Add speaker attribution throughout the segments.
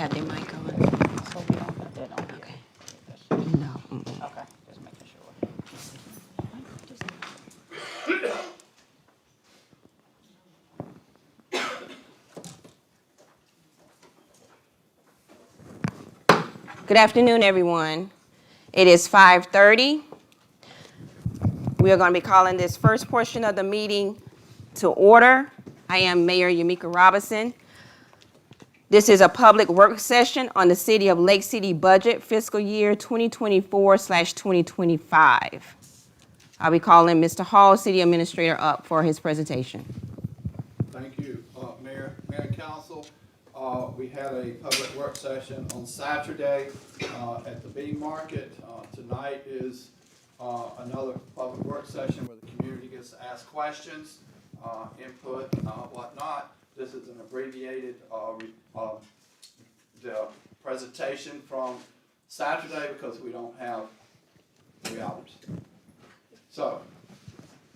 Speaker 1: have their mic on.
Speaker 2: So we don't have that on here.
Speaker 1: Okay.
Speaker 2: Okay,
Speaker 1: No.
Speaker 2: just making sure.
Speaker 1: Good afternoon, everyone. It is 5:30. We are going to be calling this first portion of the meeting to order. I am Mayor Yamika Robinson. This is a public work session on the City of Lake City budget fiscal year 2024/2025. I'll be calling Mr. Hall, City Administrator, up for his presentation.
Speaker 3: Thank you, Mayor and Council. We had a public work session on Saturday at the Bee Market. Tonight is another public work session where the community gets to ask questions, input, whatnot. This is an abbreviated the presentation from Saturday because we don't have 3 hours. So,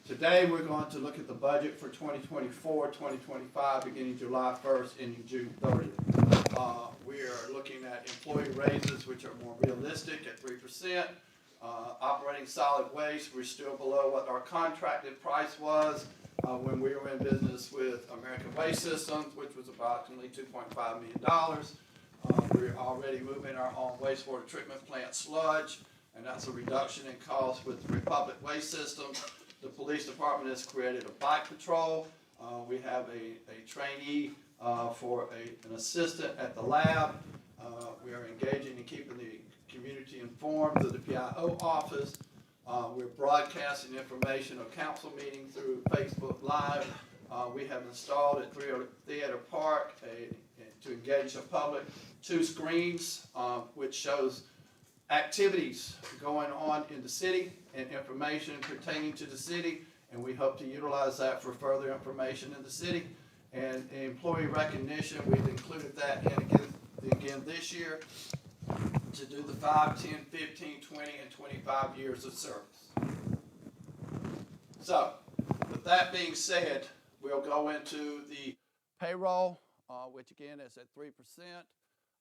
Speaker 3: today we're going to look at the budget for 2024-2025, beginning July 1st, ending June 30th. We are looking at employee raises, which are more realistic at 3%. Operating solid waste, we're still below what our contracted price was when we were in business with American Waste Systems, which was approximately $2.5 million. We're already moving our own wastewater treatment plant sludge, and that's a reduction in cost with Republic Waste Systems. The police department has created a bike patrol. We have a trainee for an assistant at the lab. We are engaging in keeping the community informed of the PIO office. We're broadcasting information of council meetings through Facebook Live. We have installed at Theater Park to engage the public 2 screens which shows activities going on in the city and information pertaining to the city, and we hope to utilize that for further information in the city. And employee recognition, we've included that in again this year to do the 5, 10, 15, 20, and 25 years of service. So, with that being said, we'll go into the payroll, which again is at 3%.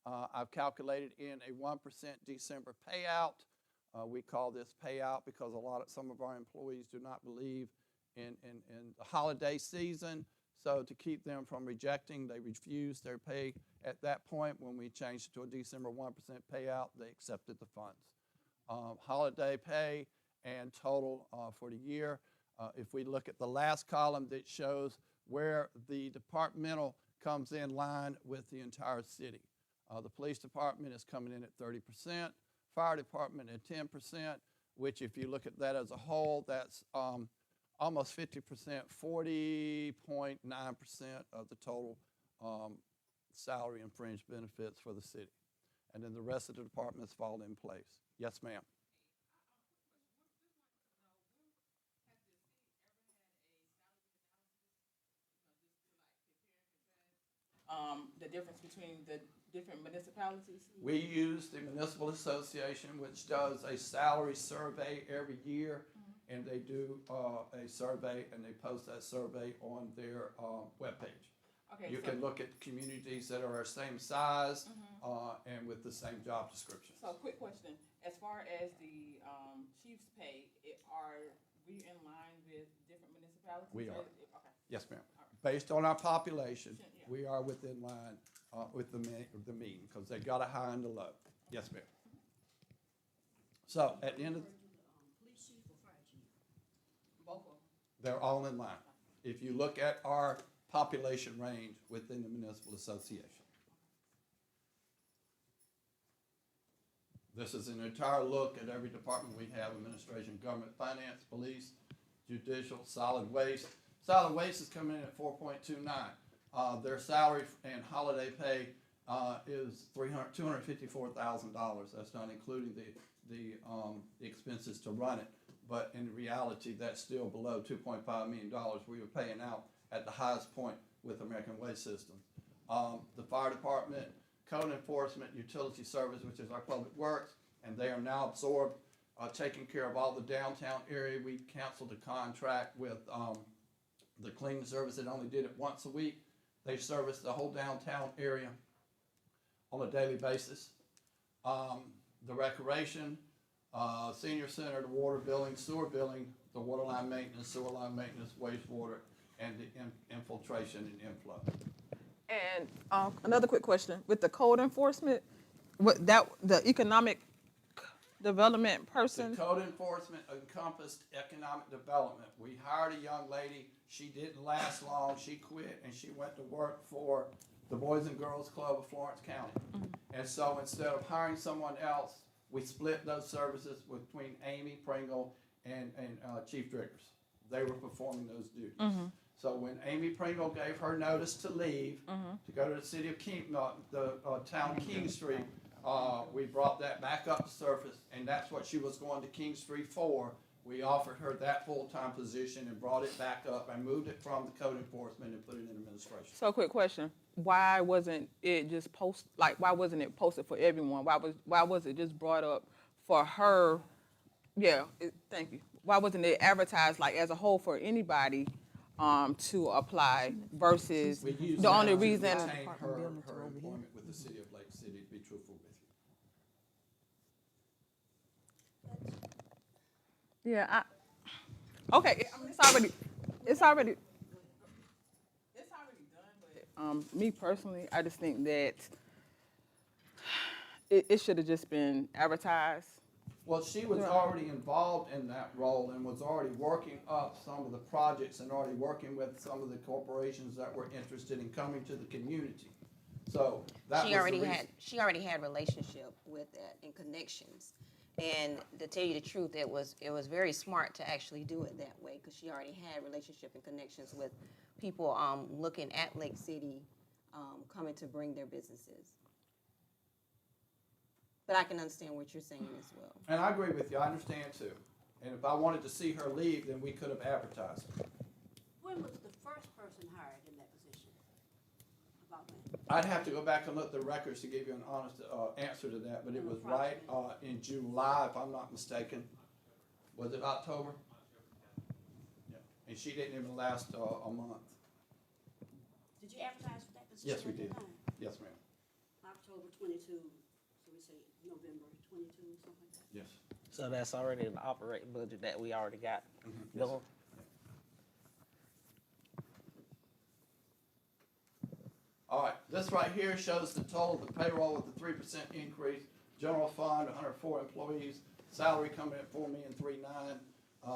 Speaker 3: I've calculated in a 1% December payout. We call this payout because some of our employees do not believe in the holiday season. So to keep them from rejecting, they refused their pay at that point. When we changed it to a December 1% payout, they accepted the funds. Holiday pay and total for the year. If we look at the last column that shows where the departmental comes in line with the entire city. The police department is coming in at 30%, fire department at 10%, which if you look at that as a whole, that's almost 50%, 40.9% of the total salary and fringe benefits for the city. And then the rest of the departments fall in place. Yes, ma'am.
Speaker 2: The difference between the different municipalities?
Speaker 3: We use the Municipal Association, which does a salary survey every year, and they do a survey, and they post that survey on their webpage.
Speaker 2: Okay,
Speaker 3: You can look at communities that are our same size and with the same job descriptions.
Speaker 2: So, quick question. As far as the chief's pay, are we in line with different municipalities?
Speaker 3: We are.
Speaker 2: Okay.
Speaker 3: Yes, ma'am.
Speaker 2: All right.
Speaker 3: Based on our population,
Speaker 2: Yeah.
Speaker 3: we are within line with the mean, because they got a high and a low. Yes, ma'am. So at the end of
Speaker 2: Both of them.
Speaker 3: they're all in line. If you look at our population range within the Municipal Association. This is an entire look at every department we have: administration, government, finance, police, judicial, solid waste. Solid waste is coming in at 4.29. Their salary and holiday pay is $254,000. That's not including the expenses to run it. But in reality, that's still below $2.5 million we were paying out at the highest point with American Waste Systems. The fire department, code enforcement, utility service, which is our public works, and they are now absorbed, taking care of all the downtown area. We canceled the contract with the cleaning service that only did it once a week. They service the whole downtown area. on a daily basis. The recreation, senior center, the water billing, sewer billing, the water line maintenance, sewer line maintenance, wastewater, and the infiltration and inflow.
Speaker 4: And another quick question, with the code enforcement, the economic development
Speaker 3: The
Speaker 4: person,
Speaker 3: code enforcement encompassed economic development. We hired a young lady, she didn't last long, she quit, and she went to work for the Boys and Girls Club of Florence County. And so instead of hiring someone else, we split those services between Amy Pringle and Chief Driggers. They were performing those duties. So when Amy Pringle gave her notice to leave, to go to the city of town King Street, we brought that back up to surface, and that's what she was going to King Street for. We offered her that full-time position and brought it back up and moved it from the code enforcement and put it in administration.
Speaker 4: so quick question, why wasn't it just why wasn't it posted for everyone? Why was it just brought up for her? Yeah, thank you. Why wasn't it advertised like as a whole for anybody to apply versus
Speaker 3: We used
Speaker 4: the only
Speaker 3: that to
Speaker 4: reason?
Speaker 3: retain her employment with the city of Lake City, to be truthful with you.
Speaker 4: Yeah, okay, I mean, it's already done, but me personally, I just think that it should have just been advertised.
Speaker 3: Well, she was already involved in that role and was already working up some of the projects and already working with some of the corporations that were interested in coming to the community. So that was the reason.
Speaker 1: She already had relationship with that and connections. And to tell you the truth, it was very smart to actually do it that way, because she already had relationship and connections with people looking at Lake City, coming to bring their businesses. But I can understand what you're saying as well.
Speaker 3: And I agree with you, I understand too. And if I wanted to see her leave, then we could have advertised her.
Speaker 5: When was the first person hired in that position? About when?
Speaker 3: I'd have to go back and look at the records to give you an honest answer to that, but it was right in July, if I'm not mistaken. Was it October? Yeah. And she didn't even last a month.
Speaker 5: Did you advertise for that position?
Speaker 3: Yes, we
Speaker 5: at the
Speaker 3: did.
Speaker 5: time?
Speaker 3: Yes, ma'am.
Speaker 5: October 22, so we say November 22, something like that?
Speaker 3: Yes.
Speaker 6: So that's already in the operating budget that we already got
Speaker 3: Yes.
Speaker 6: going.
Speaker 3: All right, this right here shows the total of the payroll with the 3% increase. General fund, 104 employees, salary coming at $4,039,000.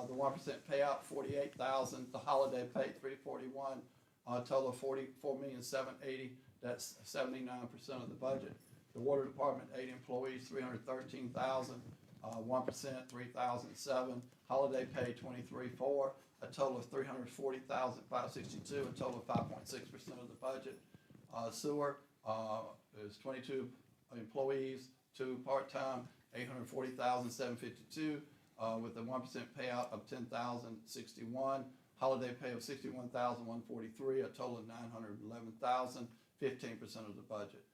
Speaker 3: The 1% payout, $48,000. The holiday pay, $341,000. Total of $44,780,000. That's 79% of the budget. The water department, 8 employees, $313,000. 1%, $3,007. Holiday pay, $23,400. A total of $340,562. A total of 5.6% of the budget. Sewer is 22 employees, 2 part-time, $840,752, with a 1% payout of $10,061, holiday pay of $61,143, a total of $911,000, 15% of the budget.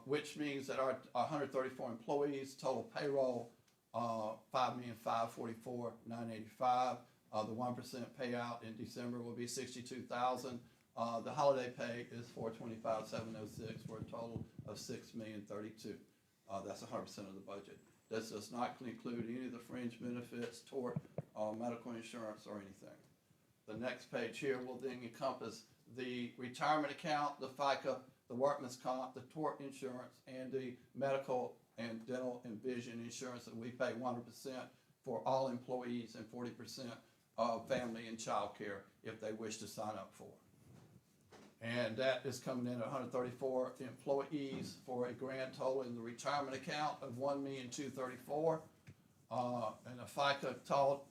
Speaker 3: Which means that our 134 employees, total payroll, $5,544,985. The 1% payout in December will be $62,000. The holiday pay is $425,706 for a total of $6,032,000. That's 100% of the budget. This does not include any of the fringe benefits, tort, medical insurance, or anything. The next page here will then encompass the retirement account, the FICA, the workman's comp, the tort insurance, and the medical and dental and vision insurance that we pay 100% for all employees and 40% of family and child care if they wish to sign up for it. And that is coming in at 134 employees for a grand total in the retirement account of $1,234,000. And a FICA total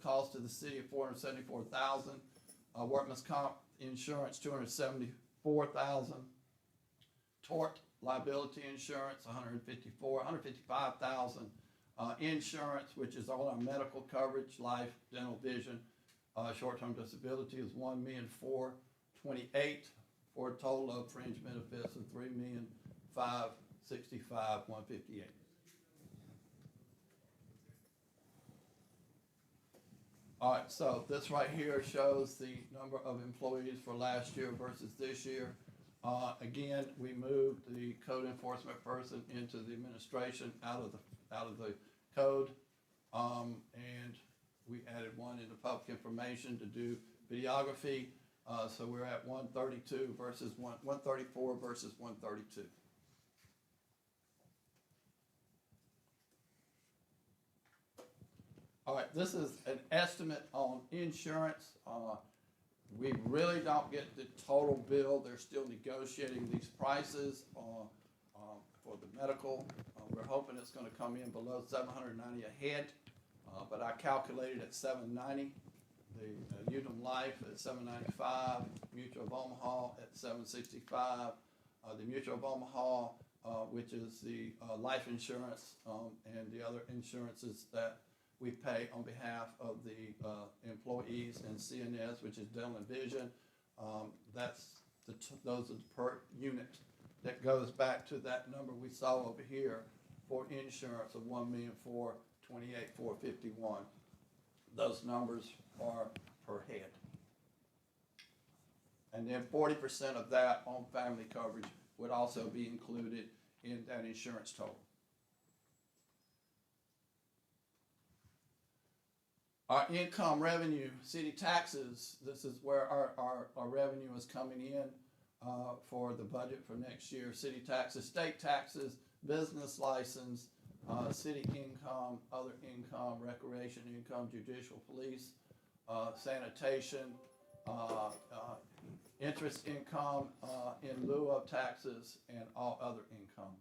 Speaker 3: cost to the city of $474,000. Workman's comp insurance $274,000. Tort liability insurance $155,000. Insurance, which is all our medical coverage, life, dental, vision, short-term disability is $1,428,000 for a total of fringe benefits of $3,565,158. All right, so this right here shows the number of employees for last year versus this year. Again, we moved the code enforcement person into the administration out of the code. And we added one into public information to do videography. So we're at 132 versus 134 versus 132. All right, this is an estimate on insurance. We really don't get the total bill. They're still negotiating these prices for the medical. We're hoping it's gonna come in below $790 a head, but I calculated at $790. The Unum Life at $795, Mutual of Omaha at $765. The Mutual of Omaha, which is the life insurance and the other insurances that we pay on behalf of the employees, and CNS, which is dental and vision. Those are the per unit. That goes back to that number we saw over here for insurance of $1,428,451. Those numbers are per head. And then 40% of that on family coverage would also be included in that insurance total. Our income revenue, city taxes, this is where our revenue is coming in for the budget for next year. City taxes, state taxes, business license, city income, other income, recreation income, judicial, police, sanitation, interest income in lieu of taxes, and all other income.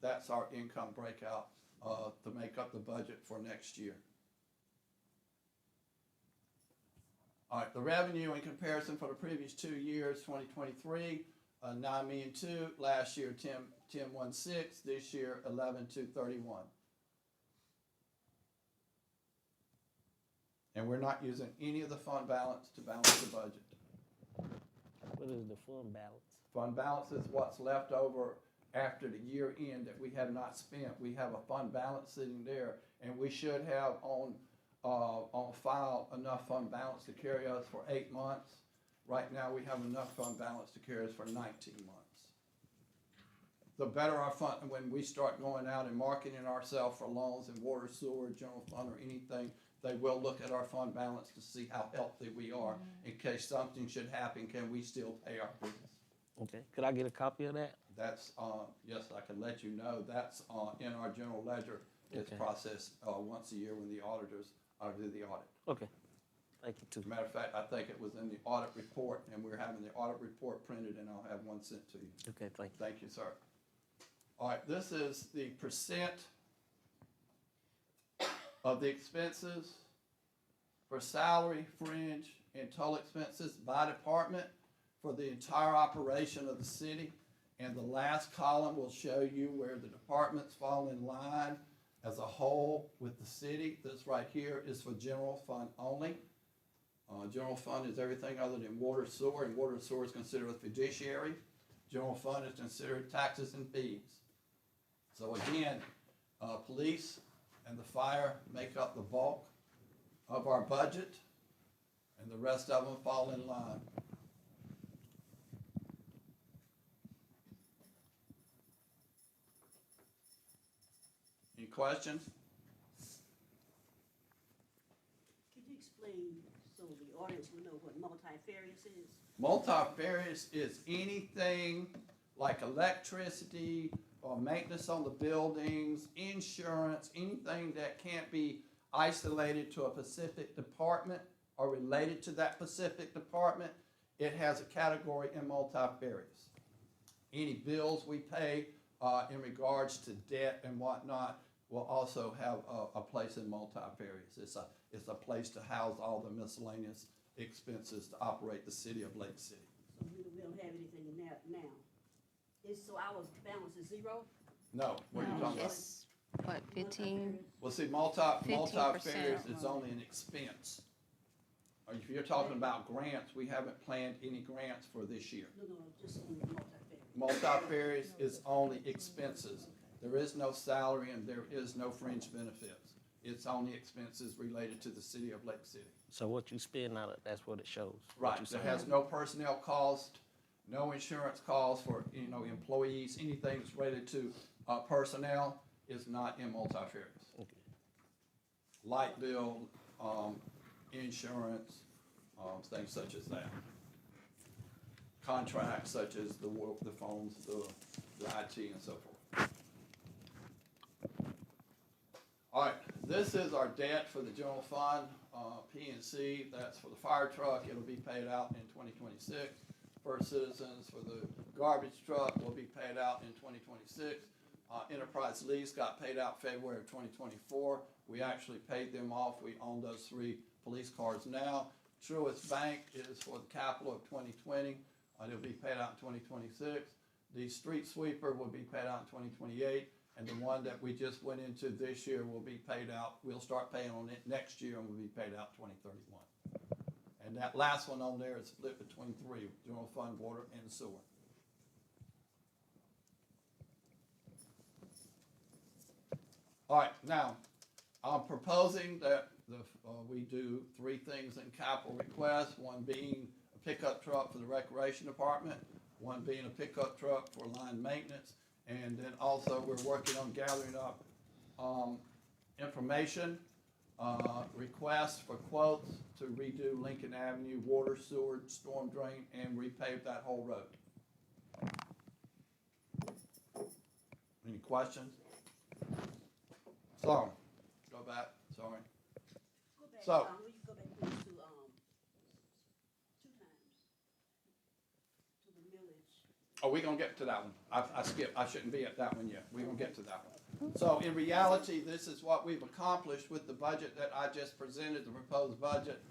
Speaker 3: That's our income breakout to make up the budget for next year. All right, the revenue in comparison for the previous 2 years, 2023, $9,000,002. Last year, $10,160. This year, $11,231. And we're not using any of the fund balance to balance the budget.
Speaker 6: What is the fund balance?
Speaker 3: Fund balance is what's left over after the year end that we have not spent. We have a fund balance sitting there, and we should have on file enough fund balance to carry us for 8 months. Right now, we have enough fund balance to carry us for 19 months. The better our fund, when we start going out and marketing ourselves for loans in water, sewer, general fund, or anything, they will look at our fund balance to see how healthy we are. In case something should happen, can we still pay our bills?
Speaker 6: Okay, could I get a copy of that?
Speaker 3: That's, yes, I can let you know, that's in our general ledger. It's
Speaker 6: Okay.
Speaker 3: processed once a year when the auditors do the audit.
Speaker 6: Okay, thank you too.
Speaker 3: As a matter of fact, I think it was in the audit report, and we're having the audit report printed, and I'll have one sent to you.
Speaker 6: Okay, thank you.
Speaker 3: Thank you, sir. All right, this is the percent of the expenses for salary, fringe, and total expenses by department for the entire operation of the city. And the last column will show you where the departments fall in line as a whole with the city. This right here is for general fund only. General fund is everything other than water, sewer, and water and sewer is considered a fiduciary. General fund is considered taxes and fees. So again, police and the fire make up the bulk of our budget, and the rest of them fall in line. Any questions?
Speaker 5: Could you explain so the audience will know what multifarious is?
Speaker 3: Multifarious is anything like electricity or maintenance on the buildings, insurance, anything that can't be isolated to a specific department or related to that specific department. It has a category in multifarious. Any bills we pay in regards to debt and whatnot will also have a place in multifarious. It's a place to house all the miscellaneous expenses to operate the city of Lake City.
Speaker 5: So we don't have anything in that now. So our balance is zero?
Speaker 3: No, what are you talking about?
Speaker 1: It's, what, 15?
Speaker 3: Well, see,
Speaker 1: 15%.
Speaker 3: multifarious is only an expense. Or if you're talking about grants, we haven't planned any grants for this year.
Speaker 5: No, just on multifarious.
Speaker 3: Multifarious is only expenses. There is no salary and there is no fringe benefits. It's only expenses related to the city of Lake City.
Speaker 6: So what you spend out of, that's what it shows. what
Speaker 3: Right,
Speaker 6: you
Speaker 3: there
Speaker 6: saying.
Speaker 3: has no personnel cost, No insurance calls for, employees, anything that's related to, personnel is not in multifarious.
Speaker 6: Okay.
Speaker 3: Light bill, insurance, things such as that. Contracts such as the phones, the IT and so forth. All right, this is our debt for the general fund, P&C, that's for the fire truck, it'll be paid out in 2026. First Citizens for the garbage truck will be paid out in 2026. Enterprise Lease got paid out February of 2024. We actually paid them off, we own those 3 police cars now. Truist Bank is for the capital of 2020, it'll be paid out in 2026. The street sweeper will be paid out in 2028. And the one that we just went into this year will be paid out, we'll start paying on it next year and will be paid out 2031. And that last one on there is split between 3, general fund, water, and sewer. All right, now, I'm proposing that we do 3 things in capital requests, one being a pickup truck for the recreation department, one being a pickup truck for line maintenance, and then also we're working on gathering up information, requests for quotes to redo Lincoln Avenue, water, sewer, storm drain, and repave that whole road. Any questions? So, go back, sorry.
Speaker 5: Go back,
Speaker 3: So-
Speaker 5: will you go back please to, 2 times? To the millage.
Speaker 3: Oh, we're gonna get to that one. I skipped, I shouldn't be at that one yet. We're gonna get to that one. So in reality, this is what we've accomplished with the budget that I just presented, the proposed budget.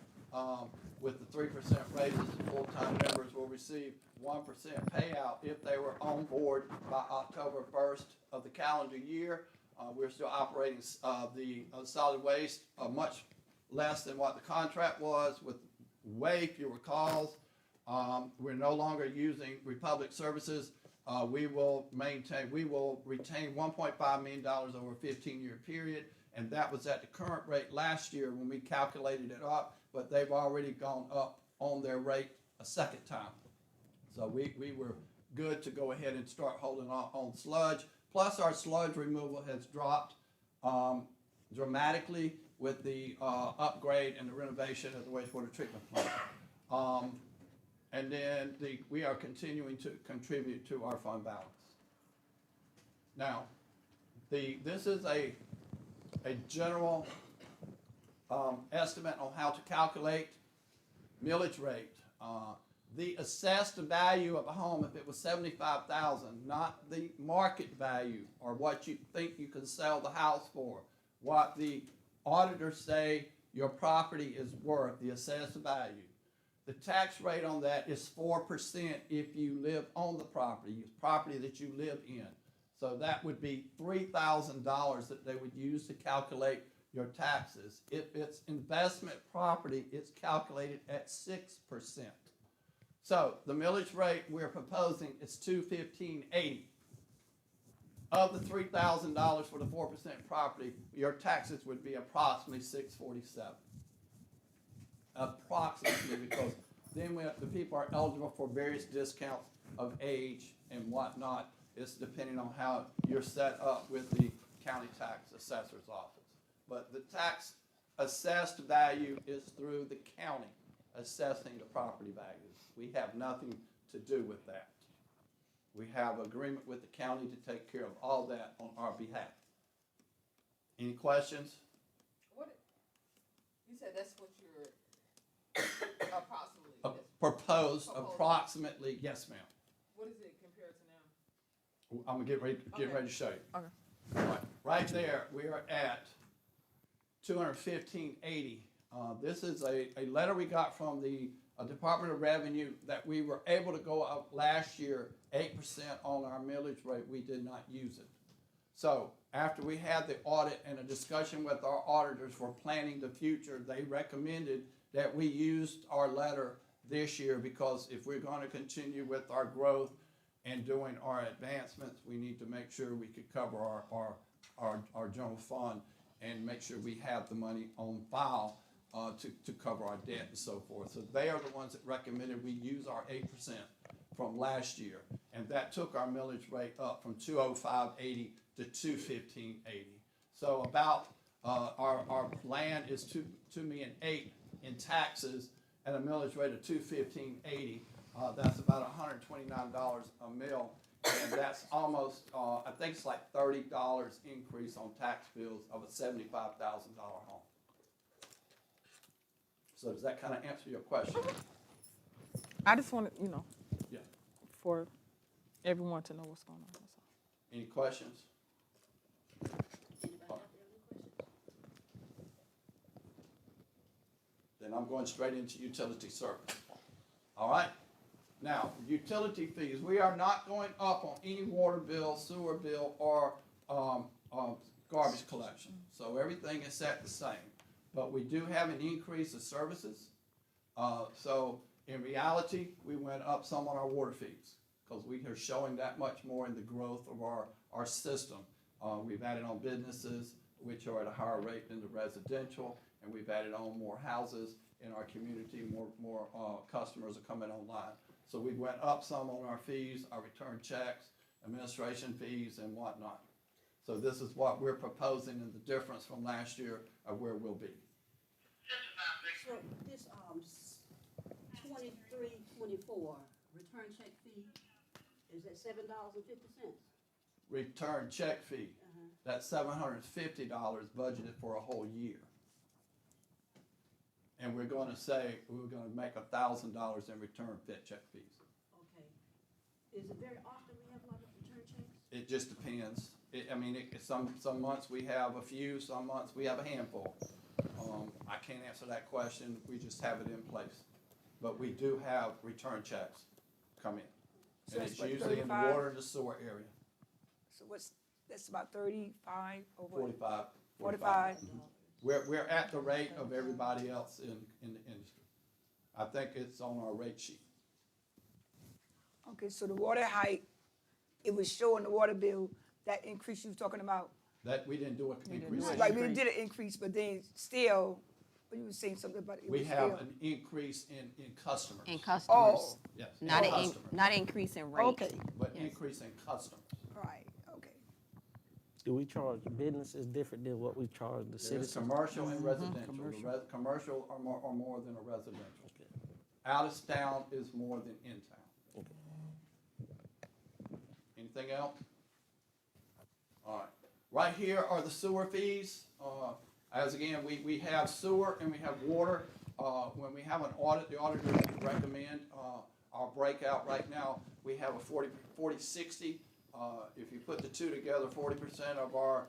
Speaker 3: With the 3% raises, full-time members will receive 1% payout if they were on board by October 1st of the calendar year. We're still operating, the solid waste, much less than what the contract was, with way fewer calls. We're no longer using Republic Services. We will retain $1.5 million over a 15-year period, and that was at the current rate last year when we calculated it up, but they've already gone up on their rate a second time. So we were good to go ahead and start holding on sludge. Plus, our sludge removal has dropped dramatically with the upgrade and the renovation of the wastewater treatment plant. And then we are continuing to contribute to our fund balance. Now, this is a general estimate on how to calculate millage rate. The assessed value of a home, if it was $75,000, not the market value or what you think you can sell the house for, what the auditors say your property is worth, the assessed value. The tax rate on that is 4% if you live on the property that you live in. So that would be $3,000 that they would use to calculate your taxes. If it's investment property, it's calculated at 6%. So the millage rate we're proposing is $215.80. Of the $3,000 for the 4% property, your taxes would be approximately $647. Approximately, because then the people are eligible for various discounts of age and whatnot. It's depending on how you're set up with the county tax assessor's office. But the tax assessed value is through the county assessing the property values. We have nothing to do with that. We have agreement with the county to take care of all that on our behalf. Any questions?
Speaker 2: You said that's what you're approximately,
Speaker 3: Proposed
Speaker 2: Proposed.
Speaker 3: approximately, yes, ma'am.
Speaker 2: what is it compared to now?
Speaker 3: I'm gonna get ready to show you.
Speaker 4: Okay.
Speaker 3: All right, right there, we are at $215.80. This is a letter we got from the Department of Revenue that we were able to go up last year 8% on our millage rate. We did not use it. So after we had the audit and a discussion with our auditors for planning the future, they recommended that we used our letter this year, because if we're going to continue with our growth and doing our advancements, we need to make sure we could cover our general fund and make sure we have the money on file to cover our debt and so forth. So they are the ones that recommended we use our 8%. from last year. And that took our millage rate up from 205.80 to 215.80. So about, our land is 2.8 million in taxes at a millage rate of 215.80. That's about $129 a mill. And that's almost, I think it's like $30 increase on tax bills of a $75,000 home. So does that kind of answer your question?
Speaker 4: I just wanted,
Speaker 3: Yeah.
Speaker 4: for everyone to know what's going on. That's all.
Speaker 3: Any questions?
Speaker 5: Anybody have any questions?
Speaker 3: Then I'm going straight into utility service. All right? Now, utility fees, we are not going up on any water bill, sewer bill, or garbage collection. So everything is set the same. But we do have an increase of services. So in reality, we went up some on our water fees because we are showing that much more in the growth of our system. We've added on businesses, which are at a higher rate than the residential, and we've added on more houses in our community, more customers are coming online. So we went up some on our fees, our return checks, administration fees, and whatnot. So this is what we're proposing and the difference from last year of where we'll be.
Speaker 5: So this, 23-24 return check fee, is that $7.50?
Speaker 3: Return check fee, that's $750 budgeted for a whole year. And we're gonna say, we're gonna make $1,000 in return check fees.
Speaker 5: Okay. Is it very often we have a lot of return checks?
Speaker 3: It just depends. Some months we have a few, some months we have a handful. I can't answer that question, we just have it in place. But we do have return checks come in.
Speaker 7: So
Speaker 3: And
Speaker 7: it's
Speaker 3: it's
Speaker 7: what,
Speaker 3: usually in the
Speaker 7: 35?
Speaker 3: water and the sewer area,
Speaker 7: So that's about 35 or what?
Speaker 3: 45.
Speaker 7: 45?
Speaker 3: We're at the rate of everybody else in the industry. I think it's on our rate sheet.
Speaker 7: Okay, so the water height, it was showing the water bill, that increase you was talking about.
Speaker 3: That, we didn't do an increase. this
Speaker 7: Like,
Speaker 3: year.
Speaker 7: we did an increase, but then still, you were saying something about it.
Speaker 3: We
Speaker 7: was
Speaker 3: have
Speaker 7: still-
Speaker 3: an increase in customers.
Speaker 1: And customers,
Speaker 7: Oh,
Speaker 3: Yes,
Speaker 1: not
Speaker 3: in
Speaker 1: an,
Speaker 3: customers,
Speaker 1: not an increase in rate.
Speaker 7: okay,
Speaker 3: but
Speaker 1: yes.
Speaker 3: increase in customers.
Speaker 7: right, okay.
Speaker 6: Do we charge businesses different than what we charge the
Speaker 3: There's
Speaker 6: citizens?
Speaker 3: commercial and residential. The
Speaker 6: Commercial.
Speaker 3: commercial are more than a residential. Out of town is more than in town. Anything else? All right. Right here are the sewer fees. As again, we have sewer and we have water. When we have an audit, the auditors recommend our breakout. Right now, we have a 40-60. If you put the two together, 40% of our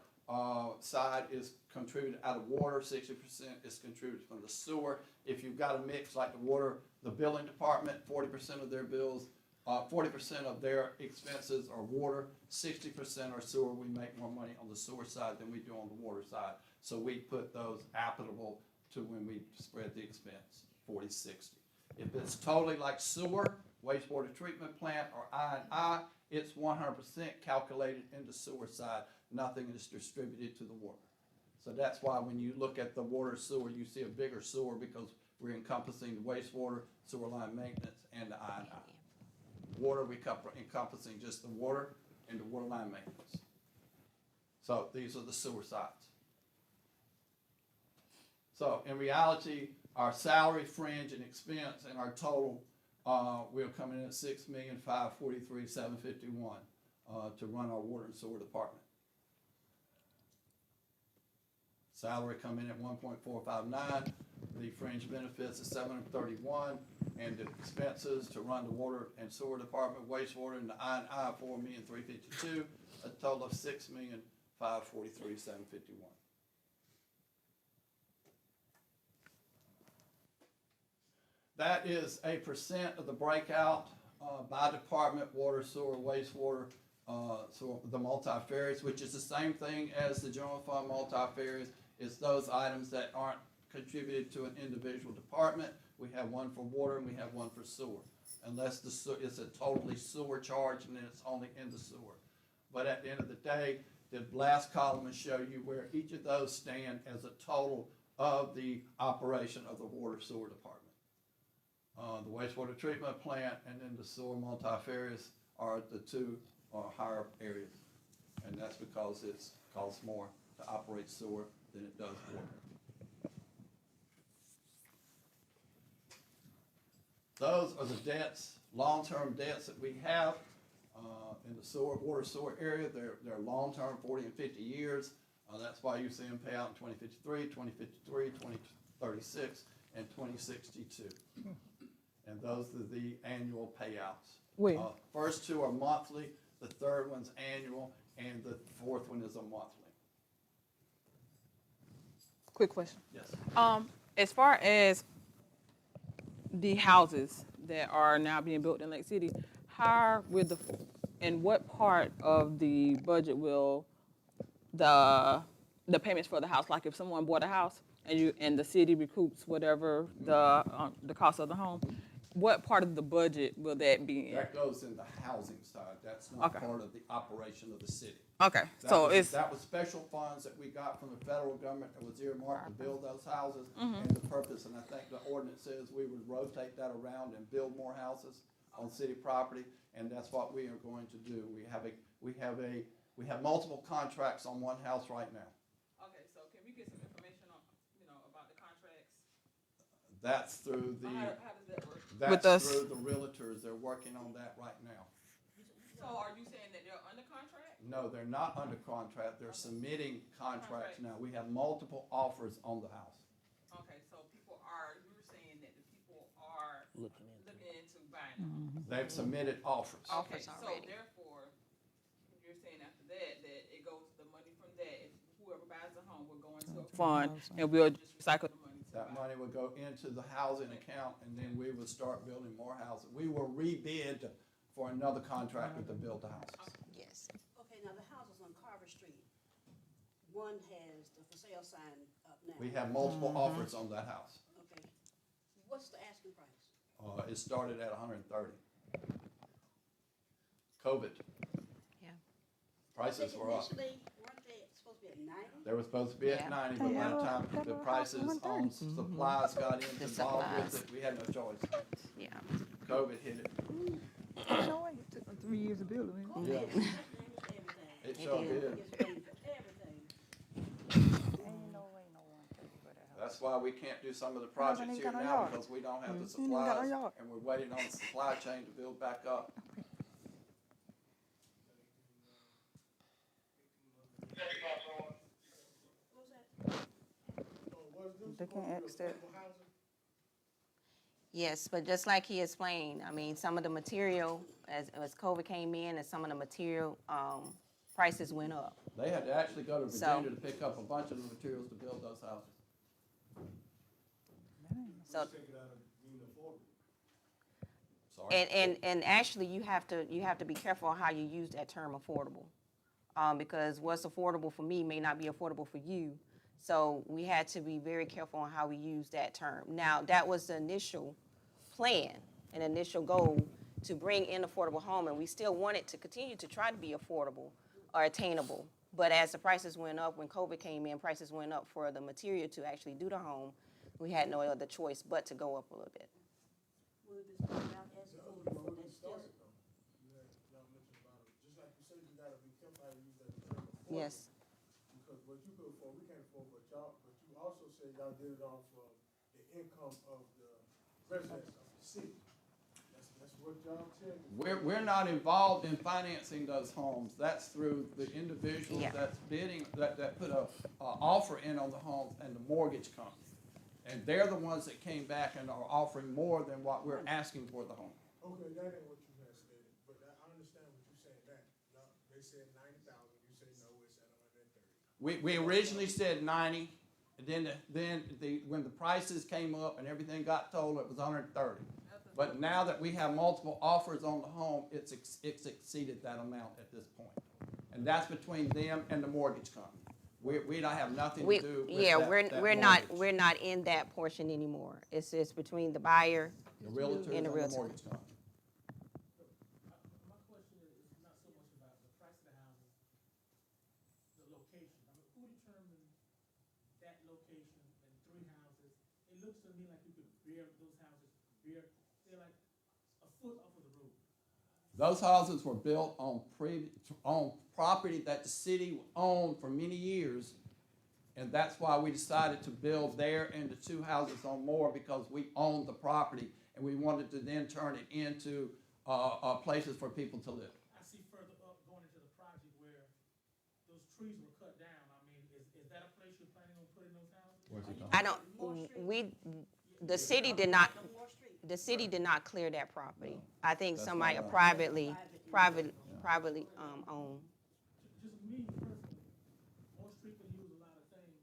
Speaker 3: side is contributed out of water, 60% is contributed from the sewer. If you've got a mix like the water, the billing department, 40% of their bills, 40% of their expenses are water, 60% are sewer. We make more money on the sewer side than we do on the water side. So we put those applicable to when we spread the expense, 40-60. If it's totally like sewer, wastewater treatment plant, or I&I, it's 100% calculated in the sewer side. Nothing is distributed to the water. So that's why when you look at the water sewer, you see a bigger sewer because we're encompassing the wastewater, sewer line maintenance, and the I&I. Water, we encompassing just the water and the water line maintenance. So these are the sewer sides. So in reality, our salary, fringe, and expense, and our total, we're coming in at $6,543,751 to run our water and sewer department. Salary come in at 1.459, the fringe benefits is 731, and the expenses to run the water and sewer department, wastewater, and the I&I, 4,352, a total of 6,543,751. That is a percent of the breakout by department, water, sewer, wastewater, so the multifarious, which is the same thing as the general fund multifarious. It's those items that aren't contributed to an individual department. We have one for water and we have one for sewer. Unless it's a totally sewer charge and then it's only in the sewer. But at the end of the day, the last column will show you where each of those stand as a total of the operation of the water sewer department. The wastewater treatment plant and then the sewer multifarious are the two higher areas. And that's because it costs more to operate sewer than it does water. Those are the debts, long-term debts that we have in the water sewer area. They're long-term, 40 and 50 years. That's why you see them pay out in 2053, 2053, 2036, and 2062. And those are the annual payouts.
Speaker 4: Where?
Speaker 3: First two are monthly, the third one's annual, and the fourth one is a monthly.
Speaker 4: Quick question.
Speaker 3: Yes.
Speaker 4: As far as the houses that are now being built in Lake City, how will and what part of the budget will the payments for the house, like if someone bought a house and the city recoups whatever the cost of the home, what part of the budget will that be in?
Speaker 3: That goes in the housing side. That's not
Speaker 4: Okay.
Speaker 3: part of the operation of the city.
Speaker 4: Okay,
Speaker 3: That was special funds that we got from the federal government that was earmarked to build those houses. And the purpose, and I think the ordinance says we would rotate that around and build more houses on city property, and that's what we are going to do. We have multiple contracts on one house right now.
Speaker 4: Okay, so can we get some information on, about the contracts?
Speaker 3: That's through
Speaker 4: How does that work?
Speaker 3: that's
Speaker 4: us?
Speaker 3: through the realtors. They're working on that right now.
Speaker 4: So are you saying that they're under contract?
Speaker 3: No, they're not under contract. They're submitting contracts now. We have multiple offers on the house.
Speaker 4: Okay, so you were saying that the people are
Speaker 6: Looking
Speaker 4: into buying them.
Speaker 3: They've submitted offers.
Speaker 4: Okay,
Speaker 1: Offers
Speaker 4: so
Speaker 1: already.
Speaker 4: therefore, you're saying after that it goes, the money from that, whoever buys the home will go into a fund and we'll just recycle the money to
Speaker 3: That
Speaker 4: buy.
Speaker 3: money will go into the housing account, and then we will start building more houses. We will rebid for another contractor to build the houses.
Speaker 1: Yes.
Speaker 5: Okay, now the houses on Carver Street, one has the for sale sign up now.
Speaker 3: We have multiple offers on that house.
Speaker 5: Okay. What's the asking price?
Speaker 3: It started at 130. COVID,
Speaker 1: Yeah.
Speaker 3: prices were up.
Speaker 5: Initially, weren't they supposed to be at 90?
Speaker 3: They were supposed to be at
Speaker 1: Yeah.
Speaker 3: 90, but by the time the prices on supplies got involved with
Speaker 1: supplies.
Speaker 3: it, we had no choice.
Speaker 1: Yeah.
Speaker 3: COVID hit it.
Speaker 7: No way, it took them 3 years to build them.
Speaker 5: Oh,
Speaker 3: Yeah.
Speaker 5: yeah. Everything.
Speaker 3: It sure
Speaker 1: did.
Speaker 3: did.
Speaker 5: It's paid for everything.
Speaker 7: Ain't no way no one could do that.
Speaker 3: That's why we can't do some of the projects
Speaker 7: ain't
Speaker 3: here
Speaker 7: got no
Speaker 3: now,
Speaker 7: yard.
Speaker 3: because we don't have the
Speaker 7: ain't even got no
Speaker 3: supplies,
Speaker 7: yard.
Speaker 3: and we're waiting on the supply chain to build back up.
Speaker 7: They can't ask that.
Speaker 1: Yes, but just like he explained, I mean, some of the material, as COVID came in, and some of the material, prices went up.
Speaker 3: They had to actually go to
Speaker 1: So-
Speaker 3: Virginia to pick up a bunch of the materials to build those houses.
Speaker 1: So,
Speaker 3: Sorry.
Speaker 1: and actually, you have to be careful on how you use that term affordable. Because what's affordable for me may not be affordable for you. So we had to be very careful on how we use that term. Now, that was the initial plan, an initial goal to bring in affordable home, and we still want it to continue to try to be affordable or attainable. But as the prices went up, when COVID came in, prices went up for the material to actually do the home. We had no other choice but to go up a little bit.
Speaker 5: Well, if it's started out as affordable, that's still,
Speaker 1: Yes.
Speaker 8: Because what you could afford, we can't afford, but you also said y'all did it off of the income of the residents of the city. That's what y'all tell me.
Speaker 3: We're not involved in financing those homes. That's through the individuals
Speaker 1: Yeah.
Speaker 3: that's bidding, that put a offer in on the homes and the mortgage company. And they're the ones that came back and are offering more than what we're asking for the home.
Speaker 8: Okay, that ain't what you had stated, but I understand what you're saying now. Y'all, they said 90,000, you say no, it's at 130.
Speaker 3: We originally said 90, and then when the prices came up and everything got told, it was 130. But now that we have multiple offers on the home, it's exceeded that amount at this point. And that's between them and the mortgage company. We don't have nothing to
Speaker 1: We,
Speaker 3: do with
Speaker 1: yeah,
Speaker 3: that
Speaker 1: we're
Speaker 3: mortgage.
Speaker 1: not in that portion anymore. It's between the buyer.
Speaker 3: The realtors
Speaker 1: and
Speaker 3: and
Speaker 1: the
Speaker 3: the
Speaker 1: realtor.
Speaker 3: mortgage company.
Speaker 9: My question is not so much about the price of the houses, the location. I mean, who determined that location and 3 houses? It looks to me like you could bear those houses, bear they're like a foot off of the road.
Speaker 3: Those houses were built on on property that the city owned for many years. And that's why we decided to build there and the two houses on Moore, because we owned the property and we wanted to then turn it into, places for people to live.
Speaker 9: I see further up going into the project where those trees were cut down. I mean, is that a place you're planning on putting those houses?
Speaker 1: I don't, the city did not, the city did not clear that property. I think
Speaker 3: That's
Speaker 1: somebody
Speaker 3: not us.
Speaker 1: privately owned.
Speaker 9: Just me personally, Moore Street could use a lot of things.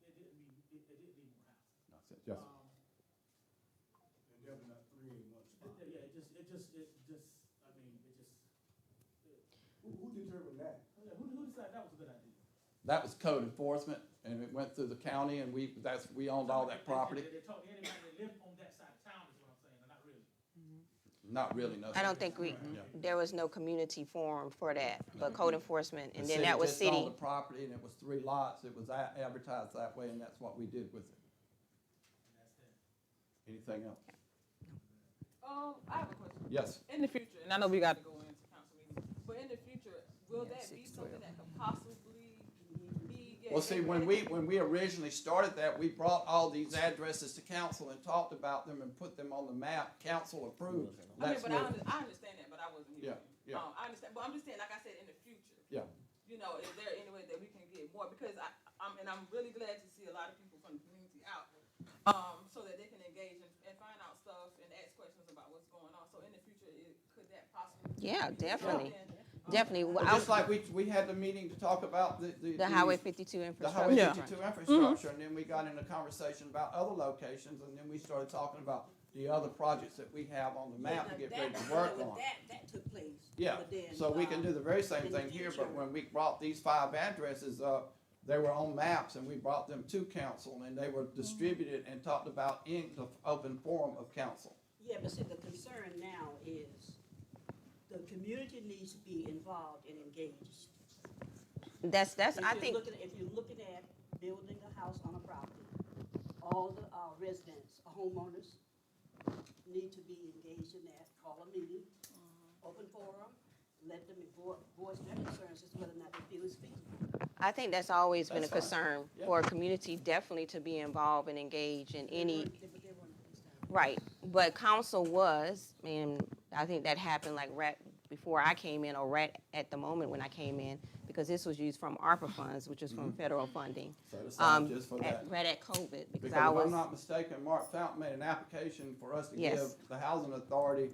Speaker 9: It didn't need more houses.
Speaker 3: Yes.
Speaker 8: And definitely not three in one spot.
Speaker 9: Yeah, it just, I mean,
Speaker 8: Who determined that?
Speaker 9: who decided that was a good idea?
Speaker 3: That was code enforcement, and it went through the county, and we owned all that property.
Speaker 9: They told anybody that lived on that side of town is what I'm saying, or not really.
Speaker 3: Not really, no.
Speaker 1: I don't think there was no community forum for that, but code enforcement, and
Speaker 3: The
Speaker 1: then
Speaker 3: city
Speaker 1: that was
Speaker 3: just
Speaker 1: city.
Speaker 3: owned the property, and it was 3 lots. It was advertised that way, and that's what we did with it. Anything else?
Speaker 4: I have a question.
Speaker 3: Yes.
Speaker 4: In the future, and I know we got to go into council meetings, but in the future, will that be something that could possibly be?
Speaker 3: Well, see, when we originally started that, we brought all these addresses to council and talked about them and put them on the map. Council approved.
Speaker 4: I mean,
Speaker 3: That's
Speaker 4: but
Speaker 3: what-
Speaker 4: I understand that, but I wasn't here.
Speaker 3: Yeah.
Speaker 4: I understand, but I'm just saying, like I said, in the future.
Speaker 3: Yeah.
Speaker 4: You know, is there any way that we can get more? Because I'm really glad to see a lot of people from the community out, so that they can engage and find out stuff and ask questions about what's going on. So in the future, could that possibly?
Speaker 1: Yeah,
Speaker 4: be
Speaker 1: definitely.
Speaker 4: something?
Speaker 1: Definitely.
Speaker 3: Well, just like we had the meeting to talk about
Speaker 1: The Highway 52
Speaker 3: the Highway
Speaker 1: infrastructure.
Speaker 3: 52 infrastructure, and then we got into conversation about other locations, and then we started talking about the other projects that we have on the map to get ready to work on.
Speaker 5: That took place.
Speaker 3: Yeah,
Speaker 5: but then,
Speaker 3: so we can do the very same
Speaker 5: in the
Speaker 3: thing here,
Speaker 5: future-
Speaker 3: but when we brought these 5 addresses up, they were on maps, and we brought them to council, and they were distributed and talked about in the open forum of council.
Speaker 5: Yeah, but see, the concern now is the community needs to be involved and engaged.
Speaker 1: That's,
Speaker 5: If
Speaker 1: I
Speaker 5: you're
Speaker 1: think,
Speaker 5: If you're looking at building a house on a property, all the residents, homeowners, need to be engaged in that, call a meeting, open forum, let them voice their concerns as to whether or not they feel it's feasible.
Speaker 1: I think that's always been a
Speaker 3: That's fine.
Speaker 1: concern
Speaker 3: Yeah.
Speaker 1: for a community, definitely to be involved and engaged in any,
Speaker 5: But they weren't this time.
Speaker 1: right. But council was, and I think that happened like right before I came in, or right at the moment when I came in, because this was used from ARPA funds, which is from federal funding.
Speaker 3: Set aside just for
Speaker 1: at-
Speaker 3: that.
Speaker 1: Right at COVID, because
Speaker 3: Because
Speaker 1: I
Speaker 3: if
Speaker 1: was.
Speaker 3: I'm not mistaken, Mark Fountain made an application for us to
Speaker 1: Yes.
Speaker 3: give the housing authority,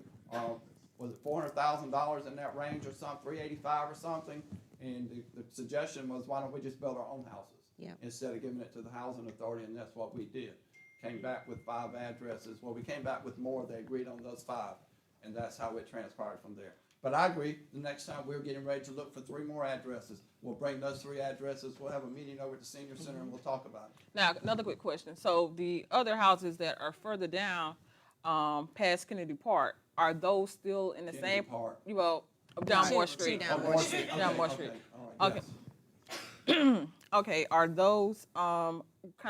Speaker 3: was it $400,000 in that range or something, 385 or something? And the suggestion was, why don't we just build our own houses?
Speaker 1: Yep.
Speaker 3: Instead of giving it to the housing authority, and that's what we did. Came back with 5 addresses. Well, we came back with more. They agreed on those 5, and that's how it transpired from there. But I agree, the next time we're getting ready to look for 3 more addresses. We'll bring those 3 addresses, we'll have a meeting over at the senior center, and we'll talk about it.
Speaker 4: Now, another quick question. So the other houses that are further down, past Kennedy Park, are those still in the
Speaker 3: Kennedy
Speaker 4: same?
Speaker 3: Park.
Speaker 4: Well, down Moore
Speaker 1: Two
Speaker 4: Street.
Speaker 1: down
Speaker 3: Oh,
Speaker 1: Moore
Speaker 3: Moore
Speaker 1: Street.
Speaker 3: Street.
Speaker 4: Down
Speaker 3: Okay,
Speaker 4: Moore
Speaker 3: okay,
Speaker 4: Street.
Speaker 3: all right,
Speaker 4: Okay.
Speaker 3: yes.
Speaker 4: Okay, are those, kind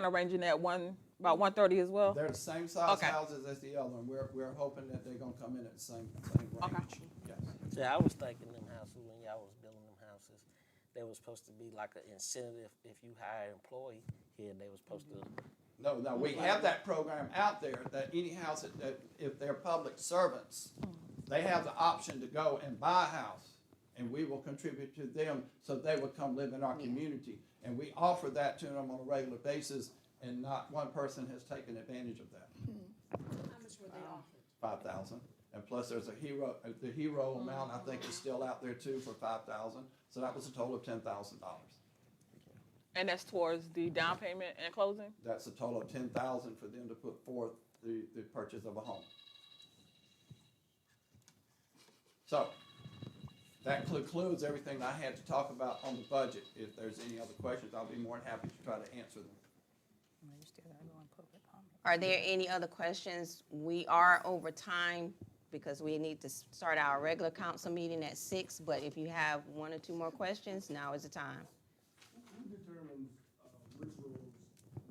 Speaker 4: of ranging at about 130 as well?
Speaker 3: They're the same size
Speaker 4: Okay.
Speaker 3: houses as the other one. We're hoping that they're gonna come in at the same
Speaker 4: Okay.
Speaker 3: range. Yes.
Speaker 6: Yeah, I was thinking them houses when y'all was building them houses, they was supposed to be like an incentive if you hire an employee here, they was supposed to.
Speaker 3: No, we have that program out there that any house that if they're public servants, they have the option to go and buy a house, and we will contribute to them so they will come live in our community. And we offer that to them on a regular basis, and not one person has taken advantage of that.
Speaker 5: How much were they offered?
Speaker 3: 5,000, and plus there's the hero amount, I think is still out there too for 5,000, so that was a total of $10,000.
Speaker 4: And that's towards the down payment and closing?
Speaker 3: That's a total of 10,000 for them to put forth the purchase of a home. So, that concludes everything I had to talk about on the budget. If there's any other questions, I'll be more than happy to try to answer them.
Speaker 1: Are there any other questions? We are over time because we need to start our regular council meeting at 6, but if you have 1 or 2 more questions, now is the time.
Speaker 8: Who determines, which roads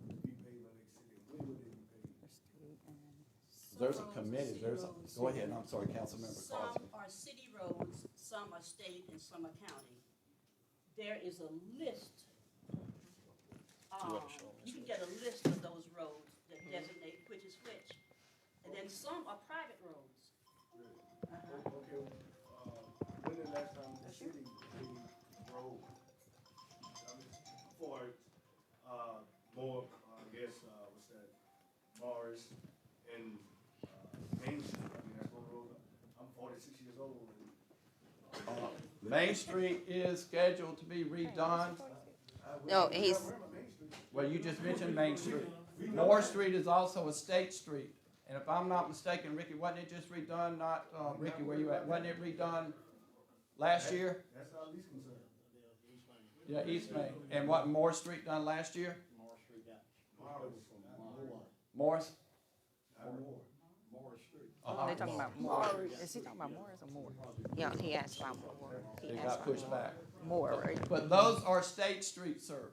Speaker 8: will be paved by next city? When will they be paved?
Speaker 3: there's a
Speaker 5: roads are
Speaker 3: committee,
Speaker 5: city
Speaker 3: there's,
Speaker 5: roads.
Speaker 3: go ahead, I'm sorry, Councilmember
Speaker 5: Some
Speaker 3: Crosby.
Speaker 5: are city roads, some are state, and some are county. There is a list. You can get a list of those roads that designate which is which. And then some are private roads.
Speaker 8: Okay, when the last time the city paved road? I mean, for, more, I guess, what's that, Morris and, Main Street, I mean, that's one road, I'm 46 years old, and
Speaker 3: Main Street is scheduled to be redone.
Speaker 1: No, he's,
Speaker 3: Well, you just mentioned Main Street. Moore Street is also a state street. And if I'm not mistaken, Ricky, wasn't it just redone, not, Ricky, where you at? Wasn't it redone last year?
Speaker 8: that's our least concern.
Speaker 3: Yeah, East Main. And what, Moore Street done last year? Morris?
Speaker 4: They talking about more. Is he talking about Morris or Moore?
Speaker 1: yeah, he asked about more. He
Speaker 3: It
Speaker 1: asked
Speaker 3: got
Speaker 1: about
Speaker 3: pushed back.
Speaker 4: More, right?
Speaker 3: But those are state streets, sir.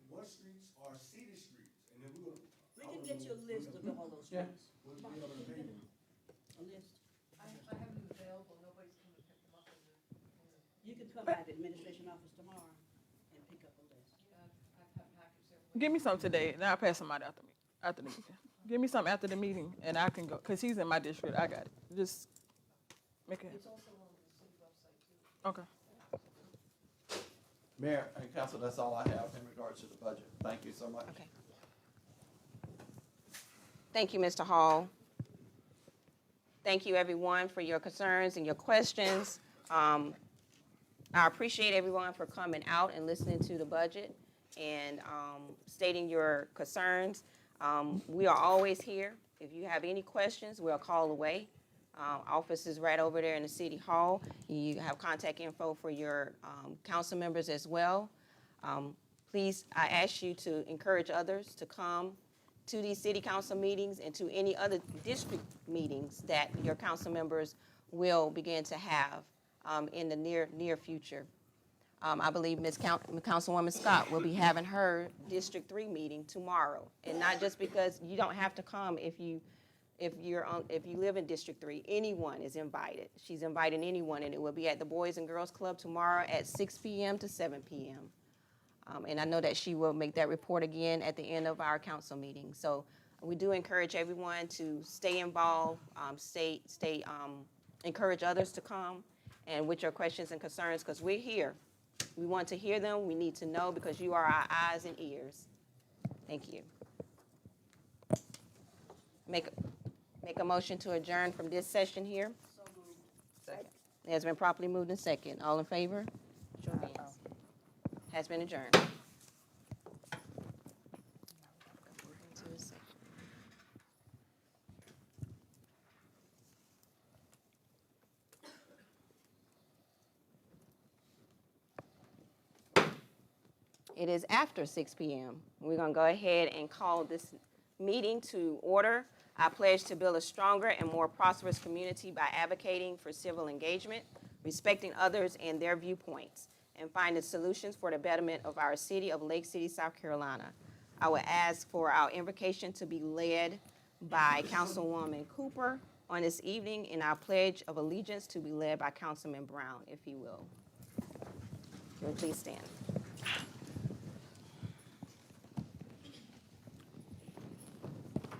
Speaker 8: What streets are city streets? And then we're gonna.
Speaker 5: We can get you a list of all those
Speaker 3: Yeah.
Speaker 5: streets. A list.
Speaker 10: I have them available, nobody's come to pick them up
Speaker 5: You can come by the administration office tomorrow and pick up a list.
Speaker 10: I've had packets there.
Speaker 4: Give me some today, and I'll pass some out after the meeting. Give me some after the meeting, and I can go, because he's in my district, I got it. Just make it,
Speaker 10: It's also on the city website too.
Speaker 4: okay.
Speaker 3: Mayor and council, that's all I have in regards to the budget. Thank you so much.
Speaker 1: Okay. Thank you, Mr. Hall. Thank you, everyone, for your concerns and your questions. I appreciate everyone for coming out and listening to the budget and stating your concerns. We are always here. If you have any questions, we're a call away. Office is right over there in the City Hall. You have contact info for your council members as well. Please, I ask you to encourage others to come to these city council meetings and to any other district meetings that your council members will begin to have in the near future. I believe Councilwoman Scott will be having her District 3 meeting tomorrow. And not just because you don't have to come if you live in District 3, anyone is invited. She's inviting anyone, and it will be at the Boys and Girls Club tomorrow at 6 p.m. to 7 p.m. And I know that she will make that report again at the end of our council meeting. So we do encourage everyone to stay involved, encourage others to come, and with your questions and concerns, because we're here. We want to hear them. We need to know because you are our eyes and ears. Thank you. Make a motion to adjourn from this session here.
Speaker 5: So moved.
Speaker 4: Second.
Speaker 1: It has been properly moved and second. All in favor? Show of hands. Has been adjourned. It is after 6 p.m. We're going to go ahead and call this meeting to order. I pledge to build a stronger and more prosperous community by advocating for civil engagement, respecting others and their viewpoints, and finding solutions for the betterment of our city of Lake City, South Carolina. I will ask for our invocation to be led by Councilwoman Cooper on this evening, and our pledge of allegiance to be led by Councilman Brown, if he will. Will you please stand?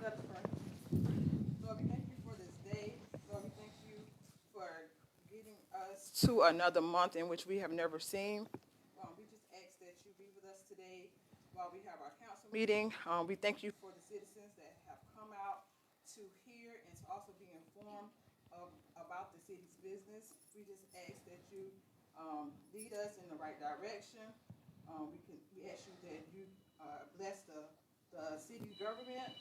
Speaker 4: Let us pray. Lord, we thank you for this day. Lord, we thank you for getting us to another month in which we have never seen. We just ask that you be with us today while we have our council meeting. We thank you for the citizens that have come out to hear and to also be informed about the city's business. We just ask that you lead us in the right direction. We ask you that you bless the city government.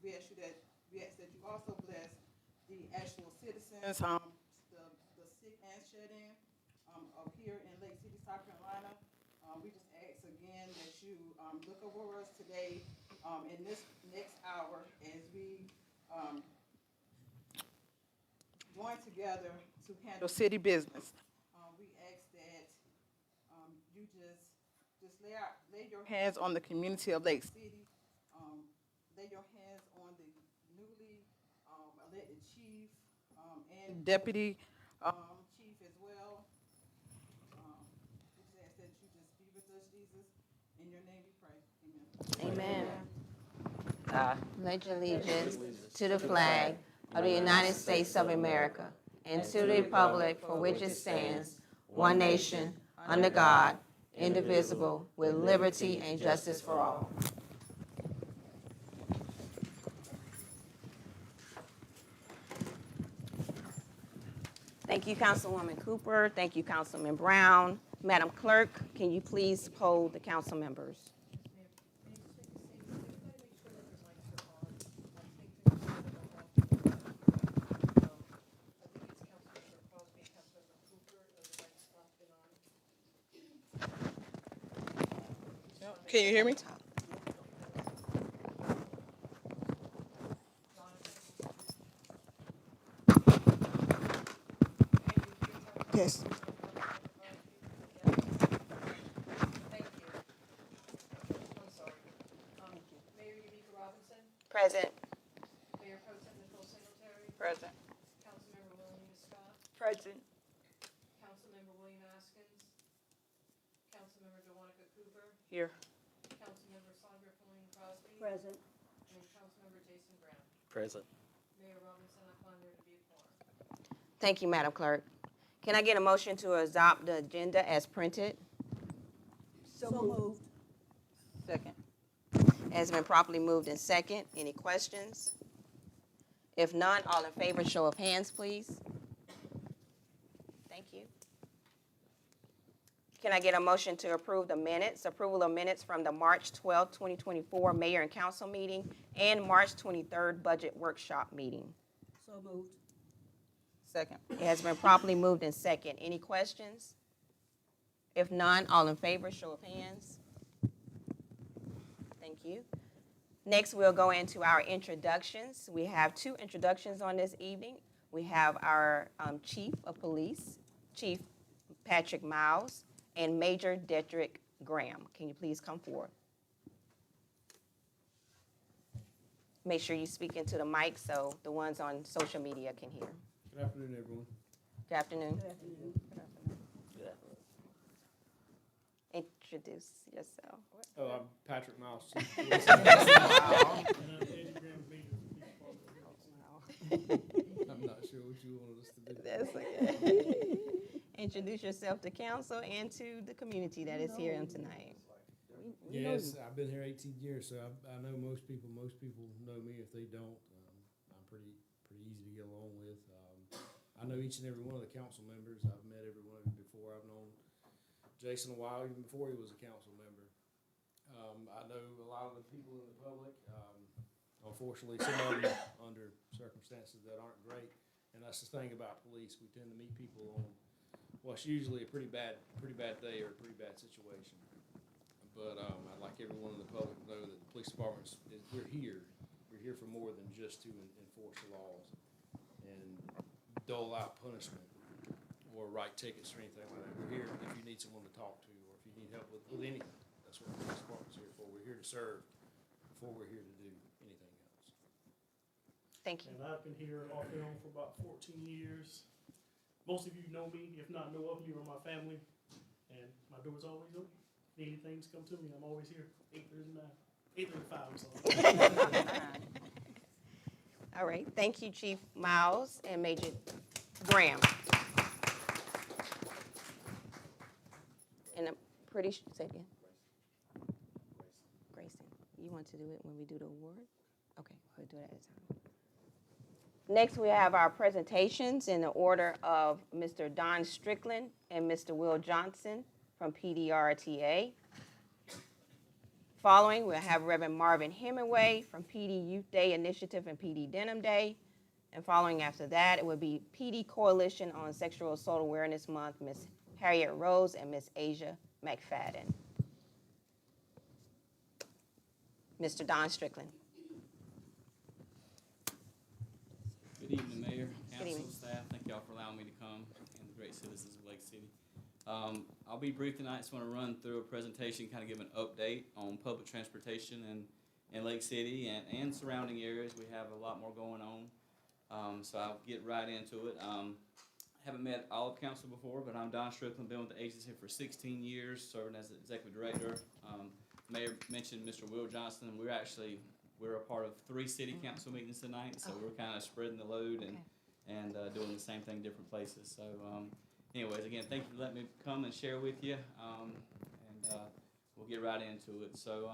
Speaker 4: We ask that you also bless the actual citizens, the sick and shut-in of here in Lake City, South Carolina. We just ask again that you look over us today in this next hour as we join together to handle city business. We ask that you just lay your hands on the community of Lake City. Lay your hands on the newly
Speaker 2: elected chief, and deputy, chief as well. We just ask that you just be with us, Jesus. In your name we pray. Amen.
Speaker 1: Amen. Pledge allegiance to the flag of the United States of America and to the republic for which it stands, one nation, under God, indivisible, with liberty and justice for all. Thank you, Councilwoman Cooper. Thank you, Councilman Brown. Madam Clerk, can you please poll the council members?
Speaker 4: Can you hear me?
Speaker 7: Yes.
Speaker 10: Thank you. I'm sorry. Mayor Yumika Robinson,
Speaker 1: Present.
Speaker 10: Mayor Pro Tem Nicole Singletary,
Speaker 4: Present.
Speaker 10: Councilmember William Scott,
Speaker 7: Present.
Speaker 10: Councilmember William Askins, Councilmember DeWanica Cooper,
Speaker 4: Here.
Speaker 10: Councilmember Sandra Pauline Crosby,
Speaker 5: Present.
Speaker 10: and Councilmember Jason Brown.
Speaker 6: Present.
Speaker 10: Mayor Robinson, I find there to be a quorum.
Speaker 1: Thank you, Madam Clerk. Can I get a motion to adopt the agenda as printed?
Speaker 5: So moved.
Speaker 4: Second.
Speaker 1: It has been properly moved in second. Any questions? If none, all in favor, show of hands, please. Thank you. Can I get a motion to approve the minutes? Approval of minutes from the March 12, 2024 Mayor and Council meeting and March 23rd Budget Workshop meeting.
Speaker 5: So moved.
Speaker 4: Second.
Speaker 1: It has been properly moved in second. Any questions? If none, all in favor, show of hands. Thank you. Next, we'll go into our introductions. We have two introductions on this evening. We have our Chief of Police, Chief Patrick Miles, and Major Dedrick Graham. Can you please come forward? Make sure you speak into the mic so the ones on social media can hear.
Speaker 11: Good afternoon, everyone.
Speaker 1: Good afternoon.
Speaker 5: Good afternoon.
Speaker 1: Introduce yourself.
Speaker 11: Oh, I'm Patrick Miles.
Speaker 9: And I'm Eddie Graham, Major Police Department.
Speaker 11: I'm not sure what you wanted us to do.
Speaker 1: That's okay. Introduce yourself to council and to the community that is here on tonight. We know
Speaker 11: Yes,
Speaker 1: you.
Speaker 11: I've been here 18 years, so I know most people. Most people know me. If they don't, I'm pretty easy to get along with. I know each and every one of the council members. I've met every one of them before. I've known Jason a while, even before he was a council member. I know a lot of the people in the public. Unfortunately, some of them under circumstances that aren't great, and that's the thing about police. We tend to meet people on what's usually a pretty bad day or a pretty bad situation. But I'd like everyone in the public to know that the police department we're here. We're here for more than just to enforce the laws and dole out punishment or write tickets or anything like that. We're here if you need someone to talk to or if you need help with anything. That's what the police department's here for. We're here to serve before we're here to do anything else.
Speaker 1: Thank you.
Speaker 9: And I've been here off and on for about 14 years. Most of you know me, if not know of me or my family, and my door's always open. If anything to come to me, I'm always here, 8:35, I'm sorry.
Speaker 1: All right. Thank you, Chief Miles and Major Graham. And I'm pretty sure, say it again. Grayson. You want to do it when we do the award? Okay, we'll do it at a time. Next, we have our presentations in the order of Mr. Don Strickland and Mr. Will Johnson from PDRTA. Following, we'll have Reverend Marvin Hemingway from PD Youth Day Initiative and PD Denim Day. And following after that, it would be PD Coalition on Sexual Assault Awareness Month, Ms. Harriet Rose and Ms. Asia McFadden. Mr. Don Strickland.
Speaker 12: Good evening, Mayor,
Speaker 1: Good
Speaker 12: council,
Speaker 1: evening.
Speaker 12: staff. Thank y'all for allowing me to come and the great citizens of Lake City. I'll be brief tonight. Just want to run through a presentation, kind of give an update on public transportation in Lake City and surrounding areas. We have a lot more going on. So I'll get right into it. Haven't met all of council before, but I'm Don Strickland, been with the agency for 16 years, serving as the executive director. Mayor mentioned Mr. Will Johnston. We're a part of 3 city council meetings tonight, so we're kind of spreading the load and doing the same thing different places. So anyways, again, thank you for letting me come and share with you, and we'll get right into it. So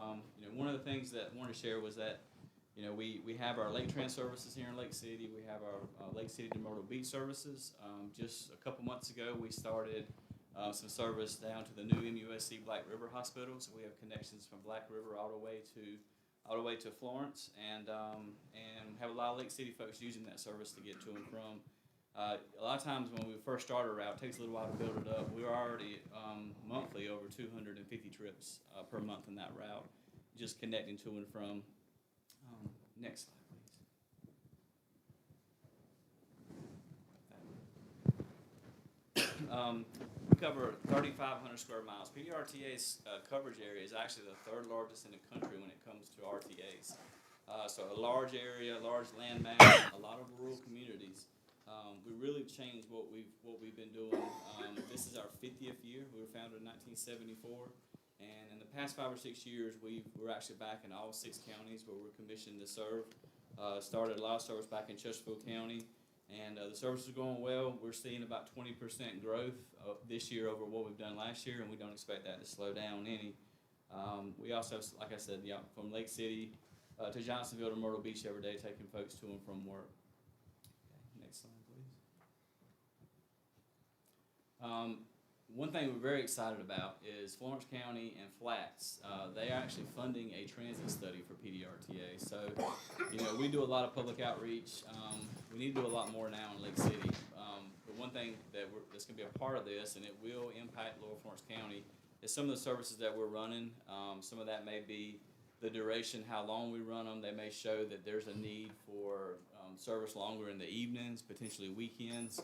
Speaker 12: one of the things that I wanted to share was that we have our Lake Trans services here in Lake City. We have our Lake City to Myrtle Beach services. Just a couple months ago, we started some service down to the new MUSC Black River Hospital. So we have connections from Black River all the way to Florence, and have a lot of Lake City folks using that service to get to and from. A lot of times when we first started a route, it takes a little while to build it up. We're already monthly over 250 trips per month in that route, just connecting to and from. Next slide, please. We cover 3,500 square miles. PDRTA's coverage area is actually the 3rd largest in the country when it comes to RTAs. So a large area, large land mass, a lot of rural communities. We really changed what we've been doing. This is our 50th year. We were founded in 1974. And in the past 5 or 6 years, we're actually back in all 6 counties where we're commissioned to serve. Started a lot of service back in Chesterfield County, and the service is going well. We're seeing about 20% growth this year over what we've done last year, and we don't expect that to slow down any. We also, like I said, from Lake City to Johnsonville to Myrtle Beach every day, taking folks to and from work. Okay, next slide, please. One thing we're very excited about is Florence County and Flats. They are actually funding a transit study for PDRTA. So, we do a lot of public outreach. We need to do a lot more now in Lake City. But one thing that's going to be a part of this, and it will impact Lower Florence County, is some of the services that we're running. Some of that may be the duration, how long we run them. They may show that there's a need for service longer in the evenings, potentially weekends.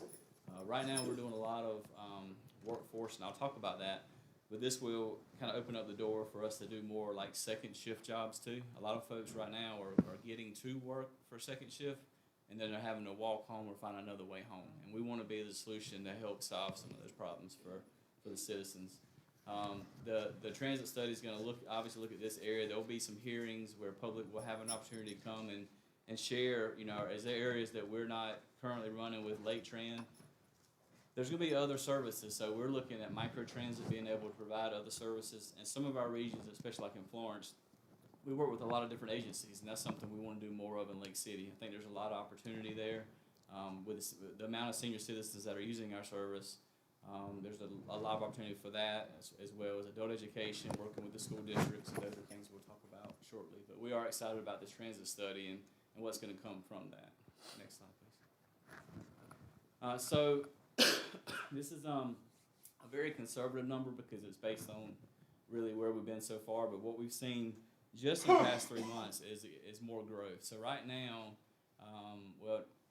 Speaker 12: Right now, we're doing a lot of workforce, and I'll talk about that, but this will kind of open up the door for us to do more like second shift jobs too. A lot of folks right now are getting to work for second shift, and then they're having to walk home or find another way home, and we want to be the solution to help solve some of those problems for the citizens. The transit study is going to obviously look at this area. There will be some hearings where public will have an opportunity to come and share, is there areas that we're not currently running with Lake Trans. There's going to be other services, so we're looking at microtransit being able to provide other services. And some of our regions, especially like in Florence, we work with a lot of different agencies, and that's something we want to do more of in Lake City. I think there's a lot of opportunity there with the amount of senior citizens that are using our service. There's a lot of opportunity for that, as well as adult education, working with the school districts, and those are things we'll talk about shortly. But we are excited about this transit study and what's going to come from that. Next slide, please. So this is a very conservative number because it's based on really where we've been so far, but what we've seen just in the past 3 months is more growth. So right now,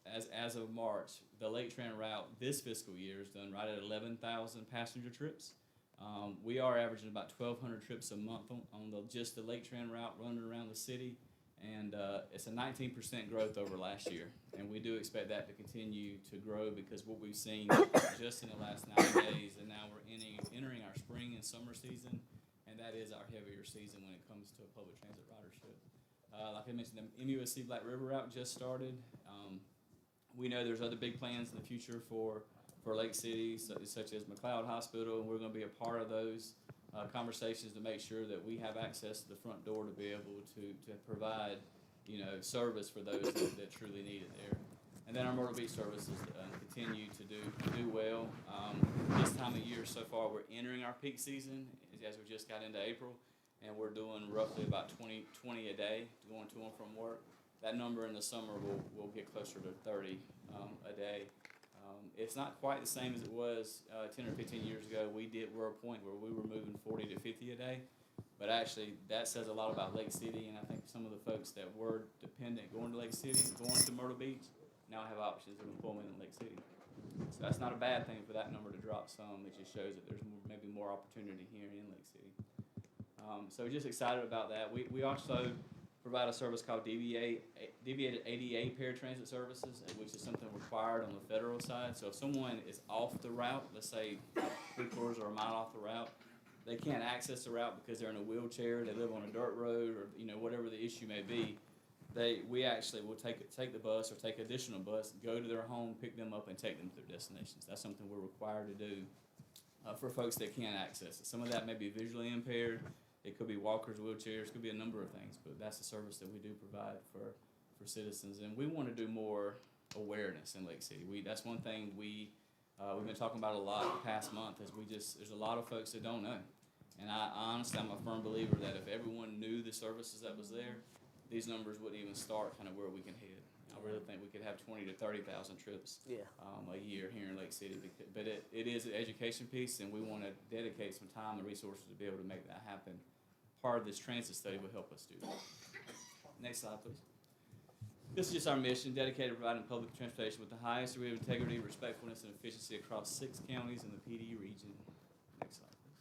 Speaker 12: as of March, the Lake Trans route this fiscal year is done right at 11,000 passenger trips. We are averaging about 1,200 trips a month on just the Lake Trans route running around the city. And it's a 19% growth over last year, and we do expect that to continue to grow because what we've seen just in the last 90 days, and now we're entering our spring and summer season, and that is our heavier season when it comes to public transit ridership. Like I mentioned, the MUSC Black River route just started. We know there's other big plans in the future for Lake City, such as McLeod Hospital, and we're going to be a part of those conversations to make sure that we have access to the front door to be able to provide, service for those that truly need it there. And then our Myrtle Beach services continue to do well. This time of year so far, we're entering our peak season as we just got into April, and we're doing roughly about 20 a day going to and from work. That number in the summer will get closer to 30 a day. It's not quite the same as it was 10 or 15 years ago. We're at a point where we were moving 40 to 50 a day, but actually that says a lot about Lake City, and I think some of the folks that were dependent going to Lake City, going to Myrtle Beach, now have options of employment in Lake City. So that's not a bad thing for that number to drop some. It just shows that there's maybe more opportunity here in Lake City. So we're just excited about that. We also provide a service called deviated ADA paratransit services, which is something required on the federal side. So if someone is off the route, let's say 3/4 or a mile off the route, they can't access the route because they're in a wheelchair, they live on a dirt road, or whatever the issue may be. We actually will take the bus or take additional bus, go to their home, pick them up, and take them to their destinations. That's something we're required to do for folks that can't access it. Some of that may be visually impaired. It could be walkers, wheelchairs, could be a number of things, but that's a service that we do provide for citizens. And we want to do more awareness in Lake City. That's one thing we've been talking about a lot the past month, is there's a lot of folks that don't know. And I honestly, I'm a firm believer that if everyone knew the services that was there, these numbers wouldn't even start kind of where we can head. I really think we could have 20,000 to 30,000 trips a year here in Lake City. But it is an education piece, and we want to dedicate some time and resources to be able to make that happen. Part of this transit study will help us do that. Next slide, please. This is just our mission, dedicated to providing public transportation with the highest degree of integrity, respectfulness, and efficiency across 6 counties in the PD region. Next slide, please.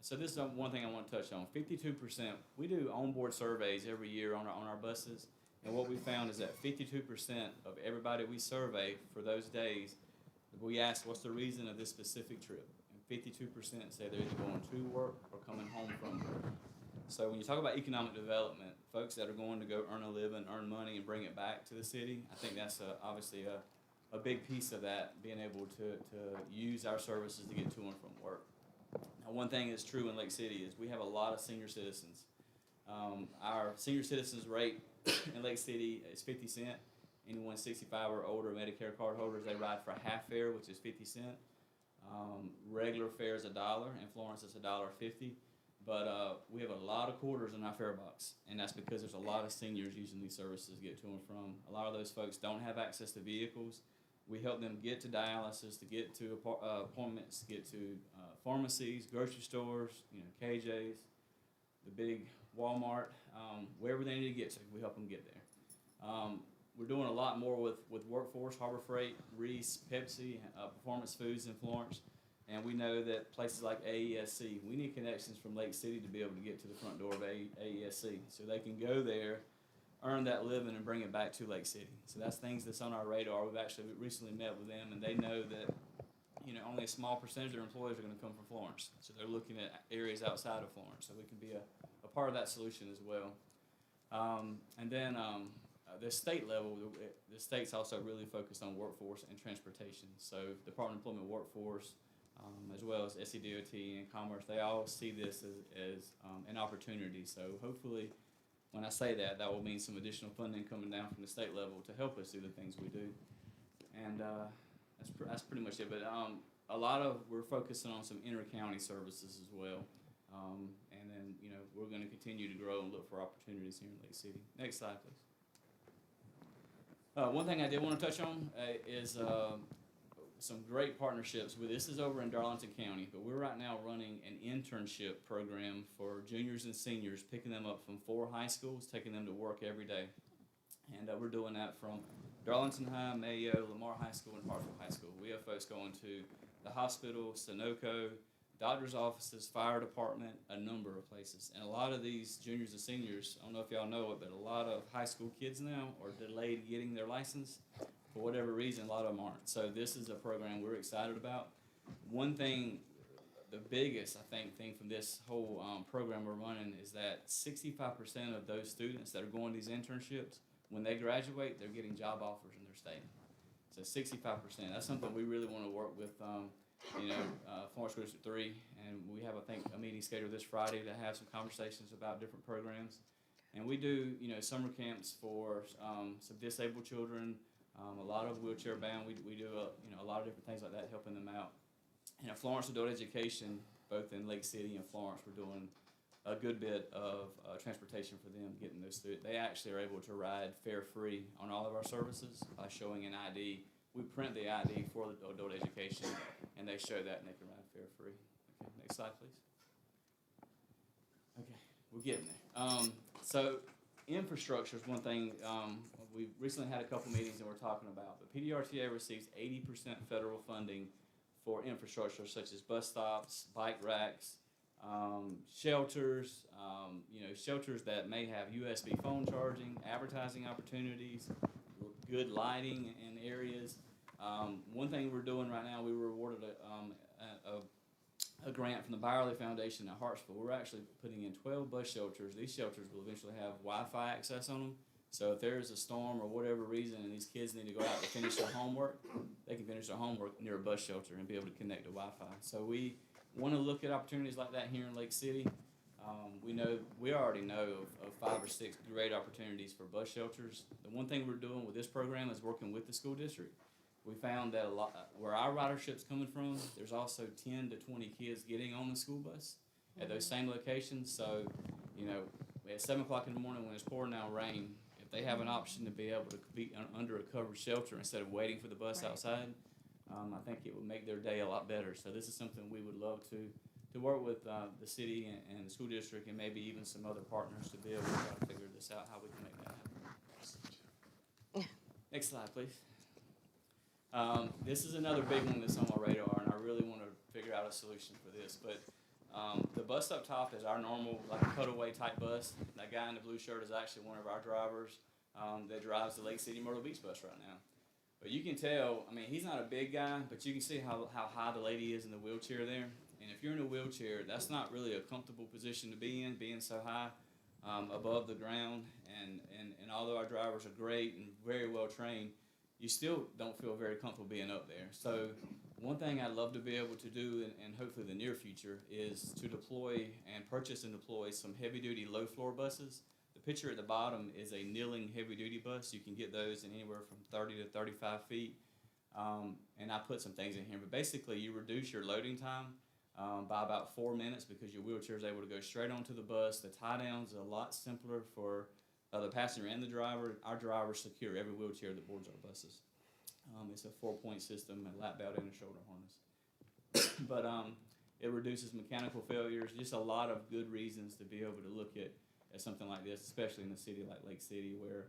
Speaker 12: So this is one thing I want to touch on. 52%, we do onboard surveys every year on our buses, and what we found is that 52% of everybody we survey for those days, we ask what's the reason of this specific trip, and 52% say they're either going to work or coming home from work. So when you talk about economic development, folks that are going to go earn a living, earn money, and bring it back to the city, I think that's obviously a big piece of that, being able to use our services to get to and from work. Now, one thing that's true in Lake City is we have a lot of senior citizens. Our senior citizens rate in Lake City is 50 cents. Anyone 65 or older Medicare card holders, they ride for half fare, which is 50 cents. Regular fare is $1. In Florence, it's $1.50. But we have a lot of quarters in our fare box, and that's because there's a lot of seniors using these services to get to and from. A lot of those folks don't have access to vehicles. We help them get to dialysis, to get to appointments, to get to pharmacies, grocery stores, KJ's, the big Walmart, wherever they need to get to, we help them get there. We're doing a lot more with Workforce, Harbor Freight, Reese, Pepsi, Performance Foods in Florence. And we know that places like AESC, we need connections from Lake City to be able to get to the front door of AESC. So they can go there, earn that living, and bring it back to Lake City. So that's things that's on our radar. We've actually recently met with them, and they know that only a small percentage of their employees are going to come from Florence. So they're looking at areas outside of Florence. So we can be a part of that solution as well. And then the state level, the state's also really focused on workforce and transportation. So Department of Employment Workforce, as well as SCDOT and Commerce, they all see this as an opportunity. So hopefully, when I say that, that will mean some additional funding coming down from the state level to help us do the things we do. And that's pretty much it. But we're focusing on some inter-county services as well. And then, we're going to continue to grow and look for opportunities here in Lake City. Next slide, please. One thing I did want to touch on is some great partnerships this is over in Darlington County, but we're right now running an internship program for juniors and seniors, picking them up from 4 high schools, taking them to work every day. And we're doing that from Darlington High, Mayo, Lamar High School, and Hartsville High School. We have folks going to the hospital, Sunoco, doctor's offices, fire department, a number of places. And a lot of these juniors and seniors, I don't know if y'all know it, but a lot of high school kids now are delayed getting their license. For whatever reason, a lot of them aren't. So this is a program we're excited about. One thing, the biggest, I think, thing from this whole program we're running is that 65% of those students that are going to these internships, when they graduate, they're getting job offers in their state. So 65%. That's something we really want to work with, Florence School District 3. And we have, I think, a meeting scheduled this Friday to have some conversations about different programs. And we do, summer camps for some disabled children, a lot of wheelchair bound. We do a lot of different things like that, helping them out. And at Florence Adult Education, both in Lake City and Florence, we're doing a good bit of transportation for them, getting those students. They actually are able to ride fare free on all of our services by showing an ID. We print the ID for the adult education, and they show that, and they can ride fare free. Okay, next slide, please. Okay, we're getting there. So infrastructure is one thing. We've recently had a couple meetings that we're talking about, but PDRTA receives 80% federal funding for infrastructure such as bus stops, bike racks, shelters, shelters that may have USB phone charging, advertising opportunities, good lighting in areas. One thing we're doing right now, we were awarded a grant from the Byerly Foundation at Hartsville. We're actually putting in 12 bus shelters. These shelters will eventually have Wi-Fi access on them. So if there's a storm or whatever reason and these kids need to go out to finish their homework, they can finish their homework near a bus shelter and be able to connect to Wi-Fi. So we want to look at opportunities like that here in Lake City. We already know of 5 or 6 great opportunities for bus shelters. The one thing we're doing with this program is working with the school district. We found that where our ridership's coming from, there's also 10 to 20 kids getting on the school bus at those same locations. So, at 7 o'clock in the morning when it's pouring down rain, if they have an option to be able to be under a covered shelter instead of waiting for the bus outside, I think it would make their day a lot better. So this is something we would love to work with the city and the school district and maybe even some other partners to be able to try to figure this out, how we can make that happen. Next slide, please. This is another big one that's on my radar, and I really want to figure out a solution for this. But the bus up top is our normal, like, cutaway type bus. That guy in the blue shirt is actually one of our drivers that drives the Lake City Myrtle Beach bus right now. But you can tell, he's not a big guy, but you can see how high the lady is in the wheelchair there. And if you're in a wheelchair, that's not really a comfortable position to be in, being so high above the ground. And although our drivers are great and very well trained, you still don't feel very comfortable being up there. So one thing I'd love to be able to do in hopefully the near future is to deploy and purchase and deploy some heavy-duty low-floor buses. The picture at the bottom is a kneeling heavy-duty bus. You can get those in anywhere from 30 to 35 feet. And I put some things in here. But basically, you reduce your loading time by about 4 minutes because your wheelchair is able to go straight onto the bus. The tie-down is a lot simpler for the passenger and the driver. Our drivers secure every wheelchair that boards our buses. It's a 4-point system, a lap belt, and a shoulder harness. But it reduces mechanical failures, just a lot of good reasons to be able to look at something like this, especially in a city like Lake City where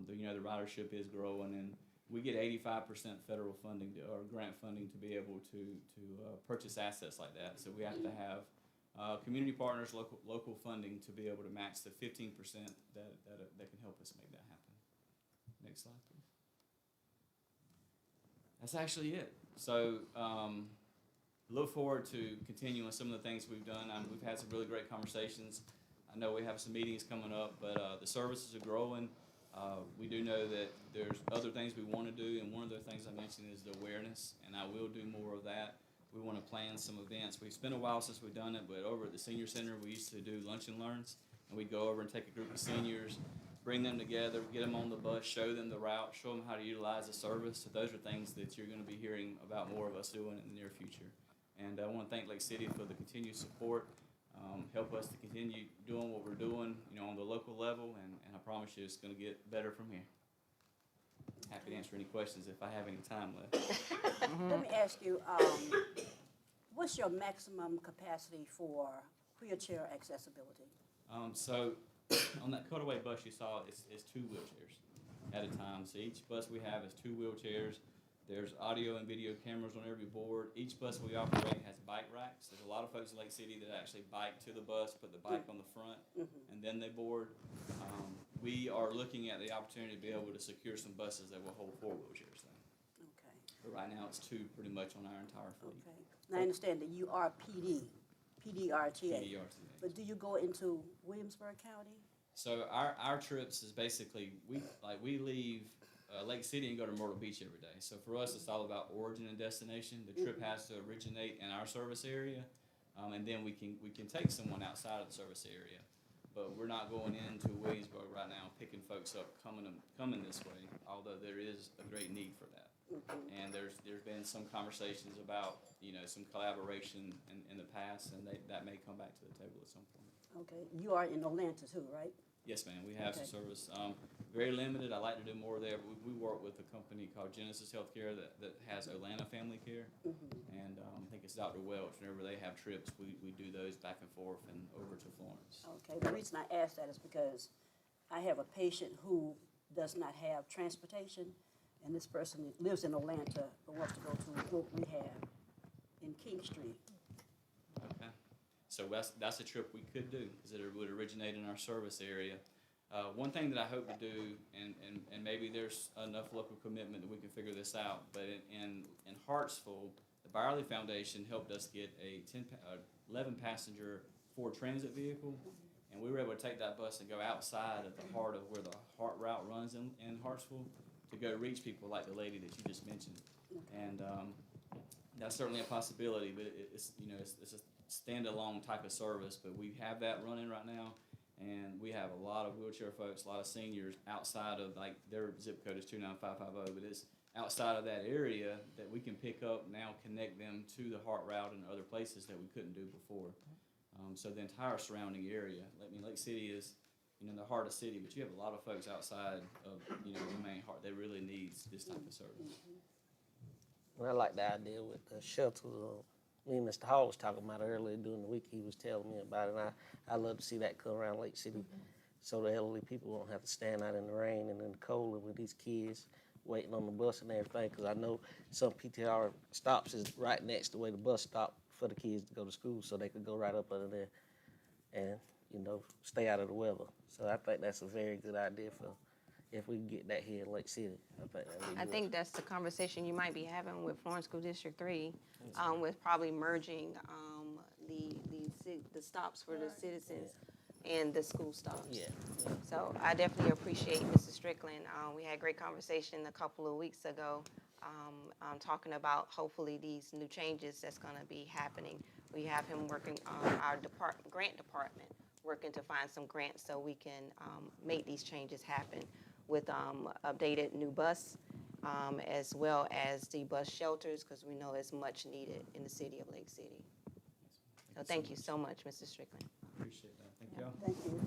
Speaker 12: the ridership is growing, and we get 85% federal funding or grant funding to be able to purchase assets like that. So we have to have community partners, local funding to be able to match the 15% that can help us make that happen. Next slide, please. That's actually it. So look forward to continuing some of the things we've done. We've had some really great conversations. I know we have some meetings coming up, but the services are growing. We do know that there's other things we want to do, and one of the things I mentioned is the awareness, and I will do more of that. We want to plan some events. It's been a while since we've done it, but over at the senior center, we used to do lunch and learns, and we'd go over and take a group of seniors, bring them together, get them on the bus, show them the route, show them how to utilize the service. So those are things that you're going to be hearing about more of us doing in the near future. And I want to thank Lake City for the continued support. Help us to continue doing what we're doing, on the local level, and I promise you it's going to get better from here. Happy to answer any questions if I have any time left.
Speaker 5: Let me ask you, what's your maximum capacity for wheelchair accessibility?
Speaker 12: So on that cutaway bus you saw, it's 2 wheelchairs at a time. So each bus we have is 2 wheelchairs. There's audio and video cameras on every board. Each bus we operate has bike racks. There's a lot of folks in Lake City that actually bike to the bus, put the bike on the front, and then they board. We are looking at the opportunity to be able to secure some buses that will hold 4 wheelchairs then.
Speaker 5: Okay,
Speaker 12: But right now it's 2 pretty much on our entire fleet.
Speaker 5: okay. Now, I understand that you are PDRTA.
Speaker 12: PDRTA.
Speaker 5: But do you go into Williamsburg County?
Speaker 12: So our trips is basically, we leave Lake City and go to Myrtle Beach every day. So for us, it's all about origin and destination. The trip has to originate in our service area, and then we can take someone outside of the service area. But we're not going into Williamsburg right now picking folks up coming this way, although there is a great need for that. And there's been some conversations about some collaboration in the past, and that may come back to the table at some point.
Speaker 5: Okay, you are in Atlanta too, right?
Speaker 12: Yes, ma'am. We have some
Speaker 5: Okay.
Speaker 12: service. Very limited. I like to do more there. We work with a company called Genesis Healthcare that has Atlanta Family Care, and I think it's Dr. Welch. Whenever they have trips, we do those back and forth and over to Florence.
Speaker 5: Okay, the reason I ask that is because I have a patient who does not have transportation, and this person lives in Atlanta but wants to go to what we have in King Street.
Speaker 12: Okay. So that's a trip we could do, because it would originate in our service area. One thing that I hope to do, and maybe there's enough local commitment that we can figure this out, but in Hartsville, the Byerly Foundation helped us get a 11 passenger Ford Transit vehicle, and we were able to take that bus and go outside of the heart of where the Hart route runs in Hartsville to go reach people like the lady that you just mentioned. And that's certainly a possibility, but it's a standalone type of service, but we have that running right now. And we have a lot of wheelchair folks, a lot of seniors outside of, like, their zip code is 29550, but it's outside of that area that we can pick up now, connect them to the Hart route and other places that we couldn't do before. So the entire surrounding area, Lake City is, the heart of the city, but you have a lot of folks outside of, the main heart that really needs this type of service.
Speaker 6: And I like the idea with the shelter. Me and Mr. Hall was talking about it earlier during the week. He was telling me about it, and I love to see that come around Lake City, so the elderly people won't have to stand out in the rain and in the cold and with these kids waiting on the bus and everything. Because I know some PTR stops is right next to where the bus stopped for the kids to go to school, so they could go right up under there and stay out of the weather. So I think that's a very good idea for if we can get that here in Lake City.
Speaker 1: I think that's the conversation you might be having with Florence School District 3, with probably merging the stops for the citizens and the school stops.
Speaker 6: Yeah.
Speaker 1: So I definitely appreciate Mrs. Strickland. We had a great conversation a couple of weeks ago, talking about hopefully these new changes that's going to be happening. We have him working on our grant department, working to find some grants so we can make these changes happen with updated new bus, as well as the bus shelters, because we know it's much needed in the city of Lake City. So thank you so much, Mrs. Strickland.
Speaker 12: Appreciate that. Thank y'all.
Speaker 5: Thank you.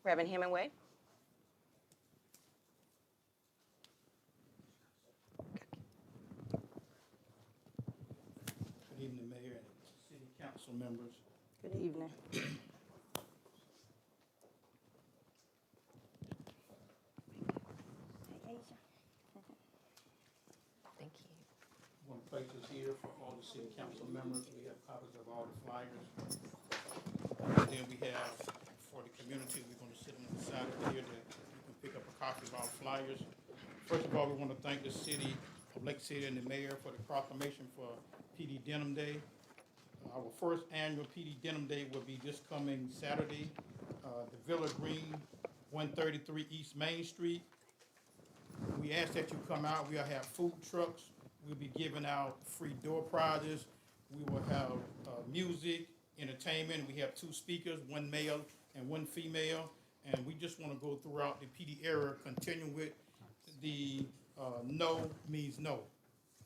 Speaker 1: Reverend Hemingway.
Speaker 13: Good evening, Mayor and City Council members.
Speaker 1: Good evening. Thank you.
Speaker 13: One place is here for all the city council members. We have copies of all the flyers. And then we have, for the community, we're gonna sit on the side of here that you can pick up a copy of our flyers. First of all, we wanna thank the city of Lake City and the mayor for the proclamation for PD Denim Day. Our first annual PD Denim Day will be this coming Saturday, the Villa Green, 133 East Main Street. We ask that you come out. We'll have food trucks. We'll be giving out free door prizes. We will have music, entertainment. We have 2 speakers, 1 male and 1 female. And we just want to go throughout the PD era, continuing with the no means no.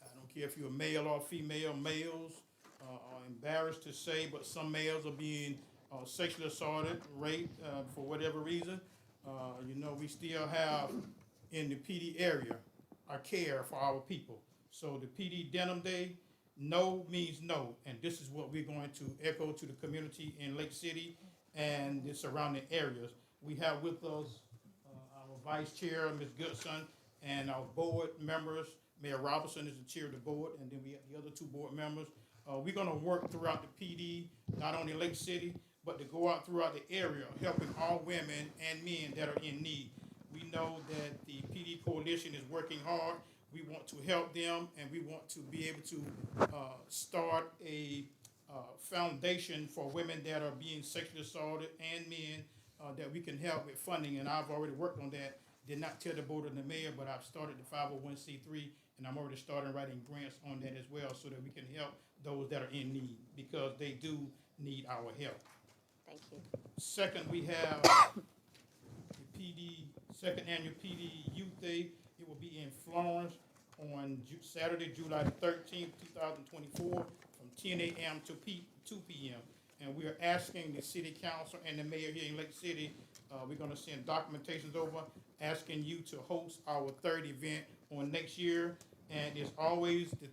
Speaker 13: I don't care if you're a male or female. Males are embarrassed to say, but some males are being sexually assaulted, raped for whatever reason. We still have in the PD area our care for our people. So the PD Denim Day, no means no, and this is what we're going to echo to the community in Lake City and the surrounding areas. We have with us our Vice Chair, Ms. Goodson, and our board members. Mayor Robinson is the chair of the board, and then we have the other 2 board members. We're gonna work throughout the PD, not only Lake City, but to go out throughout the area, helping all women and men that are in need. We know that the PD Coalition is working hard. We want to help them, and we want to be able to start a foundation for women that are being sexually assaulted and men that we can help with funding, and I've already worked on that. Did not tell the board and the mayor, but I've started the 501c3, and I'm already starting writing grants on that as well so that we can help those that are in need, because they do need our help.
Speaker 1: Thank you.
Speaker 13: Second, we have the second annual PD Youth Day. It will be in Florence on Saturday, July 13th, 2024, from 10 a.m. to 2 p.m. And we are asking the city council and the mayor here in Lake City, we're gonna send documentations over, asking you to host our 3rd event on next year. And it's always the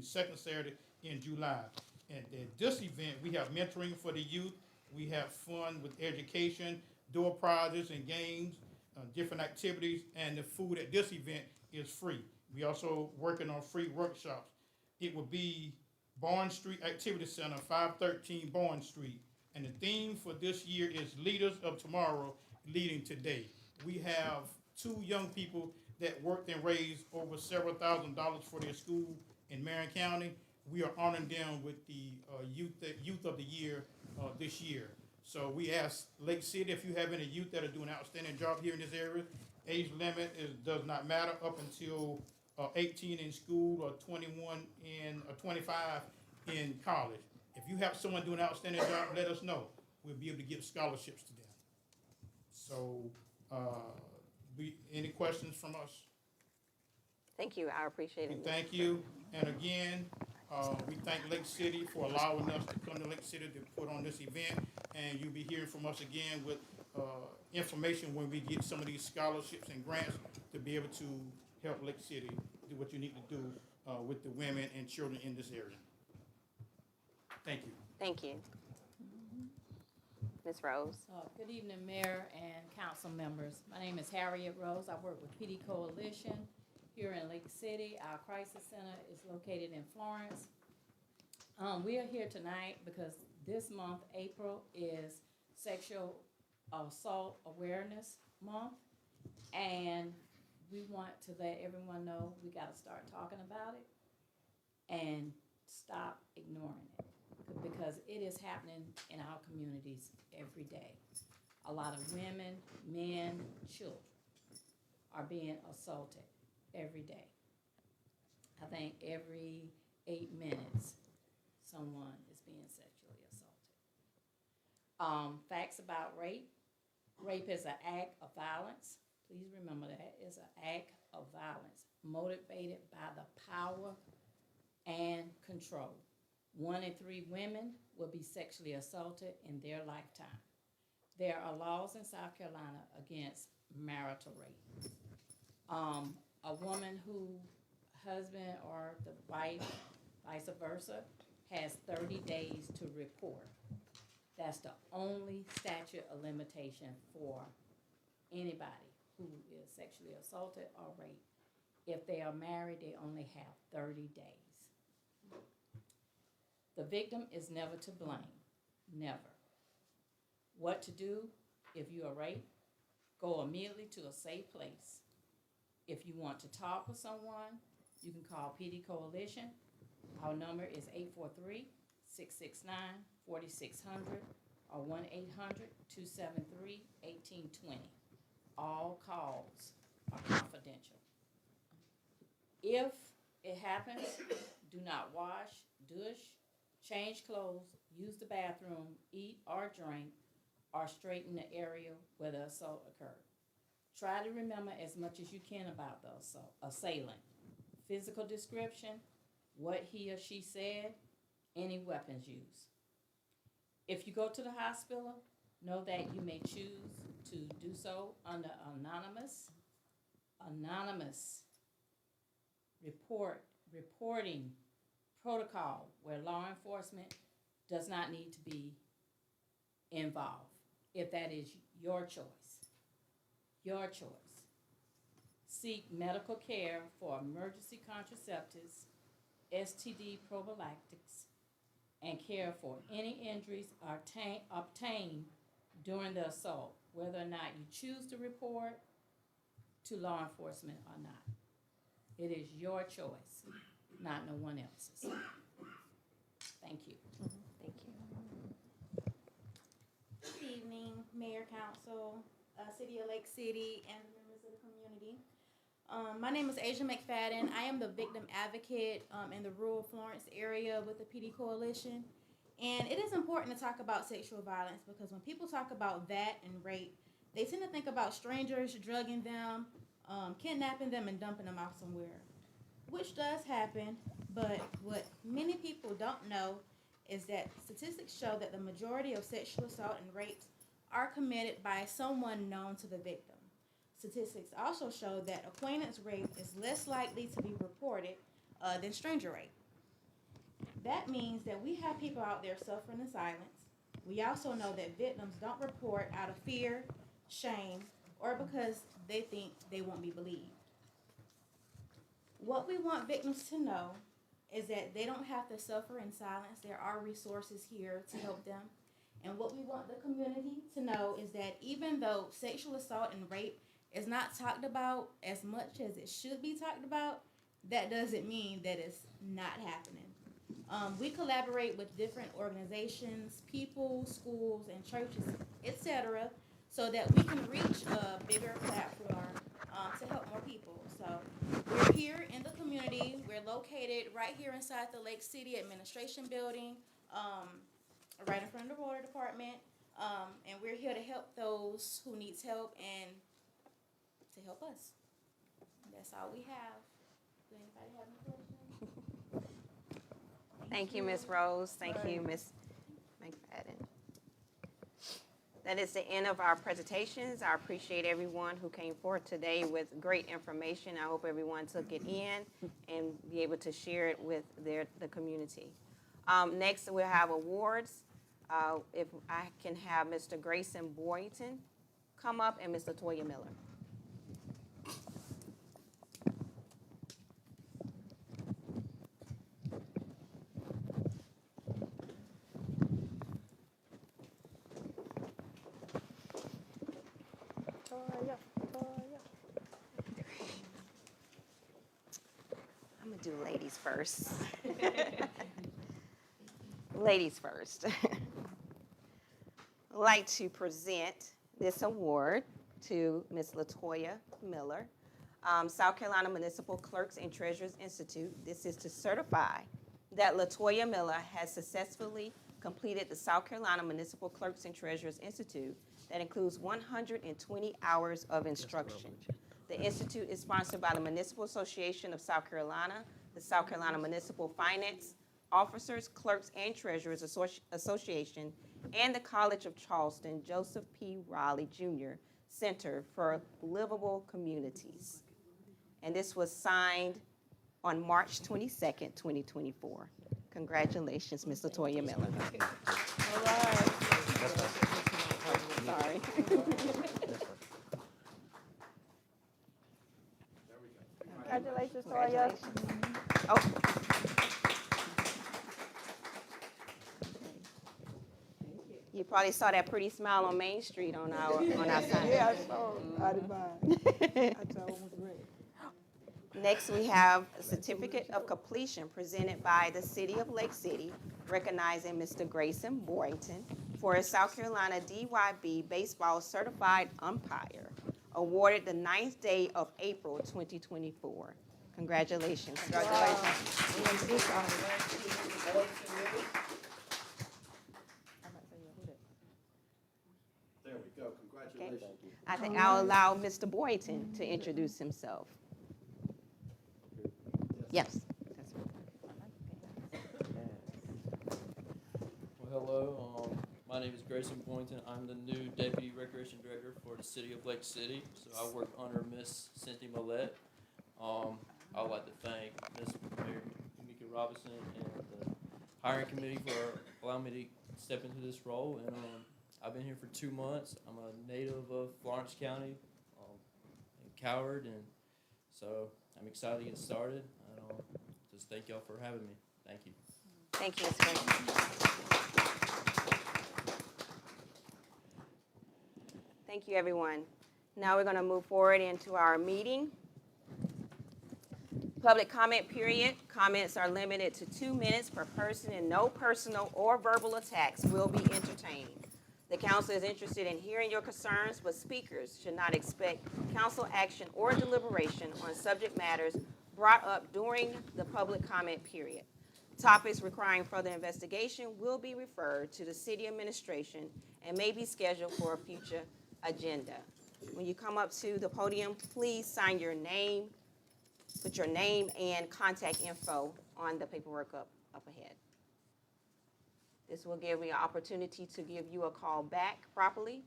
Speaker 13: second Saturday in July. And at this event, we have mentoring for the youth. We have fun with education, door prizes and games, different activities, and the food at this event is free. We also working on free workshops. It will be Barnes Street Activity Center, 513 Barnes Street. And the theme for this year is Leaders of Tomorrow, Leading Today. We have 2 young people that worked and raised over several $1,000s for their school in Marion County. We are honoring them with the Youth of the Year this year. So we ask Lake City, if you have any youth that are doing an outstanding job here in this area, age limit does not matter up until 18 in school or 21 or 25 in college. If you have someone doing an outstanding job, let us know. We'll be able to give scholarships to them. So, any questions from us?
Speaker 1: Thank you, I appreciate
Speaker 13: We
Speaker 1: it.
Speaker 13: thank you, and again, we thank Lake City for allowing us to come to Lake City to put on this event, and you'll be hearing from us again with information when we get some of these scholarships and grants to be able to help Lake City do what you need to do with the women and children in this area. Thank you.
Speaker 1: Thank you. Ms. Rose.
Speaker 14: Good evening, Mayor and council members. My name is Harriet Rose. I work with PD Coalition here in Lake City. Our crisis center is located in Florence. We are here tonight because this month, April, is Sexual Assault Awareness Month. And we want to let everyone know we got to start talking about it and stop ignoring it, because it is happening in our communities every day. A lot of women, men, children are being assaulted every day. I think every 8 minutes, someone is being sexually assaulted. Facts about rape. Rape is an act of violence. Please remember that. It's an act of violence motivated by the power and control. 1 in 3 women will be sexually assaulted in their lifetime. There are laws in South Carolina against marital rape. A woman whose husband or the wife, vice versa, has 30 days to report. That's the only statute of limitation for anybody who is sexually assaulted or raped. If they are married, they only have 30 days. The victim is never to blame, never. What to do if you are raped? Go immediately to a safe place. If you want to talk with someone, you can call PD Coalition. Our number is 843-669-4600 or 1-800-273-1820. All calls are confidential. If it happens, do not wash, douche, change clothes, use the bathroom, eat or drink, or straighten the area where the assault occurred. Try to remember as much as you can about the assailant. Physical description, what he or she said, any weapons used. If you go to the hospital, know that you may choose to do so under anonymous reporting protocol where law enforcement does not need to be involved, if that is your choice. Your choice. Seek medical care for emergency contraceptives, STD prophylactics, and care for any injuries obtained during the assault, whether or not you choose to report to law enforcement or not. It is your choice, not no one else's. Thank you.
Speaker 1: Thank you.
Speaker 15: Good evening, Mayor, Council, City of Lake City, and members of the community. My name is Asia McFadden. I am the victim advocate in the rural Florence area with the PD Coalition. And it is important to talk about sexual violence because when people talk about that and rape, they tend to think about strangers drugging them, kidnapping them, and dumping them off somewhere, which does happen. But what many people don't know is that statistics show that the majority of sexual assault and rapes are committed by someone known to the victim. Statistics also show that acquaintance rape is less likely to be reported than stranger rape. That means that we have people out there suffering in silence. We also know that victims don't report out of fear, shame, or because they think they won't be believed. What we want victims to know is that they don't have to suffer in silence. There are resources here to help them. And what we want the community to know is that even though sexual assault and rape is not talked about as much as it should be talked about, that doesn't mean that it's not happening. We collaborate with different organizations, people, schools, and churches, etc., so that we can reach a bigger platform to help more people. So we're here in the community. We're located right here inside the Lake City Administration Building, right in front of the Water Department, and we're here to help those who need help and to help us. That's all we have. Does anybody have any questions?
Speaker 1: Thank you, Ms. Rose. Thank you, Ms. McFadden. That is the end of our presentations. I appreciate everyone who came forward today with great information. I hope everyone took it in and be able to share it with the community. Next, we'll have awards. If I can have Mr. Grayson Boynton come up and Ms. Latoya Miller. I'm gonna do ladies first. Ladies first. I'd like to present this award to Ms. Latoya Miller, South Carolina Municipal Clerks and Treasurers Institute. This is to certify that Latoya Miller has successfully completed the South Carolina Municipal Clerks and Treasurers Institute that includes 120 hours of instruction. The institute is sponsored by the Municipal Association of South Carolina, the South Carolina Municipal Finance Officers, Clerks, and Treasurers Association, and the College of Charleston Joseph P. Riley Jr. Center for Livable Communities. And this was signed on March 22nd, 2024. Congratulations, Ms. Latoya Miller.
Speaker 7: All right.
Speaker 1: Sorry.
Speaker 7: Congratulations, Toya.
Speaker 1: Oh. You probably saw that pretty smile on Main Street on our sign.
Speaker 7: Yeah, I saw it. I did mine. I told him it was red.
Speaker 1: Next, we have a certificate of completion presented by the City of Lake City, recognizing Mr. Grayson Boynton for his South Carolina DYB Baseball Certified Umpire, awarded the 9th day of April 2024. Congratulations.
Speaker 3: There we go. Congratulations.
Speaker 1: I think I'll allow Mr. Boynton to introduce himself. Yes.
Speaker 16: Well, hello. My name is Grayson Boynton. I'm the new Deputy Recreation Director for the City of Lake City. So I work under Miss Cynthia Millette. I would like to thank Miss Mayor Tamika Robinson and the hiring committee for allowing me to step into this role. And I've been here for 2 months. I'm a native of Florence County, in Coward, and so I'm excited to get started. Just thank y'all for having me. Thank you.
Speaker 1: Thank you, Mr. Grayson. Thank you, everyone. Now we're going to move forward into our meeting. Public comment period. Comments are limited to 2 minutes per person, and no personal or verbal attacks will be entertained. The council is interested in hearing your concerns, but speakers should not expect council action or deliberation on subject matters brought up during the public comment period. Topics requiring further investigation will be referred to the city administration and may be scheduled for a future agenda. When you come up to the podium, please sign your name, put your name and contact info on the paperwork up ahead. This will give me an opportunity to give you a call back properly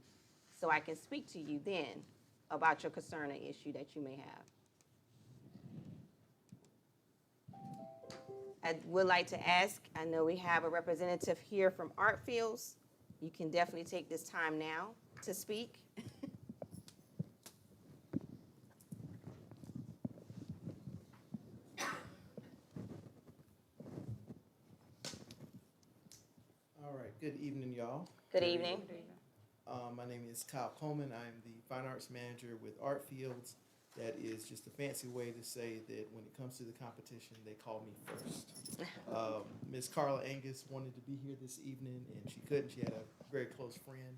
Speaker 1: so I can speak to you then about your concern or issue that you may have. I would like to ask, I know we have a representative here from Artfields. You can definitely take this time now to speak.
Speaker 17: All right, good evening, y'all.
Speaker 1: Good evening.
Speaker 17: My name is Kyle Coleman. I'm the Fine Arts Manager with Art Fields. That is just a fancy way to say that when it comes to the competition, they call me first. Ms. Carla Angus wanted to be here this evening, and she couldn't. She had a very close friend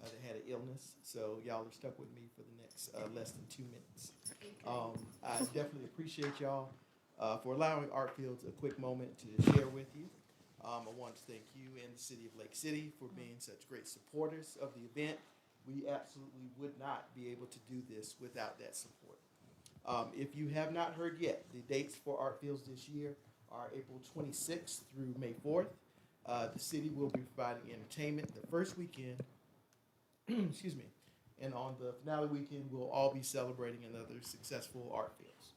Speaker 17: that had an illness, so y'all are stuck with me for the next less than 2 minutes. I definitely appreciate y'all for allowing Art Fields a quick moment to share with you. I want to thank you and the City of Lake City for being such great supporters of the event. We absolutely would not be able to do this without that support. If you have not heard yet, the dates for Art Fields this year are April 26th through May 4th. The city will be providing entertainment the first weekend, excuse me, and on the finale weekend, we'll all be celebrating another successful Art Fields.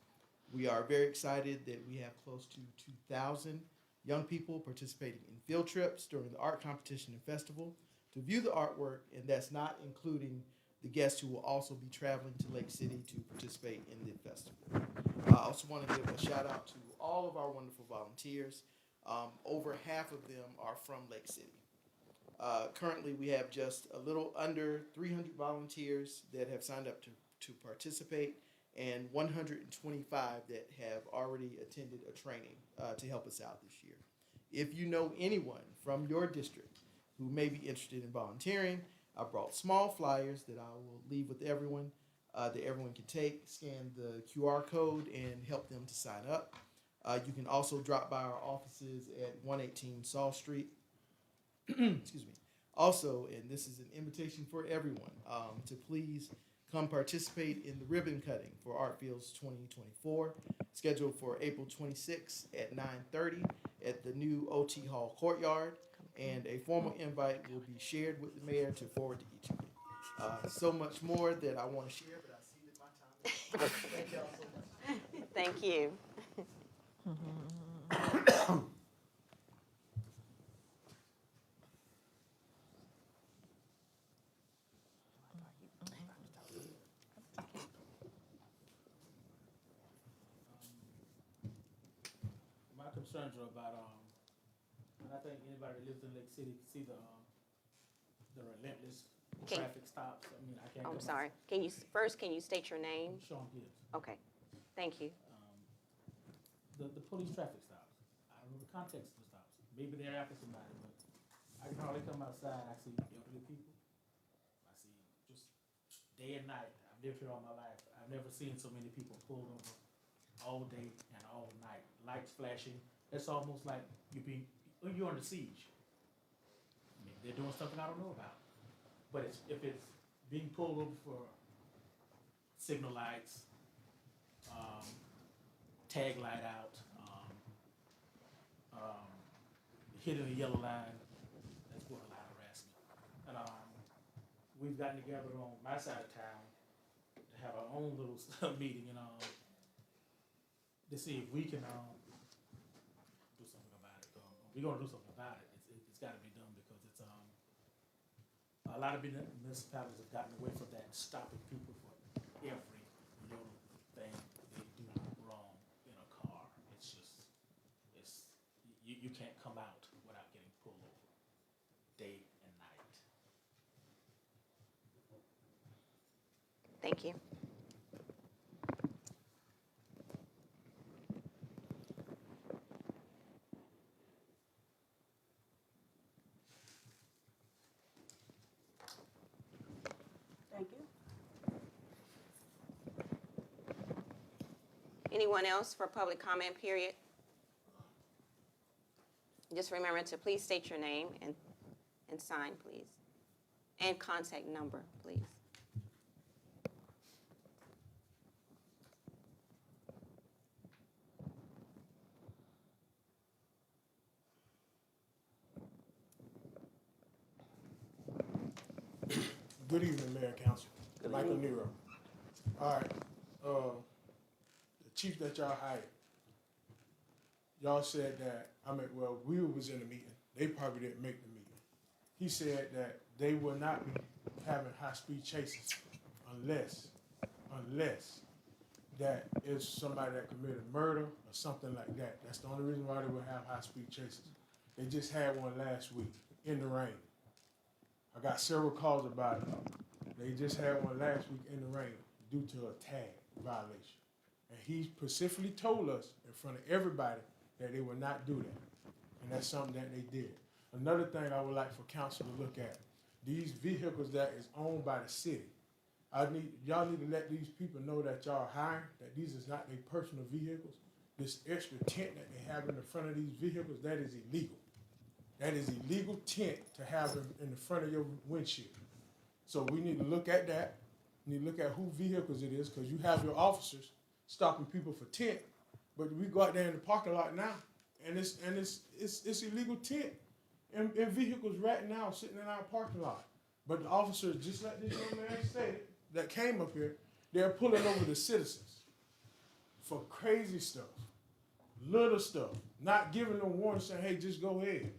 Speaker 17: We are very excited that we have close to 2,000 young people participating in field trips during the art competition and festival to view the artwork, and that's not including the guests who will also be traveling to Lake City to participate in the festival. I also want to give a shout out to all of our wonderful volunteers. Over half of them are from Lake City. Currently, we have just a little under 300 volunteers that have signed up to participate, and 125 that have already attended a training to help us out this year. If you know anyone from your district who may be interested in volunteering, I brought small flyers that I will leave with everyone that everyone can take, scan the QR code, and help them to sign up. You can also drop by our offices at 118 Saul Street. Excuse me. Also, and this is an invitation for everyone, to please come participate in the ribbon cutting for Art Fields 2024, scheduled for April 26th at 9:30 at the new OT Hall courtyard, and a formal invite will be shared with the mayor to forward to each of you. So much more that I want to share, but I see that my time is up. Thank y'all so much.
Speaker 1: Thank you.
Speaker 13: My concerns are about, and I think anybody that lives in Lake City can see the relentless
Speaker 1: Okay.
Speaker 13: traffic stops. I mean, I can't.
Speaker 1: I'm
Speaker 13: come
Speaker 1: sorry. Can you state your name?
Speaker 13: Sean Gibbs.
Speaker 1: Okay. Thank you.
Speaker 13: The police traffic stops. I don't know the context of the stops. Maybe they're after somebody, but I can hardly come outside. I see elderly people. I see just day and night. I've lived here all my life. I've never seen so many people pulled over all day and all night. Lights flashing. It's almost like you're under siege. Maybe they're doing something I don't know about. But if it's being pulled over for signal lights, tag light out, hitting a yellow line, that's borderline harassment. And we've gotten together on my side of town to have our own little meeting and to see if we can do something about it. We're gonna do something about it. It's got to be done because it's a lot of municipalities have gotten away from that, stopping people for every little thing they do wrong in a car. You can't come out without getting pulled over day and night.
Speaker 1: Thank you.
Speaker 5: Thank you.
Speaker 1: Anyone else for public comment period? Just remember to please state your name and sign, please. And contact number, please.
Speaker 8: Good evening, Mayor and Council. Michael Nero. All right, the chief that y'all hired, y'all said that, well, we was in the meeting. They probably didn't make the meeting. He said that they will not be having high-speed chases unless that is somebody that committed murder or something like that. That's the only reason why they will have high-speed chases. They just had one last week.
Speaker 9: in the rain. I got several calls about it. They just had one last week in the rain due to a tag violation. And he specifically told us in front of everybody that they would not do that. And that's something that they did. Another thing I would like for council to look at, these vehicles that is owned by the city. Y'all need to let these people know that y'all hiring, that these is not their personal vehicles. This extra tent that they have in the front of these vehicles, that is illegal. That is illegal tent to have in the front of your windshield. So we need to look at that. We need to look at who vehicles it is, because you have your officers stopping people for tent, but we go out there in the parking lot now, and it's illegal tent in vehicles right now sitting in our parking lot. But the officers, just like this young man said, that came up here, they're pulling over the citizens for crazy stuff, little stuff, not giving them warning, saying, hey, just go ahead.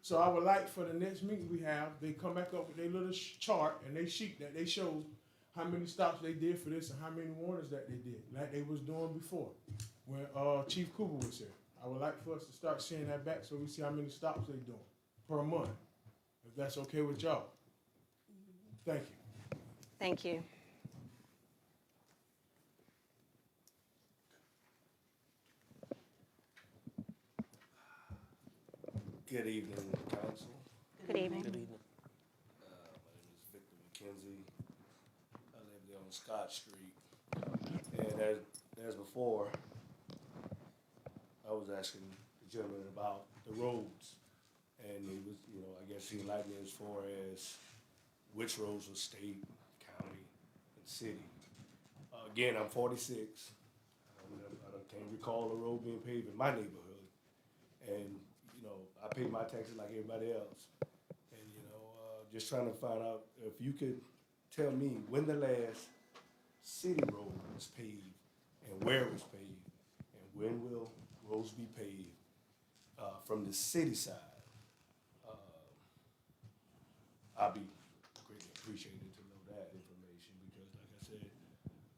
Speaker 9: So I would like for the next meeting we have, they come back up with their little chart and they sheet that they show how many stops they did for this and how many warnings that they did, like they was doing before when Chief Cooper was here. I would like for us to start seeing that back so we see how many stops they doing per month, if that's okay with y'all. Thank you.
Speaker 1: Thank you.
Speaker 8: Good evening, council.
Speaker 1: Good evening.
Speaker 6: Good evening.
Speaker 8: My name is Victor McKenzie. I live there on Scott Street. And as before, I was asking the gentleman about the roads. And he was, I guess he enlightened me as far as which roads were state, county, and city. Again, I'm 46. I can't recall a road being paved in my neighborhood. And I pay my taxes like everybody else. And, just trying to find out if you could tell me when the last city road was paved and where it was paved and when will roads be paved from the city side. I'd be greatly appreciated to know that information because, like I said,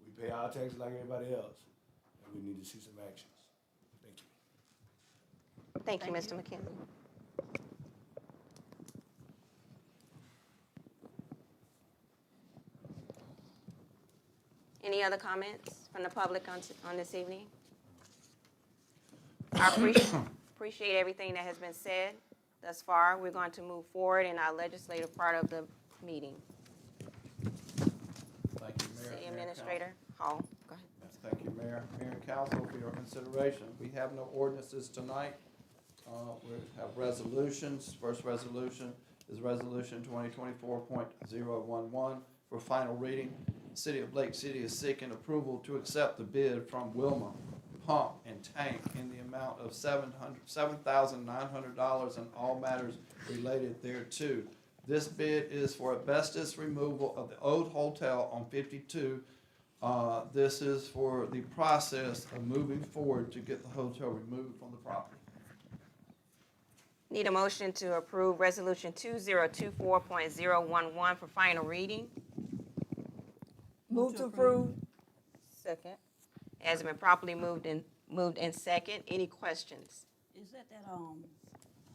Speaker 8: we pay our taxes like everybody else and we need to see some actions. Thank you.
Speaker 1: Thank you, Mr. McKenzie. Any other comments from the public on this evening? I appreciate everything that has been said thus far. We're going to move forward in our legislative part of the meeting.
Speaker 3: Thank you, Mayor.
Speaker 1: City Administrator Hall, go ahead.
Speaker 3: Yes, thank you, Mayor. Mayor and council, for your consideration. We have no ordinances tonight. We have resolutions. First resolution is Resolution 2024.011 for final reading. The City of Lake City is seeking approval to accept the bid from Wilma Pump and Tank in the amount of $7,900 in all matters related thereto. This bid is for asbestos removal of the old hotel on 52. This is for the process of moving forward to get the hotel removed from the property.
Speaker 1: Need a motion to approve Resolution 2024.011 for final reading.
Speaker 7: Move to approve.
Speaker 1: Second. Has been properly moved in second. Any questions?
Speaker 5: Is that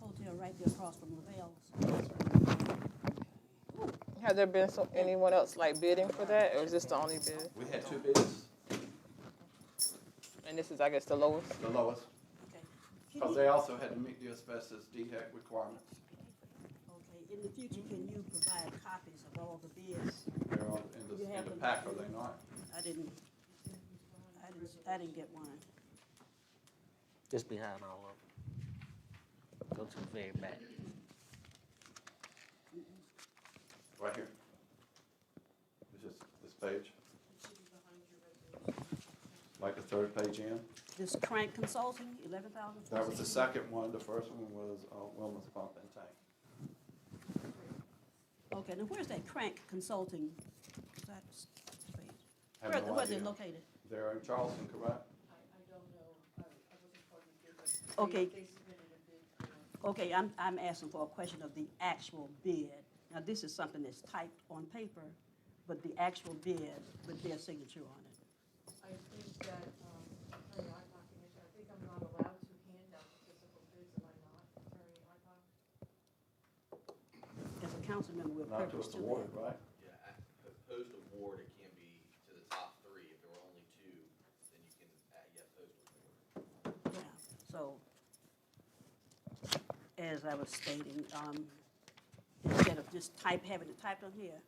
Speaker 5: hotel right there across from Lavelle's?
Speaker 4: Has there been anyone else like bidding for that, or is this the only bid?
Speaker 3: We had two bids,
Speaker 4: And this is, I guess, the lowest?
Speaker 3: the lowest,
Speaker 5: Okay.
Speaker 3: because they also had to meet the asbestos DHEC requirements.
Speaker 5: Okay, in the future, can you provide copies of all the bids?
Speaker 3: They're in
Speaker 5: You have
Speaker 3: the
Speaker 5: them?
Speaker 3: pack, are they not?
Speaker 5: I didn't get one.
Speaker 6: Just behind all of them. Go to the very back.
Speaker 3: Right here. It's just this page. Like the third page in.
Speaker 5: This Crank Consulting, 11,000.
Speaker 3: That was the second one. The first one was Wilma's Pump and Tank.
Speaker 5: Okay, now where's that Crank Consulting? Is that
Speaker 3: I have no
Speaker 5: where's it
Speaker 3: idea.
Speaker 5: located?
Speaker 3: They're in Charleston, correct?
Speaker 5: Okay. Okay, I'm asking for a question of the actual bid. Now, this is something that's typed on paper, but the actual bid with their signature on it.
Speaker 10: I think that, Attorney Icahn, Commissioner, I think I'm not allowed to hand out the physical bids, am I not, Attorney Icahn?
Speaker 5: council member with
Speaker 3: Not to
Speaker 5: purpose
Speaker 3: us
Speaker 5: to
Speaker 3: awarded,
Speaker 5: that.
Speaker 3: right?
Speaker 18: Post award, it can be to the top three. If there were only two, then you can, post award.
Speaker 5: Yeah, so, as I was stating, instead of just having it typed on here,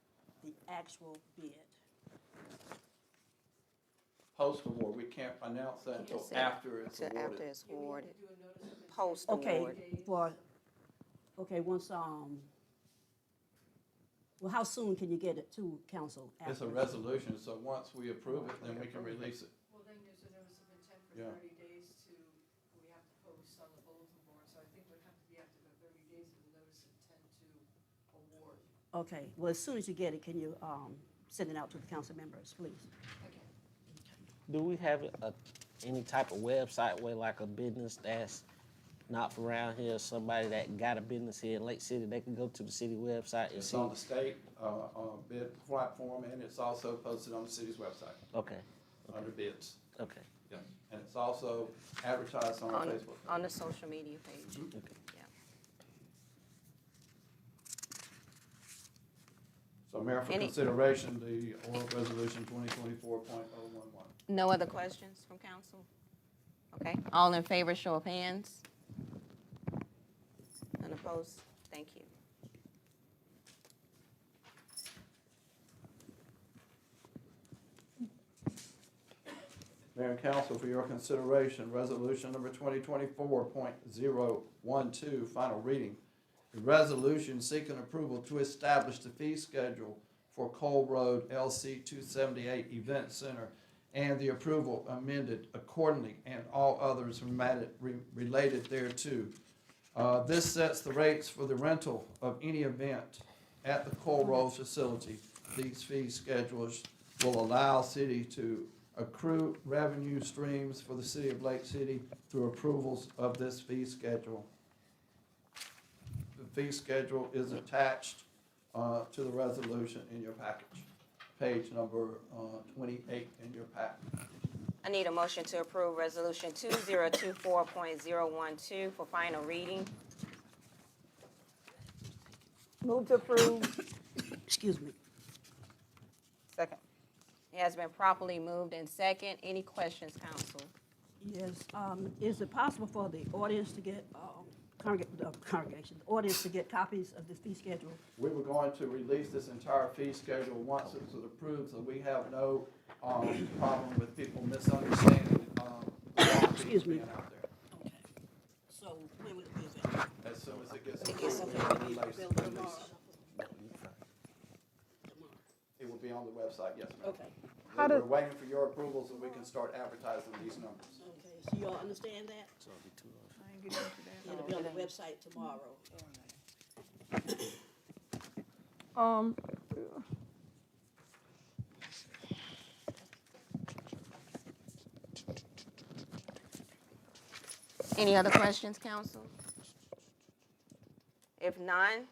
Speaker 5: the actual bid.
Speaker 3: Post award, we can't announce that until
Speaker 1: Yes, sir.
Speaker 3: after it's
Speaker 1: Till after
Speaker 3: awarded.
Speaker 1: it's awarded. Post
Speaker 5: Okay,
Speaker 1: award.
Speaker 5: once, well, how soon can you get it to council?
Speaker 3: It's a
Speaker 5: after?
Speaker 3: resolution, so once we approve it, then we can release it.
Speaker 10: Well, then there's a notice of intent for
Speaker 3: Yeah.
Speaker 10: 30 days we have to post on the bulletin board, so I think it would have to be after the 30 days of the notice of intent to award.
Speaker 5: Okay, well, as soon as you get it, can you, send it out to the council members, please?
Speaker 6: Do we have any type of website where like a business that's not from around here, somebody that got a business here in Lake City, they can go to the city website and
Speaker 3: It's
Speaker 6: see?
Speaker 3: on the state, bid platform, and it's also posted on the city's website,
Speaker 6: Okay,
Speaker 3: under bids.
Speaker 6: okay.
Speaker 3: Yeah, and it's also advertised on our
Speaker 1: On,
Speaker 3: Facebook.
Speaker 1: on the social media page.
Speaker 6: Okay.
Speaker 1: Yeah.
Speaker 3: So Mayor, for
Speaker 1: Any-
Speaker 3: consideration, the oral resolution 2024.011.
Speaker 1: No other questions from council? Okay, all in favor, show of hands. None opposed? Thank you.
Speaker 3: Mayor and council, for your consideration, resolution number 2024.012, final reading. A resolution seeking approval to establish the fee schedule for Cole Road LC 278 Event Center and the approval amended accordingly and all others related thereto. This sets the rates for the rental of any event at the Cole Road facility. These fee schedules will allow city to accrue revenue streams for the city of Lake City through approvals of this fee schedule. The fee schedule is attached to the resolution in your package, page number 28 in your packet.
Speaker 1: I need a motion to approve resolution 2024.012 for final reading.
Speaker 7: Move to approve.
Speaker 5: Excuse me.
Speaker 4: Second.
Speaker 1: It has been properly moved and second. Any questions, council?
Speaker 5: Yes, is it possible for the audience to get, the audience to get copies of this fee schedule?
Speaker 3: We were going to release this entire fee schedule once it was approved, so we have no problem with people misunderstanding the fees
Speaker 5: Excuse me.
Speaker 3: being out there.
Speaker 5: Okay. So when will it be available?
Speaker 3: As soon as it gets
Speaker 1: It gets
Speaker 3: approved,
Speaker 1: available.
Speaker 3: we'll release. It will be on the website, yes, ma'am.
Speaker 5: Okay.
Speaker 3: But we're waiting for your approval so we can start advertising these numbers.
Speaker 5: Okay, so y'all understand that? It'll be on the website tomorrow.
Speaker 1: Any other questions, council? If none,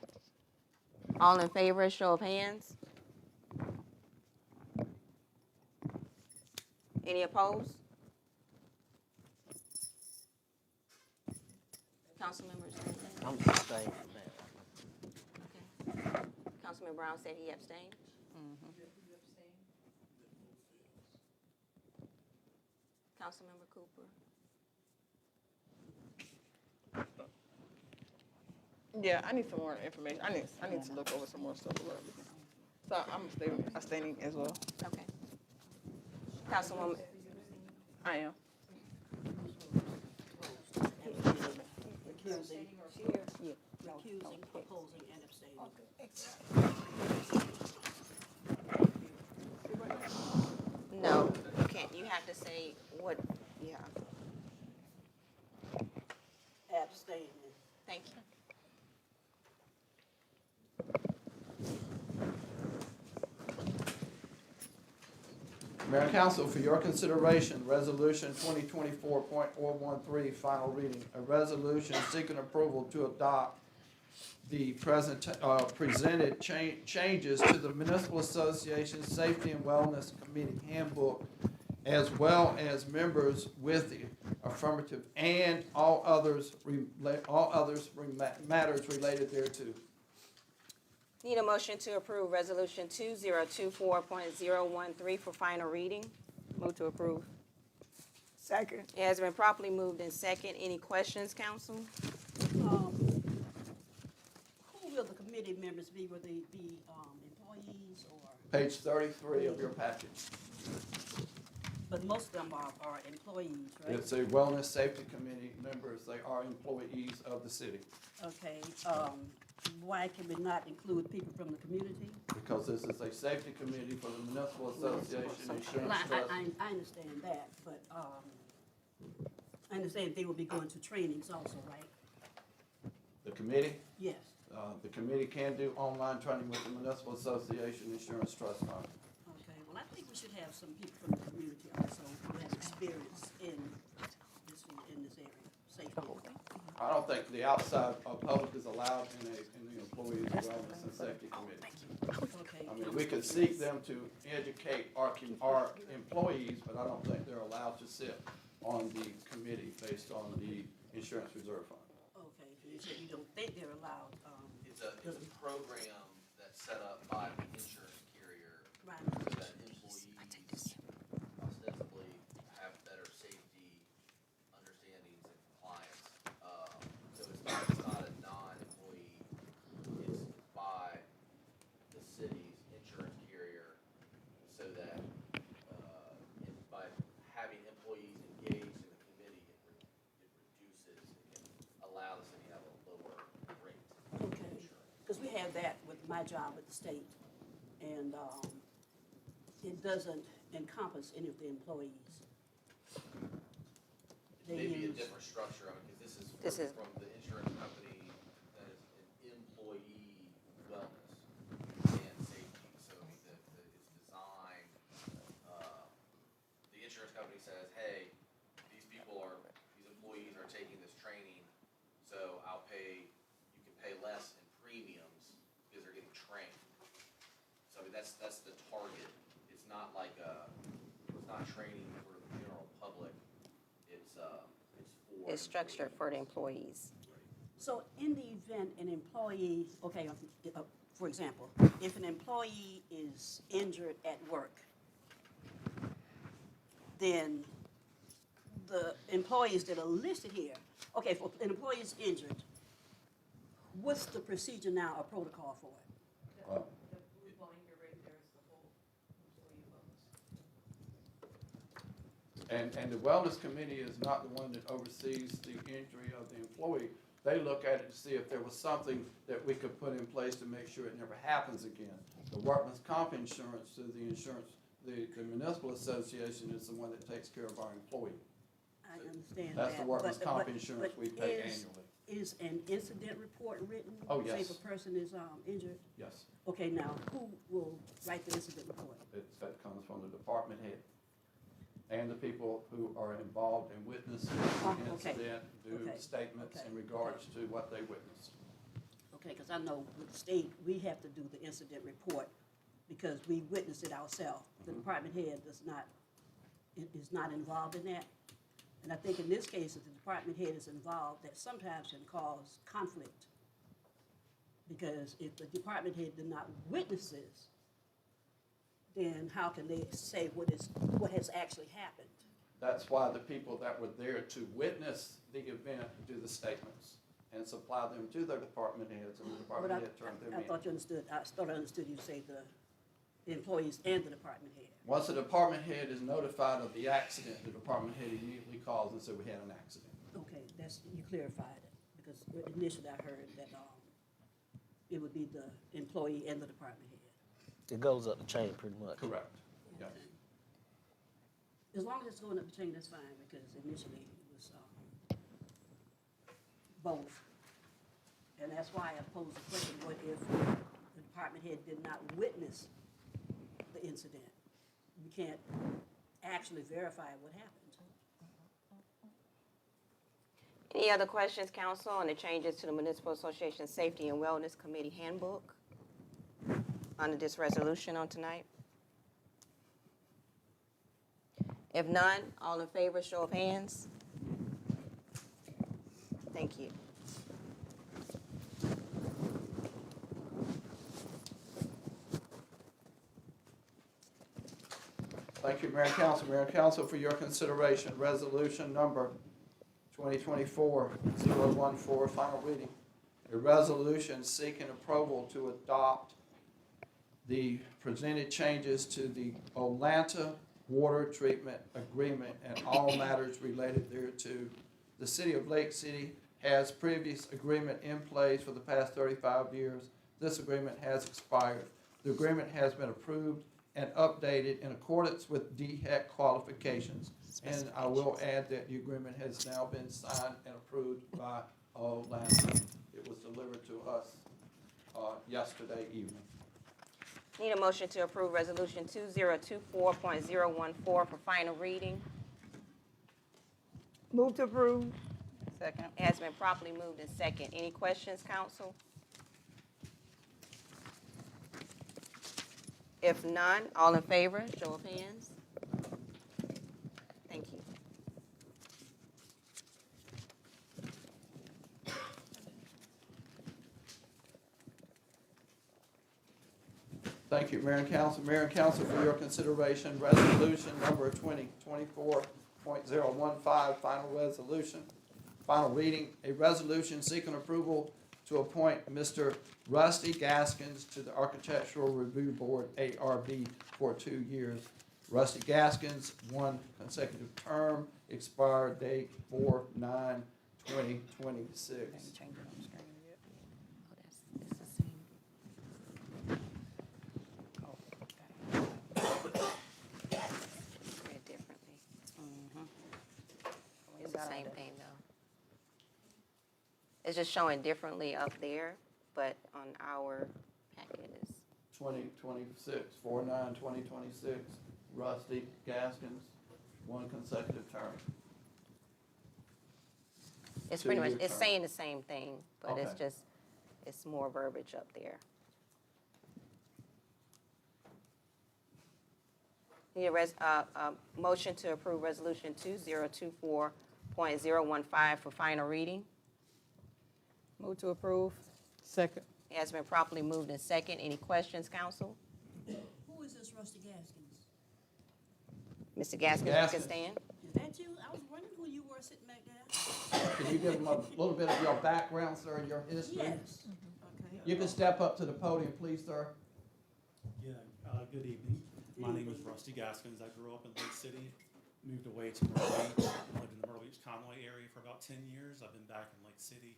Speaker 1: all in favor, show of hands. Any opposed? Council members?
Speaker 6: I'm abstaining from that.
Speaker 1: Okay. Councilman Brown said he abstained. Councilmember Cooper.
Speaker 4: Yeah, I need some more information. I need to look over some more stuff. So I'm abstaining as well.
Speaker 1: Okay. Councilwoman,
Speaker 4: I am.
Speaker 5: Recusing, opposing, and abstaining.
Speaker 1: no, you can't. You have to say what, yeah.
Speaker 5: Abstaining.
Speaker 1: Thank you.
Speaker 3: Mayor and council, for your consideration, resolution 2024.013, final reading. A resolution seeking approval to adopt the presented changes to the Municipal Association Safety and Wellness Committee handbook, as well as members with the affirmative and all others matters related thereto.
Speaker 1: Need a motion to approve Resolution 2024.013 for final reading.
Speaker 4: Move to approve.
Speaker 7: Second.
Speaker 1: It has been properly moved in second. Any questions, council?
Speaker 5: Who will the committee members be? Will they be employees or,
Speaker 3: Page 33 of your package.
Speaker 5: but most of them are employees, right?
Speaker 3: It's a Wellness Safety Committee members. They are employees of the city
Speaker 5: Okay, why can we not include people from the community?
Speaker 3: because this is a safety committee for the Municipal Association Insurance
Speaker 5: Well,
Speaker 3: Trust.
Speaker 5: I understand that, but, I understand they will be going to trainings also, right?
Speaker 3: The committee,
Speaker 5: Yes.
Speaker 3: the committee can do online training with the Municipal Association Insurance Trust Fund.
Speaker 5: Okay, well, I think we should have some people from the community also who have experience in this area, safety.
Speaker 3: I don't think the outside public is allowed in the Employees Wellness and Safety Committee.
Speaker 5: Okay.
Speaker 3: I mean, we could seek them to educate our employees, but I don't think they're allowed to sit on the committee based on the Insurance Reserve Fund.
Speaker 5: Okay, you said you don't think they're allowed,
Speaker 18: It's a program that's set up by the insurance carrier
Speaker 5: right,
Speaker 18: so that employees ostensibly have better safety understandings and compliance. So it's not a non-employee, it's by the city's insurance carrier so that, by having employees engaged in the committee, it reduces, it can allow the city to have a lower rate of
Speaker 5: okay.
Speaker 18: insurance.
Speaker 5: Because we have that with my job with the state, and, it doesn't encompass any of the employees. They
Speaker 18: Maybe a
Speaker 5: use-
Speaker 18: different structure, I mean, because
Speaker 1: This
Speaker 18: this
Speaker 1: is-
Speaker 18: is from the insurance company that is an employee wellness and safety, so I mean, it's designed, the insurance company says, hey, these employees are taking this training, so you can pay less in premiums because they're getting trained. So I mean, that's the target, it's not like it's not training for the general public, it's for.
Speaker 1: It's structured for the employees.
Speaker 5: So in the event an employee, okay, for example, if an employee is injured at work, then the employees that are listed here, okay, if an employee is injured, what's the procedure now or protocol for it?
Speaker 10: The blue binder right there is the whole employee wellness.
Speaker 3: And the Wellness Committee is not the one that oversees the injury of the employee. They look at it to see if there was something that we could put in place to make sure it never happens again. The workman's comp insurance through the Municipal Association is the one that takes care of our employee.
Speaker 5: I understand that.
Speaker 3: That's the workman's
Speaker 5: but-
Speaker 3: comp
Speaker 5: but-
Speaker 3: insurance
Speaker 5: but
Speaker 3: we pay
Speaker 5: is-
Speaker 3: annually.
Speaker 5: Is an incident report written?
Speaker 3: Oh,
Speaker 5: Say
Speaker 3: yes.
Speaker 5: if a person is injured?
Speaker 3: Yes,
Speaker 5: Okay, now, who will write the incident report?
Speaker 3: that comes from the department head. And the people who are involved and witness the
Speaker 5: okay.
Speaker 3: incident do
Speaker 5: Okay.
Speaker 3: statements
Speaker 5: Okay.
Speaker 3: in regards to what they witnessed.
Speaker 5: Okay, because I know with the state, we have to do the incident report because we witnessed it ourselves. The department head is not involved in that. And I think in this case, if the department head is involved, that sometimes can cause conflict. Because if the department head did not witness this, then how can they say what has actually happened?
Speaker 3: That's why the people that were there to witness the event do the statements and supply them to their department heads, and the
Speaker 5: But
Speaker 3: department head turns them
Speaker 5: I
Speaker 3: in.
Speaker 5: thought you understood, I thought I understood you say the employees and the department head.
Speaker 3: Once the department head is notified of the accident, the department head immediately calls and says, we had an accident.
Speaker 5: Okay, you clarified it, because initially I heard that, it would be the employee and the department head.
Speaker 6: It goes up the chain pretty much.
Speaker 3: Correct, yes.
Speaker 5: As long as it's going up the chain, that's fine, because initially it was, both. And that's why I posed the question, what if the department head did not witness the incident? We can't actually verify what happened.
Speaker 1: Any other questions, council, on the changes to the Municipal Association Safety and Wellness Committee Handbook under this resolution on tonight? If none, all in favor, show of hands. Thank you.
Speaker 3: Thank you, Mayor and Council. Mayor and Council, for your consideration, resolution number 2024-014, final reading. A resolution seeking approval to adopt the presented changes to the Atlanta Water Treatment Agreement and all matters related thereto. The City of Lake City has previous agreement in place for the past 35 years. This agreement has expired. The agreement has been approved and updated in accordance with DHEC qualifications. And I will add that the agreement has now been signed and approved by Atlanta. It was delivered to us yesterday evening.
Speaker 1: Need a motion to approve resolution 2024.014 for final reading.
Speaker 7: Move to approve.
Speaker 4: Second.
Speaker 1: It has been properly moved in second. Any questions, council? If none, all in favor, show of hands. Thank you.
Speaker 3: Thank you, Mayor and Council. Mayor and Council, for your consideration, resolution number 2024.015, final resolution, final reading, a resolution seeking approval to appoint Mr. Rusty Gaskins to the Architectural Review Board, ARB, for 2 years. Rusty Gaskins, 1 consecutive term, expired date 4/9/2026.
Speaker 1: It's the same thing, though. It's just showing differently up there, but on our packet is,
Speaker 3: 2026, 4/9/2026, Rusty Gaskins, 1 consecutive term.
Speaker 1: it's pretty much,
Speaker 3: 2-year
Speaker 1: it's
Speaker 3: term.
Speaker 1: saying the same thing, but it's
Speaker 3: Okay.
Speaker 1: just, it's more verbiage up there. Need a motion to approve resolution 2024.015 for final reading.
Speaker 4: Move to approve. Second.
Speaker 1: It has been properly moved in second. Any questions, council?
Speaker 5: Who is this Rusty Gaskins?
Speaker 1: Mr. Gaskins, you can
Speaker 3: Gaskins.
Speaker 1: stand.
Speaker 5: Is that you? I was wondering who you were sitting back there.
Speaker 3: Can you give them a little bit of your background, sir, and your history?
Speaker 5: Yes. Okay.
Speaker 3: You can step up to the podium, please, sir.
Speaker 19: Yeah, good evening. My name is Rusty Gaskins. I grew up in Lake City, moved away to Myrtle Beach, lived in the Myrtle Beach Conway area for about 10 years. I've been back in Lake City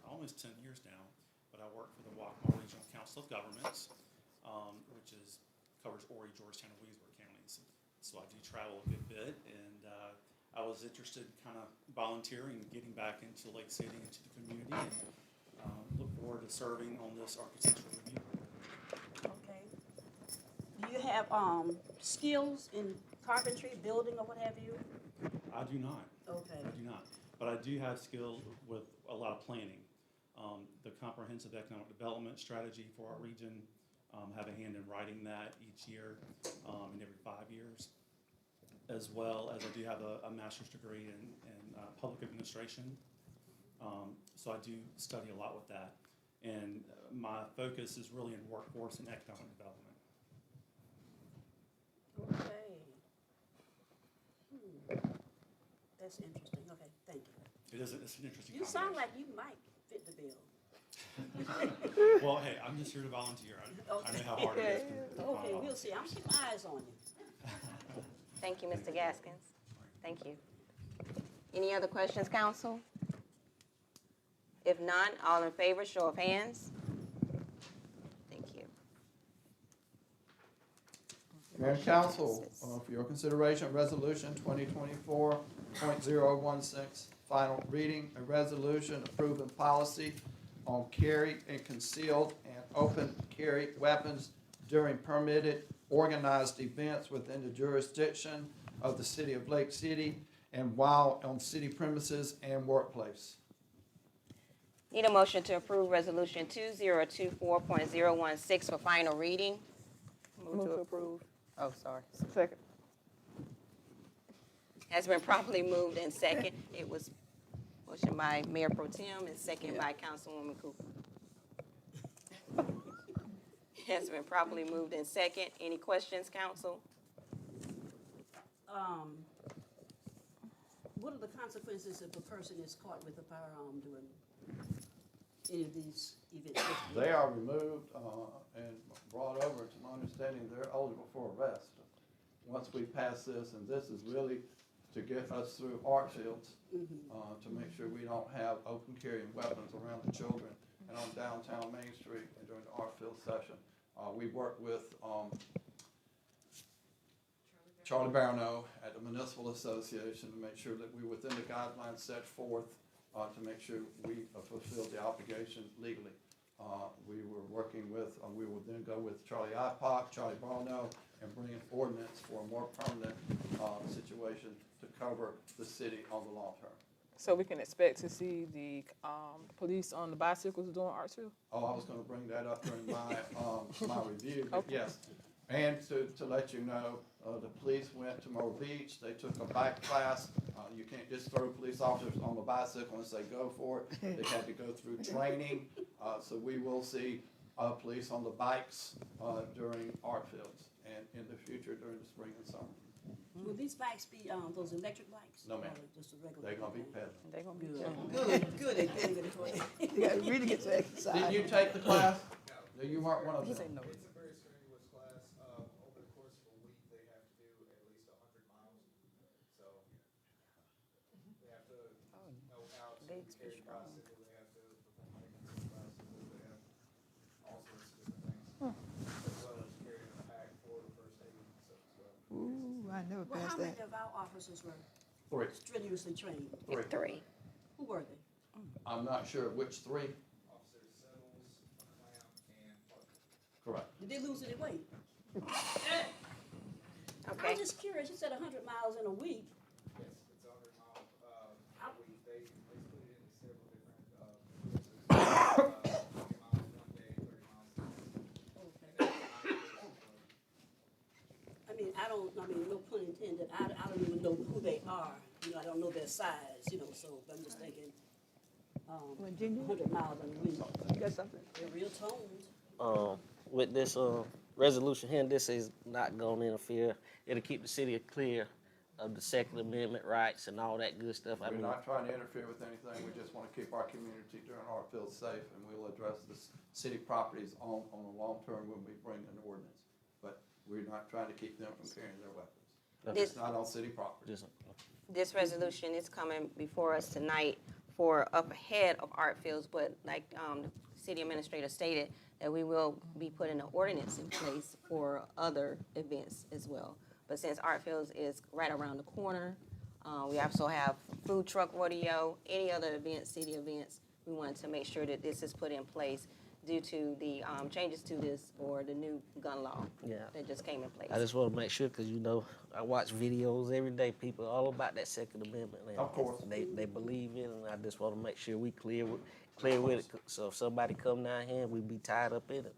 Speaker 19: almost 10 years now, but I work for the Waccamaw Regional Council of Governments, which covers Horry, Georgetown, and Williamsburg counties. So I do travel a good bit, and I was interested in kind of volunteering and getting back into Lake City, into the community, and look forward to serving on this architectural review board.
Speaker 5: Okay. Do you have skills in carpentry, building, or what have you?
Speaker 19: I do not.
Speaker 5: Okay.
Speaker 19: I do not. But I do have skills with a lot of planning. The comprehensive economic development strategy for our region, have a hand in writing that each year and every 5 years, as well as I do have a master's degree in public administration. So I do study a lot with that. And my focus is really in workforce and economic development.
Speaker 5: Okay. That's interesting. Okay, thank you.
Speaker 19: It's an interesting
Speaker 5: You sound like you might fit the bill.
Speaker 19: Well, hey, I'm just here to volunteer. I know how hard it is to find
Speaker 5: Okay, we'll
Speaker 19: volunteers.
Speaker 5: see. I'm keeping eyes on you.
Speaker 1: Thank you, Mr. Gaskins. Thank you. Any other questions, council? If none, all in favor, show of hands. Thank you.
Speaker 3: Mayor and Council, for your consideration, resolution 2024.016, final reading, a resolution approving policy on carry and concealed and open carry weapons during permitted organized events within the jurisdiction of the City of Lake City and while on city premises and workplace.
Speaker 1: Need a motion to approve resolution 2024.016 for final reading.
Speaker 4: Move to approve. Oh, sorry.
Speaker 1: Second. Has been properly moved in second. It was motion by Mayor Pro Tem and second by Councilwoman Cooper. Has been properly moved in second. Any questions, council?
Speaker 5: what are the consequences if a person is caught with a firearm during any of these events?
Speaker 3: They are removed and brought over, to my understanding, they're eligible for arrest. Once we pass this, and this is really to get us through art fields, to make sure we don't have open carrying weapons around the children and on downtown Main Street and during the art field session. We work with Charlie Barno at the Municipal Association to make sure that we're within the guidelines set forth to make sure we fulfill the obligation legally. We were working with, we will then go with Charlie Ipoc, Charlie Barno, and bring an ordinance for a more permanent situation to cover the city on the long term.
Speaker 4: So we can expect to see the police on the bicycles doing art too?
Speaker 3: Oh, I was gonna bring that up during my, my review, but yes. And to let you know, the police went to Myrtle Beach, they took a bike class. You can't just throw police officers on the bicycle and say, go for it. They had to go through training, so we will see, police on the bikes, during art fields and in the future during the spring and summer.
Speaker 5: Will these bikes be, those electric bikes?
Speaker 3: No, ma'am.
Speaker 5: Or just a regular?
Speaker 3: They're gonna be
Speaker 5: bike?
Speaker 3: pedaling.
Speaker 4: They're gonna be
Speaker 5: Good, good.
Speaker 7: You gotta really get to exercise.
Speaker 3: Did you take the class? No, you weren't one of them.
Speaker 8: It's a very strenuous class. Over the course of a week, they have to do at least 100 miles. So they have to know how to carry bicycles. They have to perform maintenance bicycles. They have all sorts of different things. As well as carrying a pack for the first aid and stuff as well.
Speaker 7: Ooh, I never
Speaker 5: Well,
Speaker 7: passed
Speaker 5: how many
Speaker 7: that.
Speaker 5: of our officers were
Speaker 3: Three.
Speaker 5: strenuously trained?
Speaker 3: Three.
Speaker 5: Who were they?
Speaker 3: I'm not sure which three.
Speaker 8: Officers Settles, Clamp, and Parker.
Speaker 3: Correct.
Speaker 5: Did they lose any weight?
Speaker 1: Okay.
Speaker 5: I'm just curious, you said 100 miles in a week.
Speaker 8: Yes, it's 100 miles a week. They split it into several different courses. 20 miles one day, 30 miles the next.
Speaker 5: No pun intended, I don't even know who they are. You know, I don't know their size, you know, so I'm just thinking, 100 miles in a week.
Speaker 7: You got something?
Speaker 5: They're real toned.
Speaker 6: With this resolution here, this is not going to interfere. It'll keep the city clear of the Second Amendment rights and all that good stuff.
Speaker 3: We're not trying to interfere with anything, we just want to keep our community during art field safe, and we'll address the city properties on the long term when we bring an ordinance. But we're not trying to keep them from carrying their weapons. It's not on city property.
Speaker 1: This resolution is coming before us tonight for up ahead of art fields, but like the city administrator stated, that we will be putting an ordinance in place for other events as well. But since art fields is right around the corner, we also have food truck rodeo, any other events, city events, we wanted to make sure that this is put in place due to the changes to this or the new gun law that just came in place.
Speaker 6: I just want to make sure, because you know, I watch videos every day, people all about that Second Amendment. And
Speaker 3: of course.
Speaker 6: They believe in it, and I just want to make sure we clear with it. So if somebody come down here, we be tied up in it.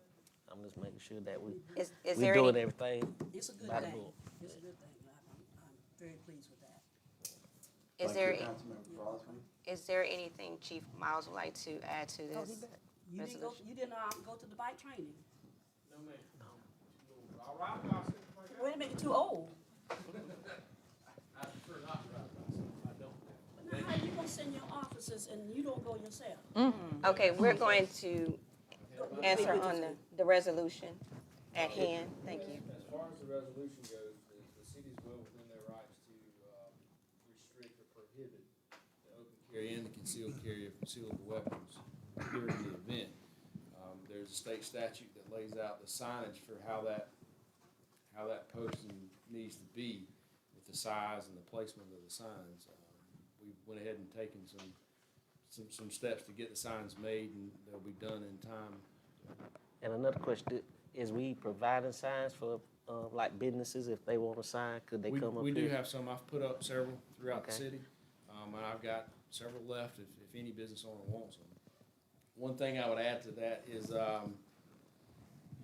Speaker 6: I'm just making sure that we doing everything
Speaker 5: It's a good
Speaker 6: by the
Speaker 5: thing.
Speaker 6: book.
Speaker 5: It's a good thing. I'm very pleased with that.
Speaker 1: Is
Speaker 3: Thank
Speaker 1: there,
Speaker 3: you, Councilmember Crosby.
Speaker 1: is there anything Chief Miles would like to add to
Speaker 5: Oh,
Speaker 1: this?
Speaker 5: You didn't go, go to the bike training?
Speaker 8: No, ma'am. I'll ride a bicycle.
Speaker 5: Wait a minute, you're too old.
Speaker 8: I prefer not to ride a bicycle. I don't.
Speaker 5: Now, how you gonna send your officers and you don't go yourself?
Speaker 1: Okay, we're going to answer on the resolution at hand. Thank you.
Speaker 11: As far as the resolution goes, the city's well within their rights to restrict or prohibit the open carry and the concealed carry of concealable weapons during the event. There's a state statute that lays out the signage for how that posting needs to be with the size and the placement of the signs. We went ahead and taken some steps to get the signs made, and they'll be done in time.
Speaker 6: And another question, is we providing signs for like businesses if they want a sign? Could they come up
Speaker 11: We do
Speaker 6: here?
Speaker 11: have some. I've put up several throughout the
Speaker 6: Okay.
Speaker 11: city, and I've got several left if any business owner wants them. One thing I would add to that is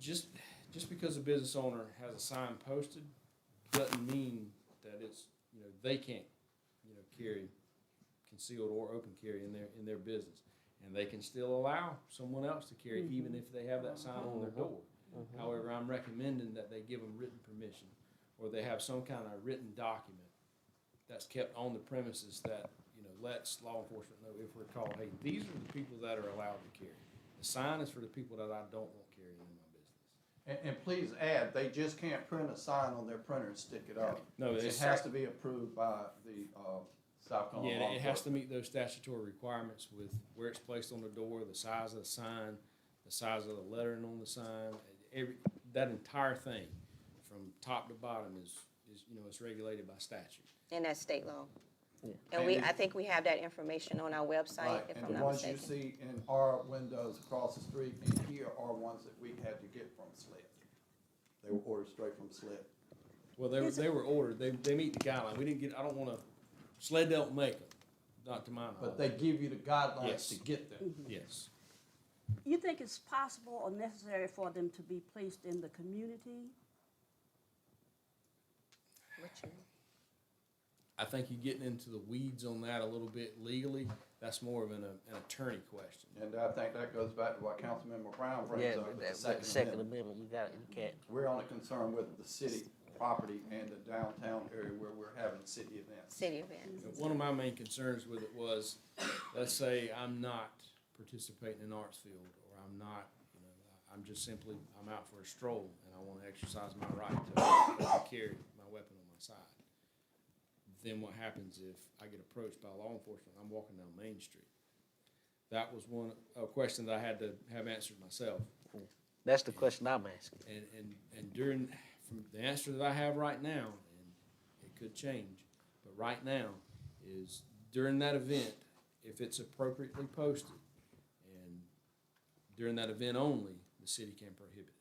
Speaker 11: just because a business owner has a sign posted doesn't mean that it's, they can't, carry concealed or open carry in their business. And they can still allow someone else to carry even if they have that sign on their door. However, I'm recommending that they give them written permission or they have some kind of written document that's kept on the premises that, lets law enforcement know if we're called, hey, these are the people that are allowed to carry. The sign is for the people that I don't want carrying in my business.
Speaker 3: And please add, they just can't print a sign on their printer and stick it up.
Speaker 11: No,
Speaker 3: It has to be approved by the, South Carolina law
Speaker 11: Yeah, it has to
Speaker 3: enforcement.
Speaker 11: meet those statutory requirements with where it's placed on the door, the size of the sign, the size of the lettering on the sign. That entire thing, from top to bottom is it's regulated by statute.
Speaker 1: And that's state law.
Speaker 6: Yeah.
Speaker 1: And I think we have that information on our website,
Speaker 3: Right,
Speaker 1: if
Speaker 3: and
Speaker 1: I'm
Speaker 3: the
Speaker 1: not
Speaker 3: ones
Speaker 1: mistaken.
Speaker 3: you see in our windows across the street and here are ones that we had to get from SLED. They were ordered straight from SLED.
Speaker 11: Well, they were ordered, they meet the guideline. We didn't get, I don't wanna, SLED don't make them, not to my knowledge.
Speaker 3: But they give you the guidelines
Speaker 11: Yes.
Speaker 3: to get them.
Speaker 11: Yes.
Speaker 5: You think it's possible or necessary for them to be placed in the community?
Speaker 11: I think you're getting into the weeds on that a little bit legally. That's more of an attorney question.
Speaker 3: And I think that goes back to what Councilmember Brown brings
Speaker 6: Yeah,
Speaker 3: up with the
Speaker 6: that
Speaker 3: Second
Speaker 6: Second
Speaker 3: Amendment.
Speaker 6: Amendment, you can't.
Speaker 3: We're only concerned with the city property and the downtown area where we're having city events.
Speaker 1: City events.
Speaker 11: One of my main concerns with it was, let's say I'm not participating in Artsfield, or I'm not, I'm just simply, I'm out for a stroll, and I want to exercise my right to carry my weapon on my side. Then what happens if I get approached by law enforcement, I'm walking down Main Street? That was a question that I had to have answered myself.
Speaker 6: That's the question I'm asking.
Speaker 11: And during, from the answer that I have right now, and it could change, but right now, is during that event, if it's appropriately posted, and during that event only, the city can prohibit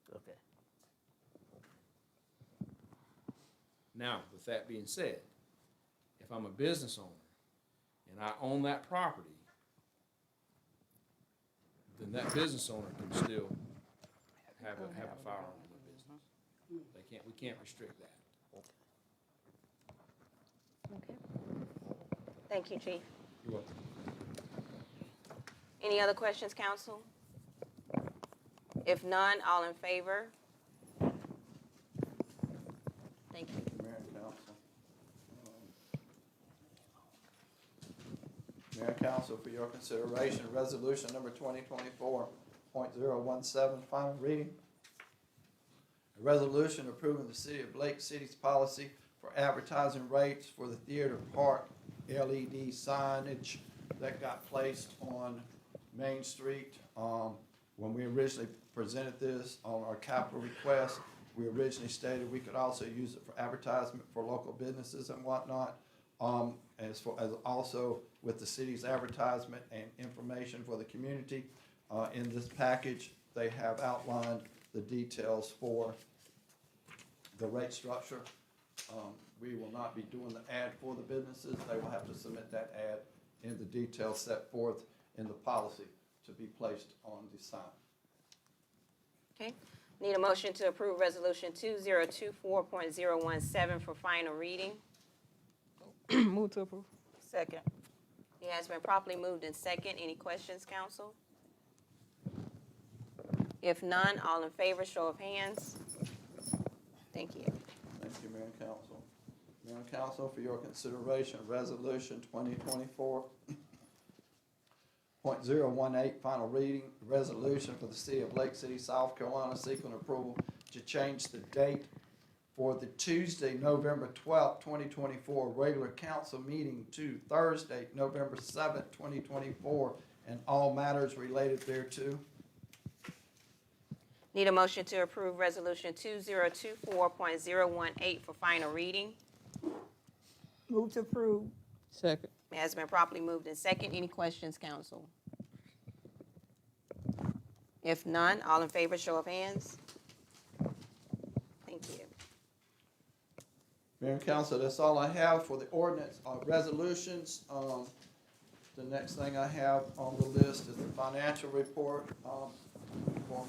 Speaker 11: it.
Speaker 6: Okay.
Speaker 11: Now, with that being said, if I'm a business owner and I own that property, then that business owner can still have a firearm in their business. We can't restrict that.
Speaker 1: Okay. Thank you, Chief.
Speaker 11: You're welcome.
Speaker 1: Any other questions, council? If none, all in favor? Thank you.
Speaker 3: Mayor and council. Mayor and council, for your consideration, resolution number 2024.017, final reading. A resolution approving the City of Lake City's policy for advertising rates for the theater park LED signage that got placed on Main Street. When we originally presented this on our capital request, we originally stated we could also use it for advertisement for local businesses and whatnot. As also with the city's advertisement and information for the community. In this package, they have outlined the details for the rate structure. We will not be doing the ad for the businesses. They will have to submit that ad in the details set forth in the policy to be placed on the sign.
Speaker 1: Okay. Need a motion to approve resolution 2024.017 for final reading.
Speaker 4: Move to approve.
Speaker 1: Second. It has been properly moved in second. Any questions, council? If none, all in favor, show of hands. Thank you.
Speaker 3: Thank you, Mayor and Council. Mayor and Council, for your consideration, resolution 2024.018, final reading, resolution for the City of Lake City, South Carolina, seeking approval to change the date for the Tuesday, November 12th, 2024, regular council meeting to Thursday, November 7th, 2024, and all matters related thereto.
Speaker 1: Need a motion to approve resolution 2024.018 for final reading.
Speaker 7: Move to approve.
Speaker 4: Second.
Speaker 1: It has been properly moved in second. Any questions, council? If none, all in favor, show of hands. Thank you.
Speaker 3: Mayor and Council, that's all I have for the ordinance resolutions. The next thing I have on the list is the financial report for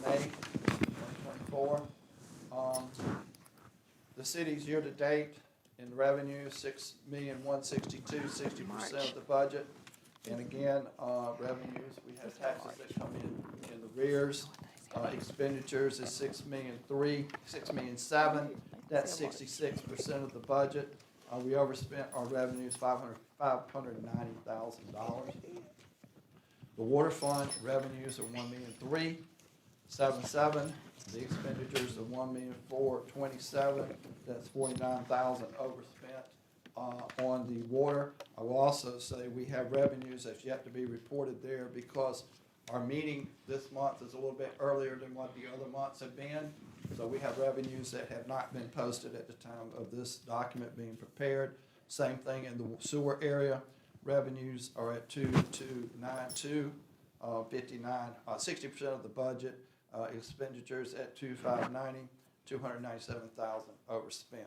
Speaker 3: May 2024. The city's year-to-date in revenue, $6,162,000, 60% of the budget. And again, revenues, we have taxes that come in the rears. Expenditures is $6,000,003, $6,000,007. That's 66% of the budget. We overspent our revenues $590,000. The water fund revenues are $1,377,000. The expenditures are $1,427,000. That's $49,000 overspent on the water. I will also say we have revenues that's yet to be reported there because our meeting this month is a little bit earlier than what the other months have been. So we have revenues that have not been posted at the time of this document being prepared. Same thing in the sewer area. Revenues are at 2,292, 60% of the budget. Expenditures at 2,590, 297,000 overspent.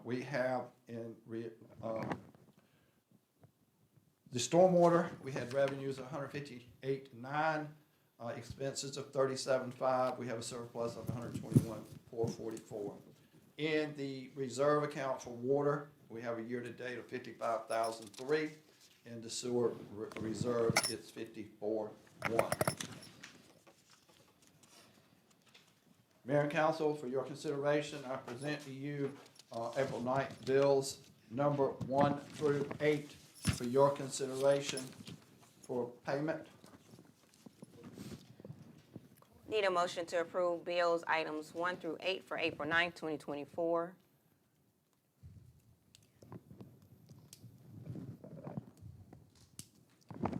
Speaker 3: We have in the stormwater, we had revenues of 158.9, expenses of 37.5. We have a surplus of 121,444. In the reserve account for water, we have a year-to-date of 55,003. In the sewer reserve, it's 54.1. Mayor and Council, for your consideration, I present to you April 9th bills number 1 through 8 for your consideration for payment.
Speaker 1: Need a motion to approve bills items 1 through 8 for April 9th, 2024.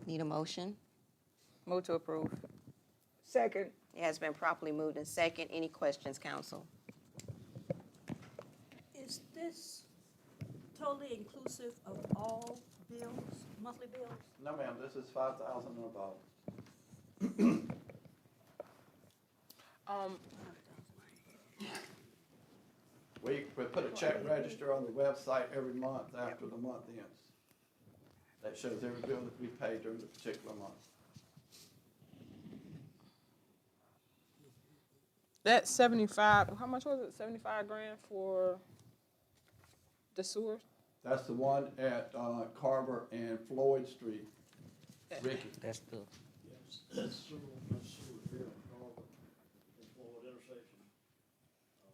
Speaker 1: Need a motion?
Speaker 4: Move to approve.
Speaker 7: Second.
Speaker 1: It has been properly moved in second. Any questions, council?
Speaker 5: Is this totally inclusive of all bills, monthly bills?
Speaker 3: No, ma'am, this is 5,000 and above. We put a check register on the website every month after the month ends. That shows every bill that we paid during the particular month.
Speaker 4: That 75, how much was it? 75 grand for the sewer?
Speaker 3: That's the one at Carver and Floyd Street. Ricky.
Speaker 6: That's the,
Speaker 9: That's sewer here in Carver and Floyd intersection.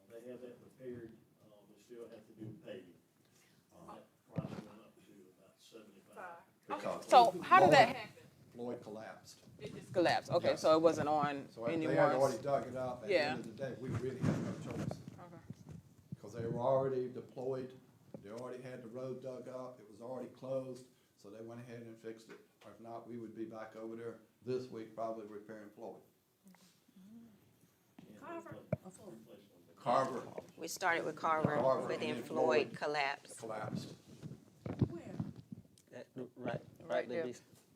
Speaker 9: They have that repaired, they still have to do paving. That price went up to about 75.
Speaker 3: Because
Speaker 4: So how did that happen?
Speaker 3: Floyd collapsed.
Speaker 4: It just collapsed. Okay,
Speaker 3: Yes.
Speaker 4: so it wasn't on
Speaker 3: So if they
Speaker 4: anymore.
Speaker 3: had already dug it up at the
Speaker 4: Yeah.
Speaker 3: end of the day, we really had no choice.
Speaker 4: Okay.
Speaker 3: Because they were already deployed, they already had the road dug up, it was already closed, so they went ahead and fixed it. Or if not, we would be back over there this week probably repairing Floyd.
Speaker 5: Carver or Floyd?
Speaker 3: Carver
Speaker 1: We started with Carver,
Speaker 3: Carver,
Speaker 1: but then
Speaker 3: and then
Speaker 1: Floyd
Speaker 3: Floyd.
Speaker 1: collapsed.
Speaker 3: collapsed.
Speaker 5: Where?
Speaker 6: right
Speaker 4: Right
Speaker 6: there,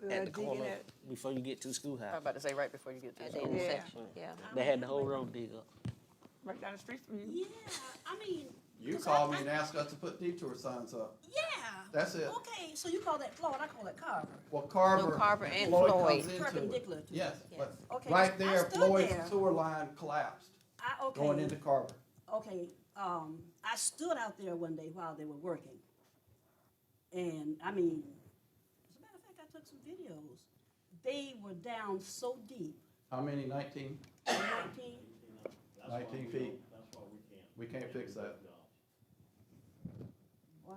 Speaker 4: there.
Speaker 6: at the corner, before you get to the
Speaker 4: I was
Speaker 6: schoolhouse.
Speaker 4: about to say right before you get to
Speaker 1: At
Speaker 4: the
Speaker 1: the
Speaker 4: school.
Speaker 1: intersection, yeah.
Speaker 6: They had the whole road dig up.
Speaker 4: Right down the street from you.
Speaker 5: Yeah, I mean.
Speaker 3: You called me and asked us to put detour signs up.
Speaker 5: Yeah.
Speaker 3: That's it.
Speaker 5: Okay, so you call that Floyd, I call it Carver.
Speaker 3: Well, Carver.
Speaker 1: No, Carver and
Speaker 3: Floyd
Speaker 1: Floyd.
Speaker 3: comes into it.
Speaker 5: Perpendicular to it.
Speaker 3: Yes,
Speaker 1: Yes.
Speaker 3: but
Speaker 5: Okay,
Speaker 3: right
Speaker 5: I
Speaker 3: there,
Speaker 5: stood
Speaker 3: Floyd's
Speaker 5: there.
Speaker 3: sewer line collapsed, going into Carver.
Speaker 5: Okay, I stood out there one day while they were working. And, I mean, as a matter of fact, I took some videos. They were down so deep,
Speaker 3: How many, 19?
Speaker 5: 19,
Speaker 3: 19 feet.
Speaker 9: That's why
Speaker 3: We can't fix that.
Speaker 5: wow,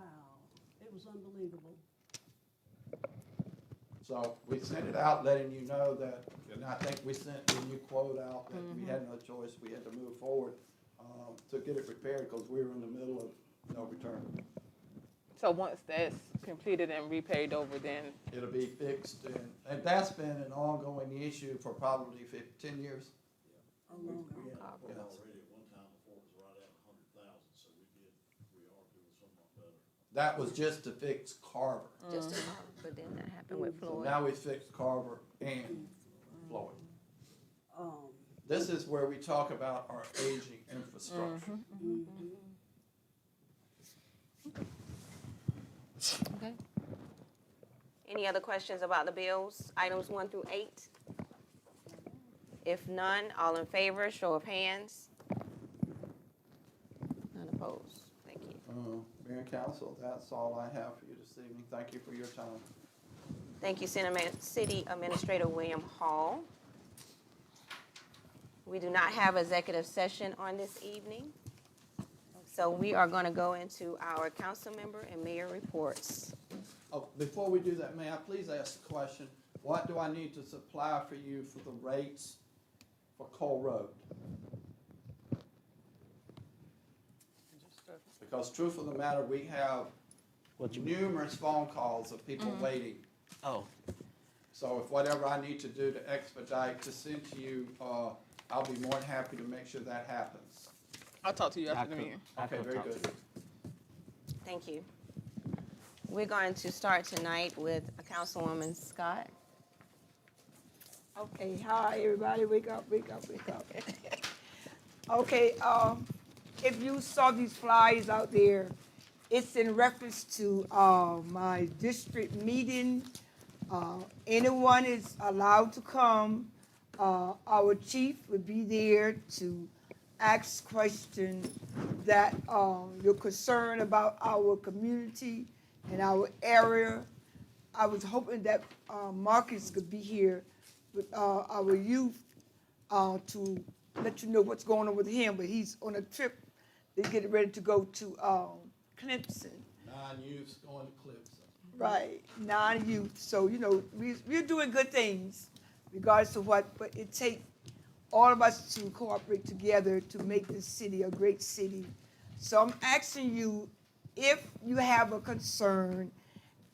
Speaker 5: it was unbelievable.
Speaker 3: So we sent it out letting you know that, and I think we sent the new quote out that we had no choice, we had to move forward to get it repaired because we were in the middle of no return.
Speaker 4: So once that's completed and repaid over, then
Speaker 3: It'll be fixed, and that's been an ongoing issue for probably 10 years.
Speaker 5: A long
Speaker 9: We had
Speaker 3: Yes.
Speaker 9: already at one time before it was right at 100,000, so we are doing somewhat better.
Speaker 3: That was just to fix Carver.
Speaker 1: Just a month, but then that happened with
Speaker 3: So
Speaker 1: Floyd.
Speaker 3: now we fixed Carver and Floyd.
Speaker 5: Um,
Speaker 3: This is where we talk about our aging infrastructure.
Speaker 1: Okay. Any other questions about the bills, items 1 through 8? If none, all in favor, show of hands. None opposed. Thank you.
Speaker 3: Mayor and Council, that's all I have for you this evening. Thank you for your time.
Speaker 1: Thank you, City Administrator William Hall. We do not have executive session on this evening. So we are going to go into our council member and mayor reports.
Speaker 3: Oh, before we do that, may I please ask a question? What do I need to supply for you for the rates for Cole Road? Because truth of the matter, we have numerous phone calls of people waiting.
Speaker 6: Oh.
Speaker 3: So if whatever I need to do to expedite to send to you, I'll be more than happy to make sure that happens.
Speaker 4: I'll talk to you after the meeting.
Speaker 3: Okay, very good.
Speaker 1: Thank you. We're going to start tonight with Councilwoman Scott.
Speaker 7: Okay, hi, everybody, wake up. Okay, if you saw these flyers out there, it's in reference to my district meeting. Anyone is allowed to come. Our chief would be there to ask questions that you're concerned about our community and our area. I was hoping that Marcus could be here with our youth to let you know what's going on with him, but he's on a trip. They're getting ready to go to Clemson.
Speaker 3: 9 youths going to Clemson.
Speaker 7: Right, non-youth. So, you know, we're doing good things regardless of what, but it takes all of us to cooperate together to make this city a great city. So I'm asking you, if you have a concern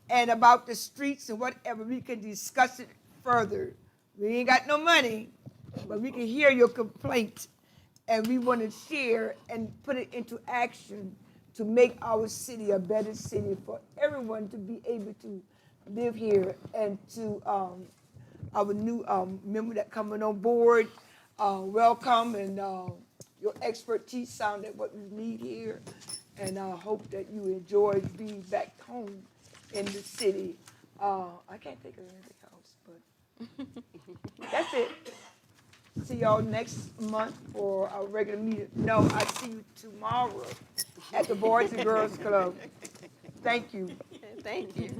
Speaker 7: and about the streets and whatever, we can discuss it further. We ain't got no money, but we can hear your complaint, and we want to share and put it into action to make our city a better city for everyone to be able to live here, and to our new member that coming on board, welcome, and your expertise sounded what we need here, and I hope that you enjoy being back home in the city. I can't think of anything else, but that's it. See y'all next month for our regular meeting. No, I see you tomorrow at the Boys and Girls Club. Thank you.
Speaker 1: Thank you.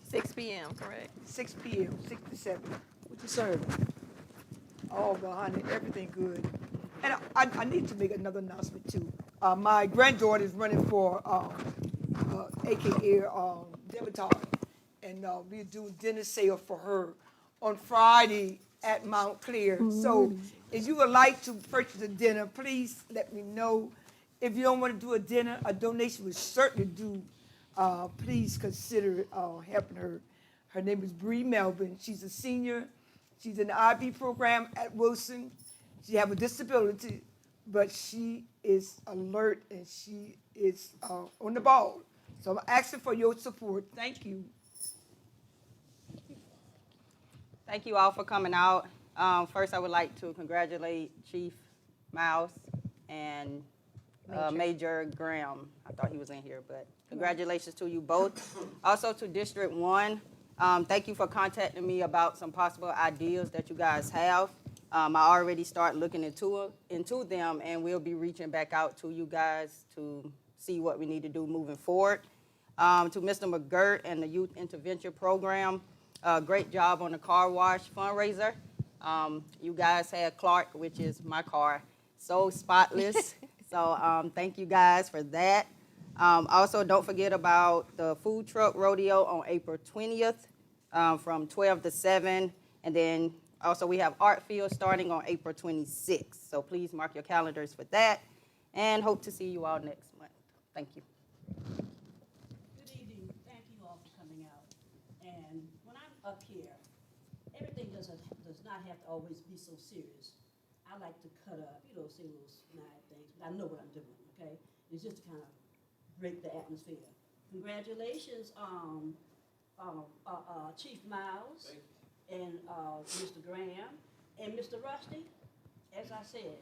Speaker 1: 6 p.m., correct?
Speaker 7: 6 p.m., 6 to 7. What you serving? Oh, well, honey, everything good. And I need to make another announcement, too. My granddaughter is running for AKA debutante, and we're doing dinner sale for her on Friday at Mount Clear. So if you would like to purchase a dinner, please let me know. If you don't want to do a dinner, a donation would certainly do. Please consider helping her. Her name is Bree Melvin. She's a senior. She's in the IB program at Wilson. She has a disability, but she is alert and she is on the ball. So I'm asking for your support. Thank you.
Speaker 1: Thank you all for coming out. First, I would like to congratulate Chief Miles and Major Graham. I thought he was in here, but congratulations to you both. Also to District 1, thank you for contacting me about some possible ideas that you guys have. I already started looking into them, and we'll be reaching back out to you guys to see what we need to do moving forward. To Mr. McGirt and the Youth Intervention Program, great job on the car wash fundraiser. You guys had Clark, which is my car, so spotless. So thank you guys for that. Also, don't forget about the food truck rodeo on April 20th from 12 to 7. And then also we have Art Field starting on April 26th. So please mark your calendars for that. And hope to see you all next month. Thank you.
Speaker 5: Good evening. Thank you all for coming out. And when I'm up here, everything does not have to always be so serious. I like to cut up, say little snide things, but I know what I'm doing, okay? It's just to kind of break the atmosphere. Congratulations, Chief Miles and Mr. Graham and Mr. Rusty. As I said,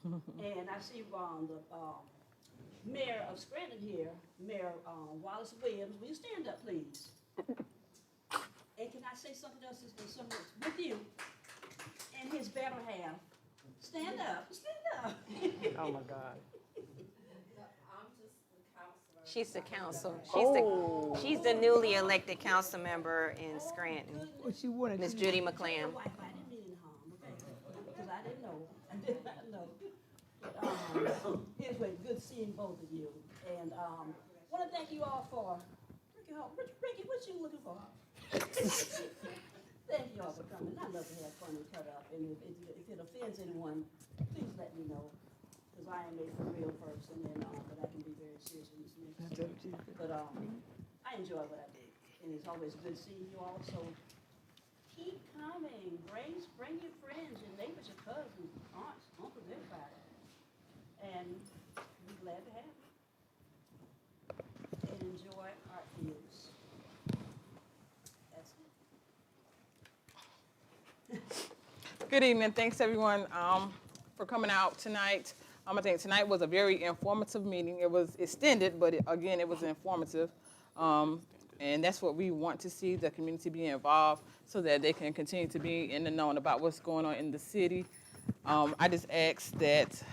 Speaker 5: okay. And I see the mayor of Scranton here, Mayor Wallace Williams. Will you stand up, please? And can I say something else that's with you and his better half? Stand up, stand up.
Speaker 1: Oh my God.
Speaker 10: I'm just the counselor.
Speaker 1: She's the council. She's the newly elected council member in Scranton.
Speaker 7: What you wanted
Speaker 1: Miss
Speaker 7: to
Speaker 1: Judy McClam.
Speaker 5: I didn't mean any harm, okay? Because I didn't know. I did not know. But, anyway, good seeing both of you. And want to thank you all for, Ricky, what you looking for? Thank you all for coming. I love to have fun and cut up. And if it offends anyone, please let me know. Because I am a for real person, and but I can be very serious in this meeting. But I enjoy what I do. And it's always good seeing you all. So keep coming. Bring your friends, your neighbors, your cousins, aunts, uncles, everybody. And we're glad to have you. And enjoy Art Fields. That's it.
Speaker 4: Good evening. Thanks, everyone, for coming out tonight. I think tonight was a very informative meeting. It was extended, but again, it was informative. And that's what we want to see, the community be involved so that they can continue to be in the know about what's going on in the city. I just ask that,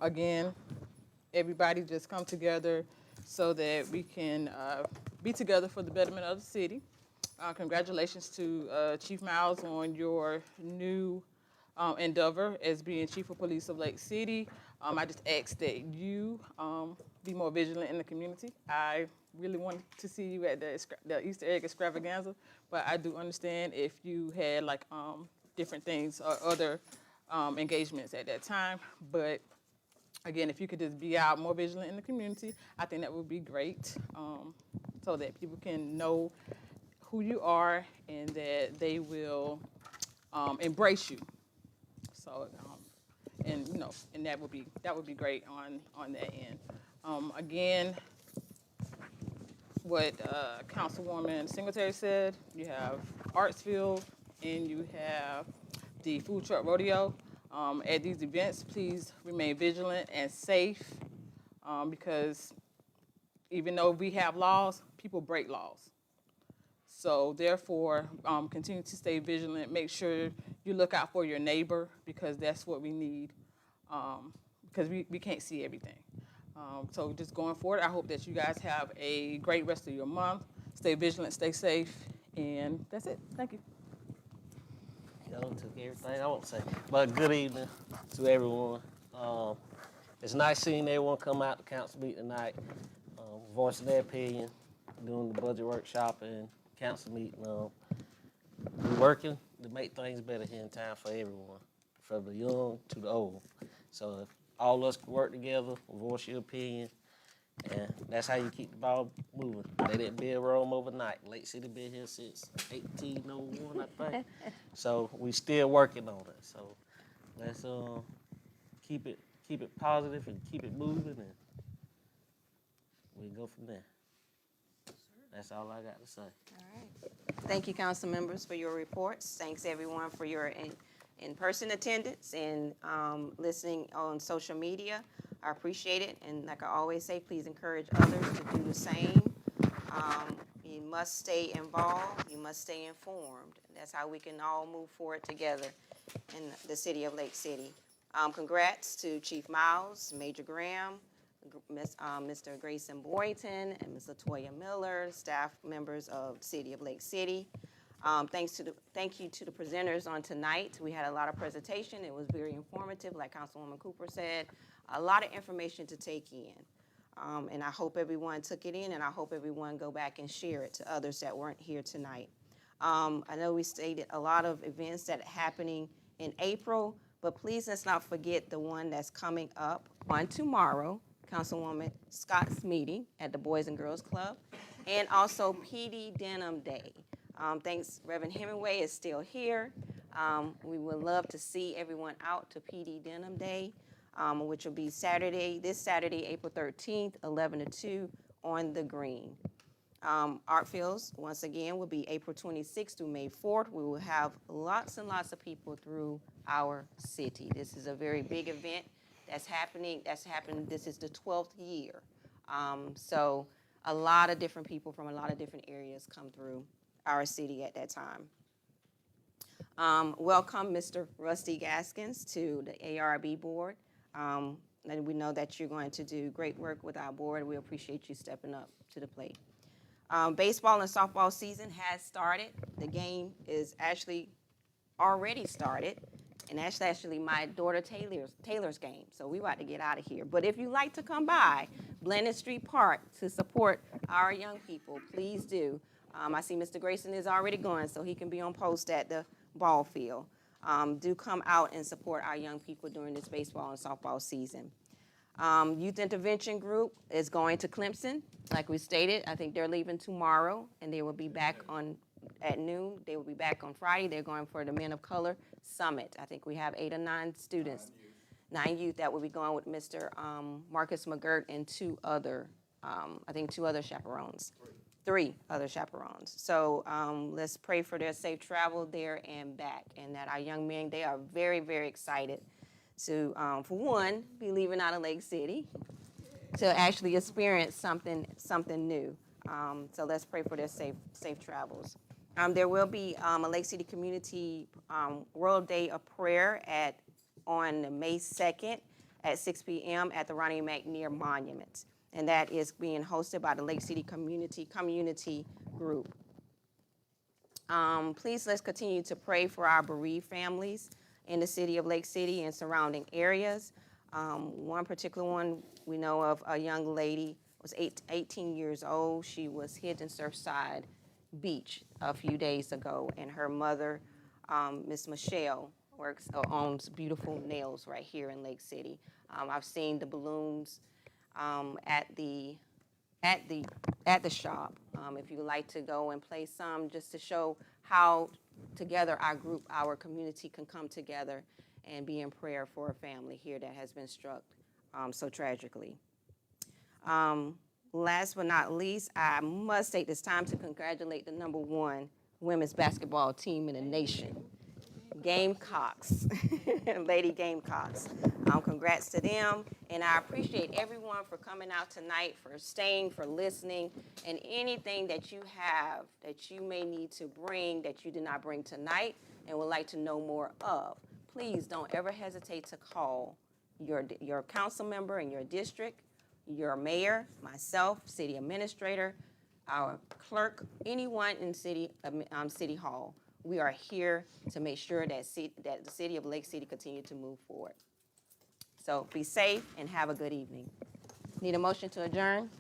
Speaker 4: again, everybody just come together so that we can be together for the betterment of the city. Congratulations to Chief Miles on your new endeavor as being Chief of Police of Lake City. I just ask that you be more vigilant in the community. I really wanted to see you at the Easter egg extravaganza, but I do understand if you had like different things or other engagements at that time. But again, if you could just be out more vigilant in the community, I think that would be great, so that people can know who you are and that they will embrace you. So, and you know, and that would be great on that end. Again, what Councilwoman Singletary said, you have Artsfield and you have the food truck rodeo. At these events, please remain vigilant and safe, because even though we have laws, people break laws. So therefore, continue to stay vigilant. Make sure you look out for your neighbor, because that's what we need, because we can't see everything. So just going forward, I hope that you guys have a great rest of your month. Stay vigilant, stay safe, and that's it. Thank you.
Speaker 6: Y'all took everything I want to say. But good evening to everyone. It's nice seeing everyone come out to council meeting tonight, voicing their opinion, doing the budget workshop and council meeting. We're working to make things better here in town for everyone, from the young to the old. So if all of us can work together, voice your opinion, and that's how you keep the ball moving. They didn't build Rome overnight. Lake City been here since 1801, I think. So we still working on it. So let's keep it positive and keep it moving, and we go from there. That's all I got to say.
Speaker 1: All right. Thank you, council members, for your reports. Thanks, everyone, for your in-person attendance and listening on social media. I appreciate it. And like I always say, please encourage others to do the same. You must stay involved. You must stay informed. That's how we can all move forward together in the city of Lake City. Congrats to Chief Miles, Major Graham, Mr. Grayson Boynton, and Ms. LaToya Miller, staff members of the City of Lake City. Thank you to the presenters on tonight. We had a lot of presentation. It was very informative, like Councilwoman Cooper said. A lot of information to take in. And I hope everyone took it in, and I hope everyone go back and share it to others that weren't here tonight. I know we stated a lot of events that are happening in April, but please let's not forget the one that's coming up on tomorrow, Councilwoman Scott's meeting at the Boys and Girls Club, and also PD Denim Day. Thanks, Reverend Hemingway is still here. We would love to see everyone out to PD Denim Day, which will be this Saturday, April 13th, 11 to 2 on the Green. Art Fields, once again, will be April 26th through May 4th. We will have lots and lots of people through our city. This is a very big event that's happening. This is the 12th year. So a lot of different people from a lot of different areas come through our city at that time. Welcome, Mr. Rusty Gaskins, to the ARB board. And we know that you're going to do great work with our board. We appreciate you stepping up to the plate. Baseball and softball season has started. The game is actually already started, And that's actually my daughter Taylor's game. So we about to get out of here. But if you like to come by Blended Street Park to support our young people, please do. I see Mr. Grayson is already going, so he can be on post at the ball field. Do come out and support our young people during this baseball and softball season. Youth Intervention Group is going to Clemson, like we stated. I think they're leaving tomorrow, and they will be back at noon. They will be back on Friday. They're going for the Men of Color Summit. I think we have 8 or 9 students, 9 youth that will be going with Mr. Marcus McGirt and 2 other chaperones. 3 other chaperones. So let's pray for their safe travel there and back, and that our young men, they are very, very excited to, for one, be leaving out of Lake City, to actually experience something new. So let's pray for their safe travels. There will be a Lake City Community World Day of Prayer on May 2nd at 6 p.m. at the Ronnie McNair Monument. And that is being hosted by the Lake City Community Group. Please let's continue to pray for our bereaved families in the city of Lake City and surrounding areas. One particular one we know of, a young lady was 18 years old. She was hit in Surfside Beach a few days ago, and her mother, Miss Michelle, owns Beautiful Nails right here in Lake City. I've seen the balloons at the shop. If you would like to go and play some, just to show how together our community can come together and be in prayer for a family here that has been struck so tragically. Last but not least, I must take this time to congratulate the #1 women's basketball team in the nation, Gamecocks, Lady Gamecocks. Congrats to them, and I appreciate everyone for coming out tonight, for staying, for listening, and anything that you have that you may need to bring that you did not bring tonight and would like to know more of. Please don't ever hesitate to call your council member in your district, your mayor, myself, city administrator, our clerk, anyone in City Hall. We are here to make sure that the city of Lake City continue to move forward. So be safe and have a good evening. Need a motion to adjourn?